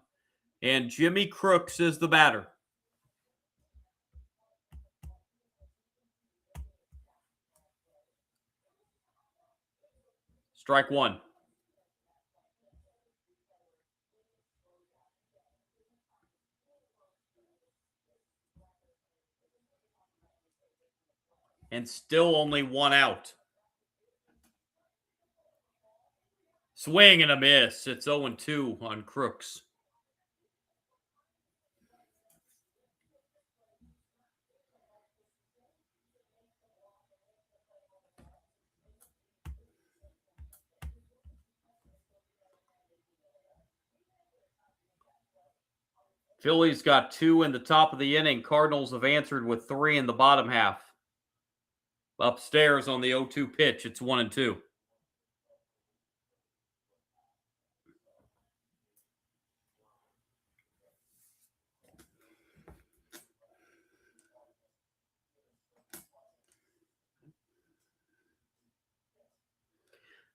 And Jimmy Crooks is the batter. Strike one. And still only 1 out. Swing and a miss. It's 0-2 on Crooks. Phillies got 2 in the top of the inning. Cardinals have answered with 3 in the bottom half. Upstairs on the 0-2 pitch, it's 1-2.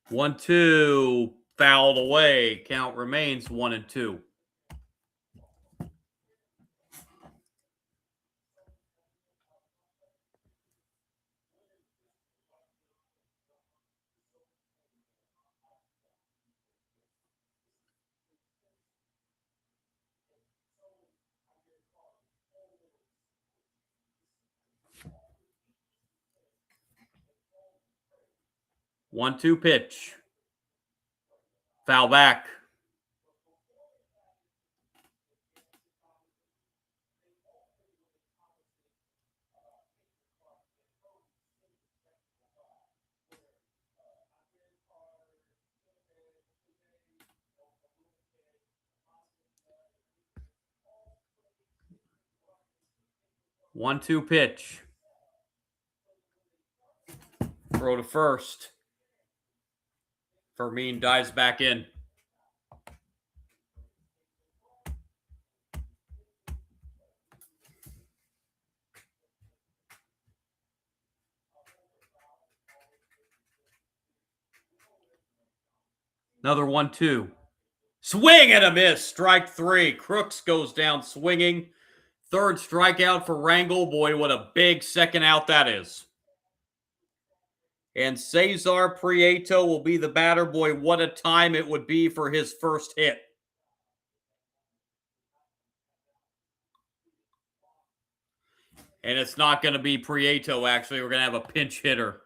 One, two, fouled away. Count remains 1-2. One-two pitch. Foul back. One-two pitch. Throw to first. Fermin dives back in. Another 1-2. Swing and a miss. Strike 3. Crooks goes down swinging. Third strikeout for Rangel. Boy, what a big second out that is. And Cesar Prieto will be the batter. Boy, what a time it would be for his first hit. And it's not going to be Prieto, actually. We're going to have a pinch hitter.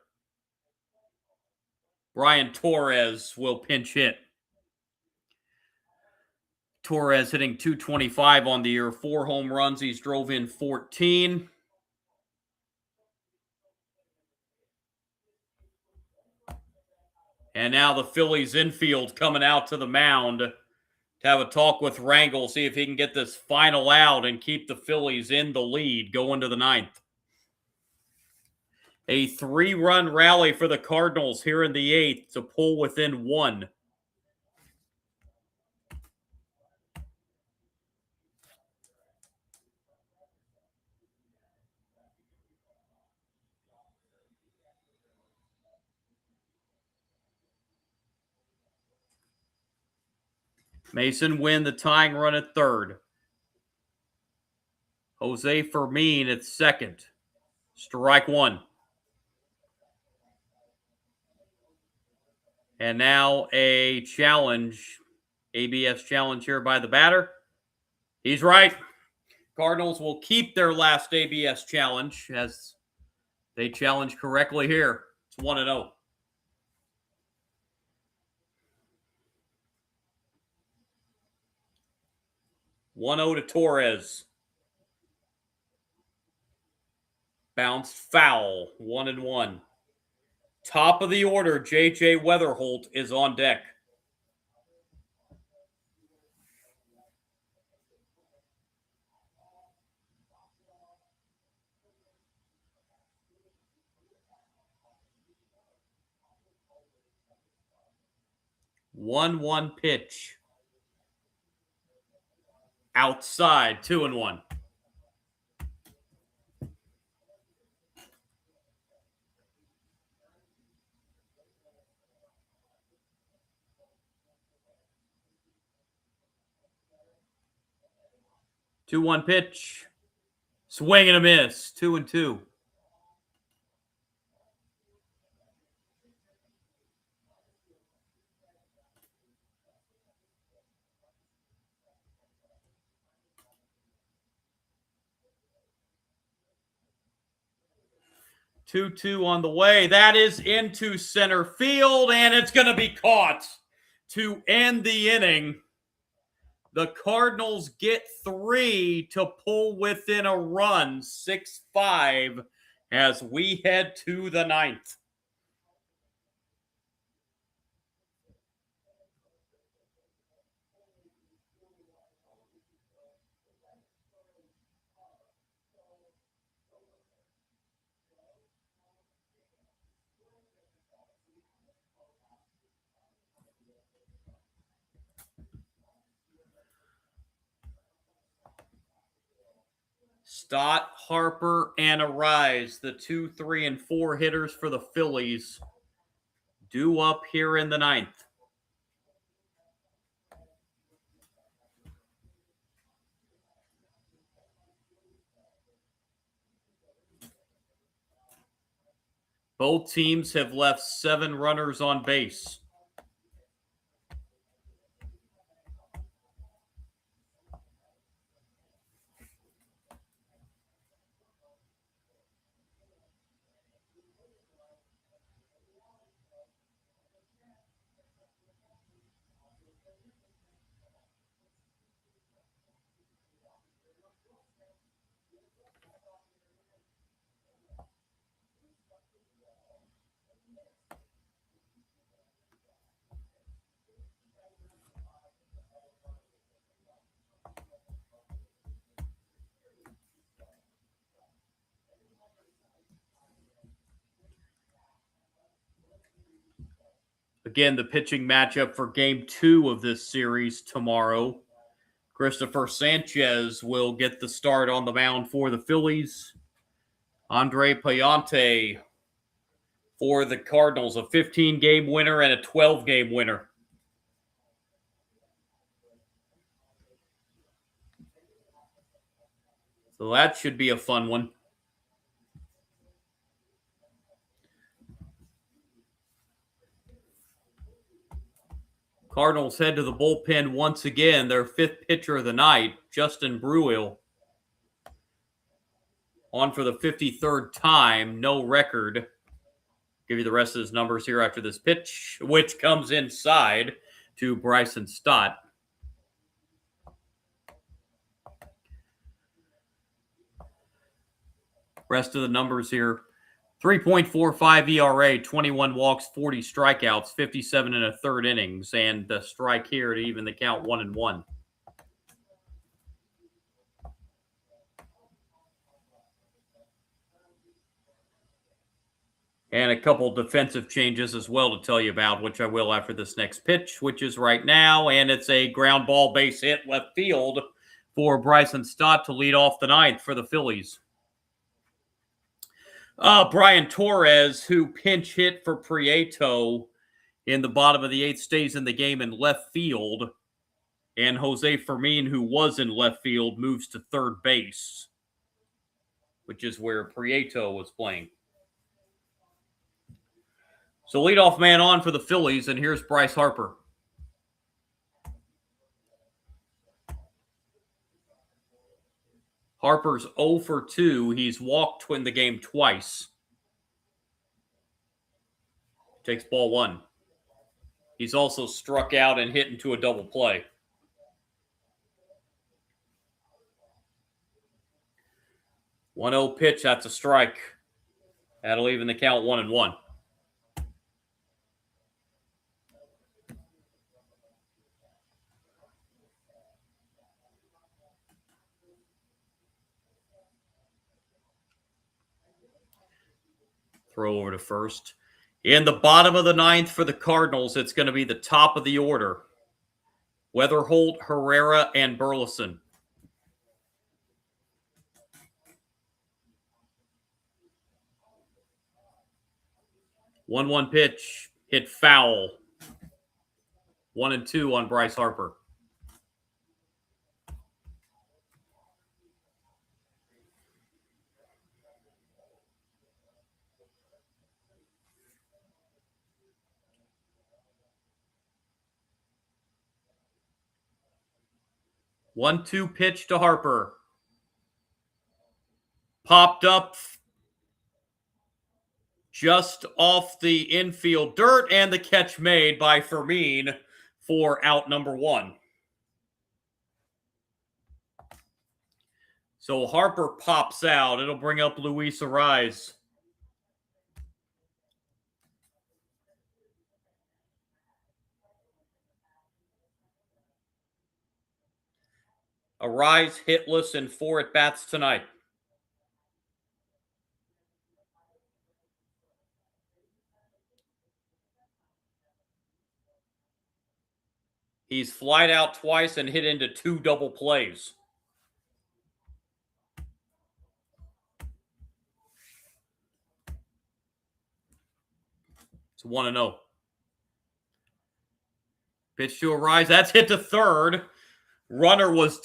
Brian Torres will pinch hit. Torres hitting .225 on the year. 4 home runs. He's drove in 14. And now the Phillies infield coming out to the mound to have a talk with Rangel, see if he can get this final out and keep the Phillies in the lead going to the 9th. A 3-run rally for the Cardinals here in the 8th to pull within 1. Mason Wynn, the tying run at 3rd. Jose Fermin at 2nd. Strike 1. And now a challenge, ABS challenge here by the batter. He's right. Cardinals will keep their last ABS challenge as they challenge correctly here. It's 1-0. To Torres. Bounced foul. 1-1. Top of the order, J.J. Weatherholt is on deck. One pitch. Outside, 2-1. Two-one pitch. Swing and a miss. 2-2. Two on the way. That is into center field, and it's going to be caught to end the inning. The Cardinals get 3 to pull within a run, 6-5, as we head to the 9th. Stott, Harper, and Arise, the 2, 3, and 4 hitters for the Phillies, due up here in the 9th. Both teams have left 7 runners on base. Again, the pitching matchup for Game 2 of this series tomorrow. Christopher Sanchez will get the start on the mound for the Phillies. Andre Payante for the Cardinals, a 15-game winner and a 12-game winner. So that should be a fun one. Cardinals head to the bullpen once again. Their 5th pitcher of the night, Justin Bruihl, on for the 53rd time. No record. Give you the rest of his numbers here after this pitch, which comes inside to Bryson Stott. Rest of the numbers here. 3.45 ERA, 21 walks, 40 strikeouts, 57 and a third innings, and the strike here to even the count 1-1. And a couple defensive changes as well to tell you about, which I will after this next pitch, which is right now. And it's a ground ball base hit left field for Bryson Stott to lead off the ninth for the Phillies. Brian Torres, who pinch hit for Prieto in the bottom of the eighth, stays in the game in left field. And Jose Fermin, who was in left field, moves to third base, which is where Prieto was playing. So leadoff man on for the Phillies, and here's Bryce Harper. Harper's 0 for 2. He's walked in the game twice. Takes ball one. He's also struck out and hit into a double play. 1-0 pitch, that's a strike. That'll even the count 1-1. Throw over to first. In the bottom of the ninth for the Cardinals, it's going to be the top of the order. Weatherholt, Herrera, and Burleson. One pitch, hit foul. 1-2 on Bryce Harper. One-two pitch to Harper. Popped up just off the infield dirt, and the catch made by Fermin for out number one. So Harper pops out. It'll bring up Luis Ariz. Ariz hitless in 4 at-bats tonight. He's flied out twice and hit into 2 double plays. It's 1-0. Pitch to Ariz. That's hit to third. Runner was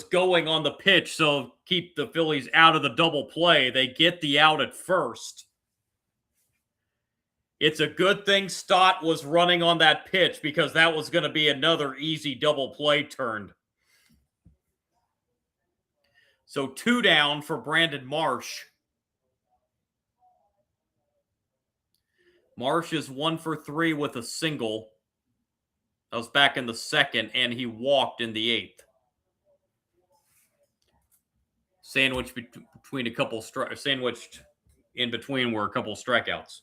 going on the pitch, so keep the Phillies out of the double play. They get the out at first. It's a good thing Stott was running on that pitch, because that was going to be another easy double play turned. So 2 down for Brandon Marsh. Marsh is 1 for 3 with a single. That was back in the second, and he walked in the 8th. Sandwiched in between were a couple strikeouts.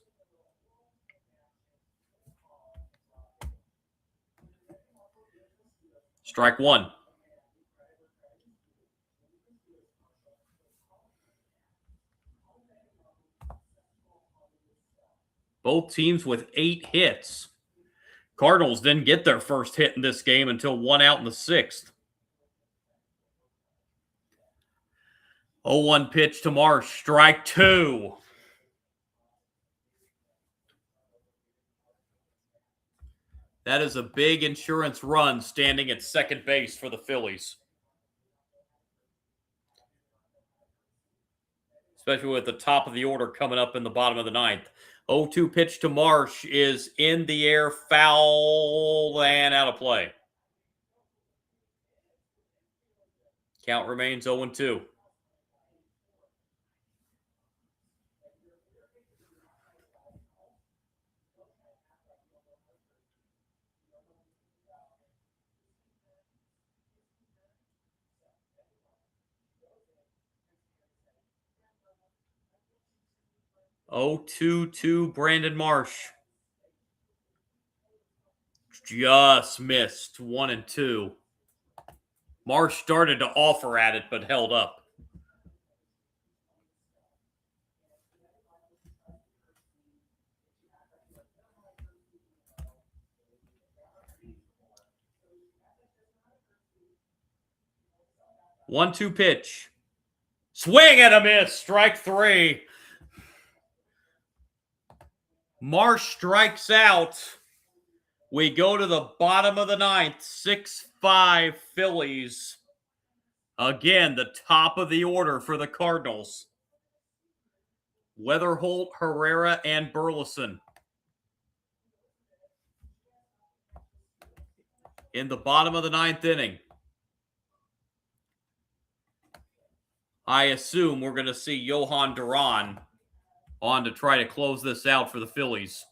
Strike one. Both teams with 8 hits. Cardinals didn't get their first hit in this game until 1 out in the 6th. 0-1 pitch to Marsh. Strike 2. That is a big insurance run standing at second base for the Phillies. Especially with the top of the order coming up in the bottom of the ninth. 0-2 pitch to Marsh is in the air, foul, and out of play. Count remains 0-2. Oh, 2-2 Brandon Marsh. Just missed 1-2. Marsh started to offer at it, but held up. 1-2 pitch. Swing and a miss. Strike 3. Marsh strikes out. We go to the bottom of the ninth. 6-5 Phillies. Again, the top of the order for the Cardinals. Weatherholt, Herrera, and Burleson. In the bottom of the ninth inning. I assume we're going to see Johan Duran on to try to close this out for the Phillies.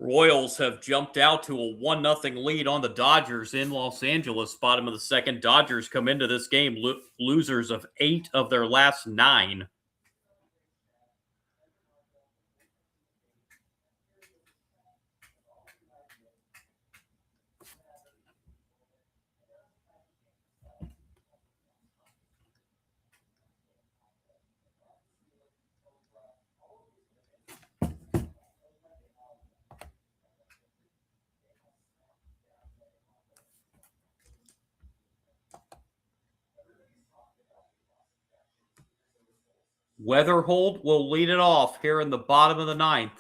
Royals have jumped out to a 1-0 lead on the Dodgers in Los Angeles. Bottom of the second. Dodgers come into this game losers of 8 of their last 9. Weatherholt will lead it off here in the bottom of the ninth.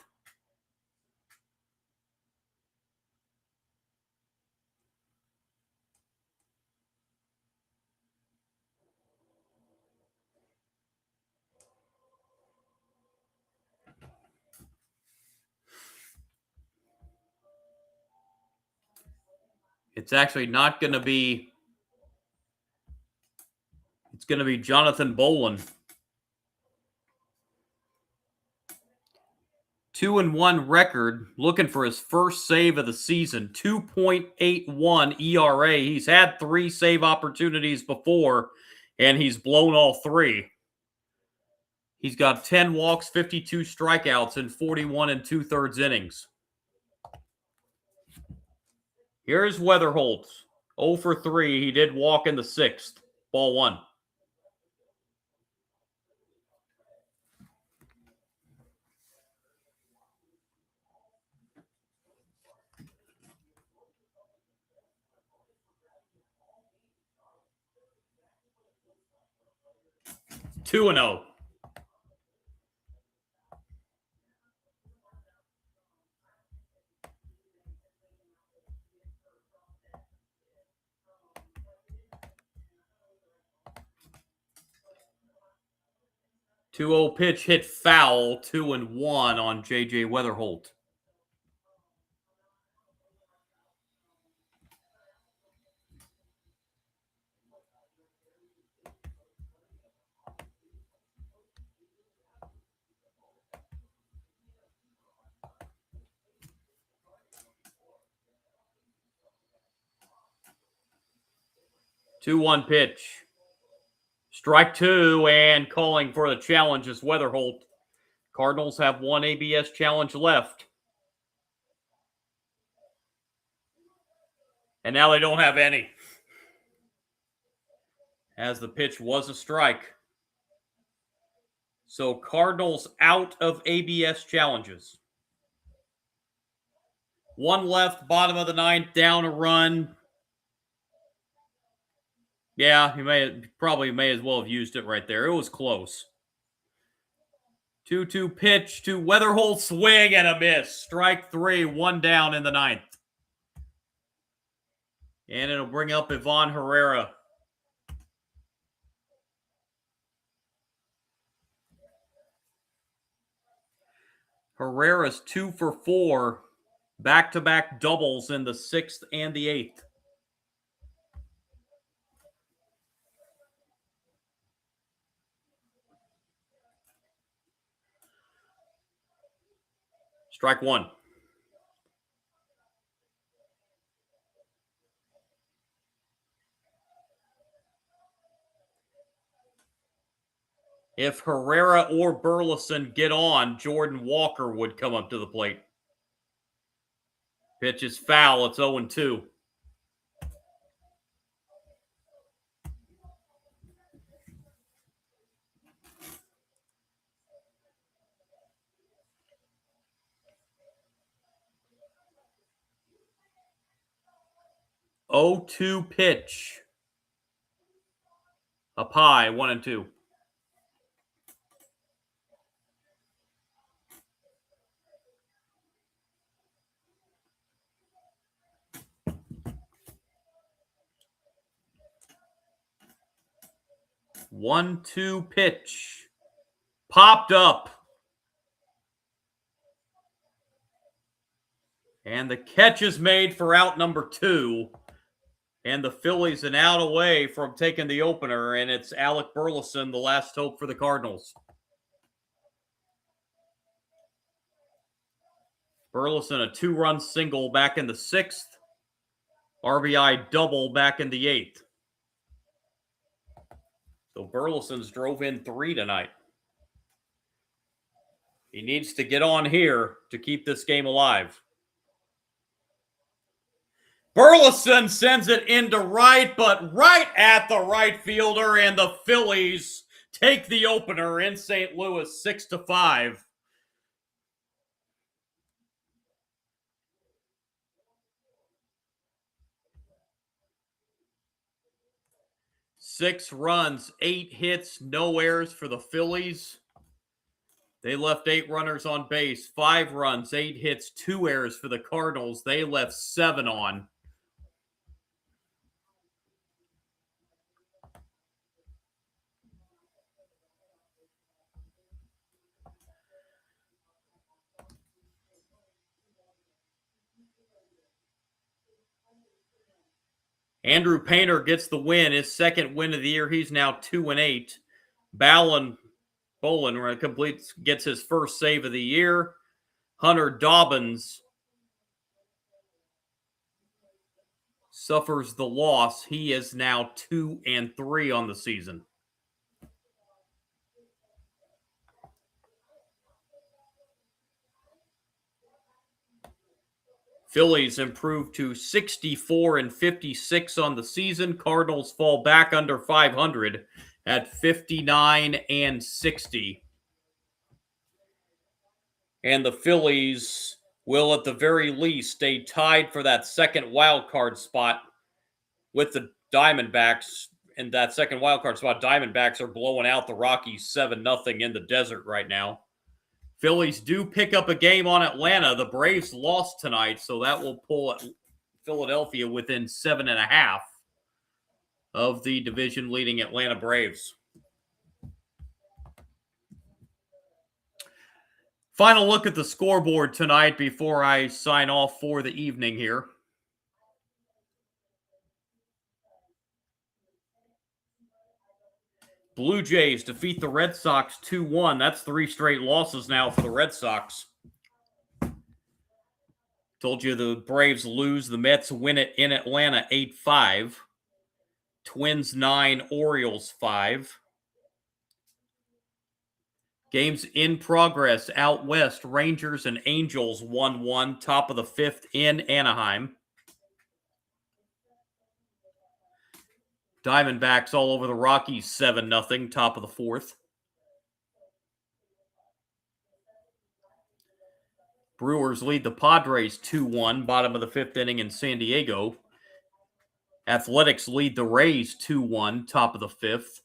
It's actually not going to be. It's going to be Jonathan Bolin. 2-1 record, looking for his first save of the season. 2.81 ERA. He's had 3 save opportunities before, and he's blown all 3. He's got 10 walks, 52 strikeouts, and 41 2/3 innings. Here's Weatherholt. 0 for 3. He did walk in the 6th. Ball 1. Two and 0. Two 0 pitch hit foul. 2-1 on JJ Weatherholt. Two 1 pitch. Strike 2, and calling for the challenge is Weatherholt. Cardinals have 1 ABS challenge left. And now they don't have any. As the pitch was a strike. So Cardinals out of ABS challenges. 1 left, bottom of the ninth, down a run. Yeah, he probably may as well have used it right there. It was close. 2-2 pitch to Weatherholt, swing and a miss. Strike 3, 1 down in the ninth. And it'll bring up Ivan Herrera. Herrera's 2 for 4. Back-to-back doubles in the 6th and the 8th. Strike 1. If Herrera or Burleson get on, Jordan Walker would come up to the plate. Pitch is foul. It's 0-2. Oh, 2 pitch. Up high, 1-2. One, two pitch. Popped up. And the catch is made for out number 2. And the Phillies an out away from taking the opener. And it's Alec Burleson, the last hope for the Cardinals. Burleson, a 2-run single back in the 6th. RBI double back in the 8th. So Burleson's drove in 3 tonight. He needs to get on here to keep this game alive. Burleson sends it into right, but right at the right fielder, and the Phillies take the opener in St. Louis 6-5. Six runs, 8 hits, no errors for the Phillies. They left 8 runners on base, 5 runs, 8 hits, 2 errors for the Cardinals. They left 7 on. Andrew Painter gets the win, his second win of the year. He's now 2-8. Bolin gets his first save of the year. Hunter Dobbins suffers the loss. He is now 2-3 on the season. Phillies improve to 64-56 on the season. Cardinals fall back under 500 at 59-60. And the Phillies will, at the very least, stay tied for that second wild card spot with the Diamondbacks. And that second wild card spot, Diamondbacks are blowing out the Rockies 7-0 in the desert right now. Phillies do pick up a game on Atlanta. The Braves lost tonight, so that will pull Philadelphia within 7.5 of the division-leading Atlanta Braves. Final look at the scoreboard tonight before I sign off for the evening here. Blue Jays defeat the Red Sox 2-1. That's 3 straight losses now for the Red Sox. Told you the Braves lose. The Mets win it in Atlanta 8-5. Twins 9, Orioles 5. Games in progress out west. Rangers and Angels 1-1. Top of the 5th in Anaheim. Diamondbacks all over the Rockies 7-0. Top of the 4th. Brewers lead the Padres 2-1. Bottom of the 5th inning in San Diego. Athletics lead the Rays 2-1. Top of the 5th.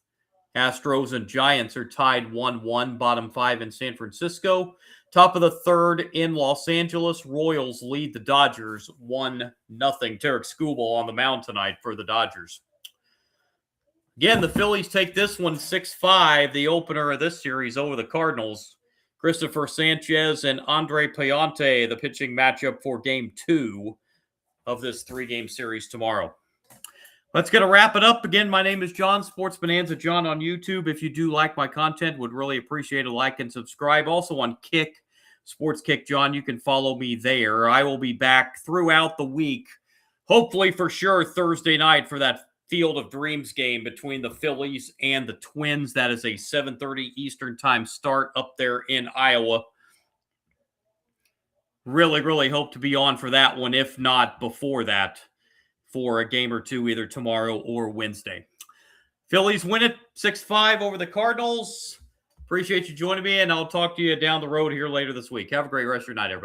Astros and Giants are tied 1-1, bottom 5 in San Francisco. Top of the 3rd in Los Angeles. Royals lead the Dodgers 1-0. Tarek Skubal on the mound tonight for the Dodgers. Again, the Phillies take this one 6-5, the opener of this series over the Cardinals. Christopher Sanchez and Andre Payante, the pitching matchup for Game 2 of this 3-game series tomorrow. Let's get to wrap it up. Again, my name is John, Sports Bonanza John on YouTube. If you do like my content, would really appreciate a like and subscribe. Also on Kick, Sports Kick John, you can follow me there. I will be back throughout the week, hopefully for sure Thursday night for that Field of Dreams game between the Phillies and the Twins. That is a 7:30 Eastern time start up there in Iowa. Really, really hope to be on for that one, if not before that, for a game or two, either tomorrow or Wednesday. Phillies win it 6-5 over the Cardinals. Appreciate you joining me, and I'll talk to you down the road here later this week. Have a great rest of your night, everybody.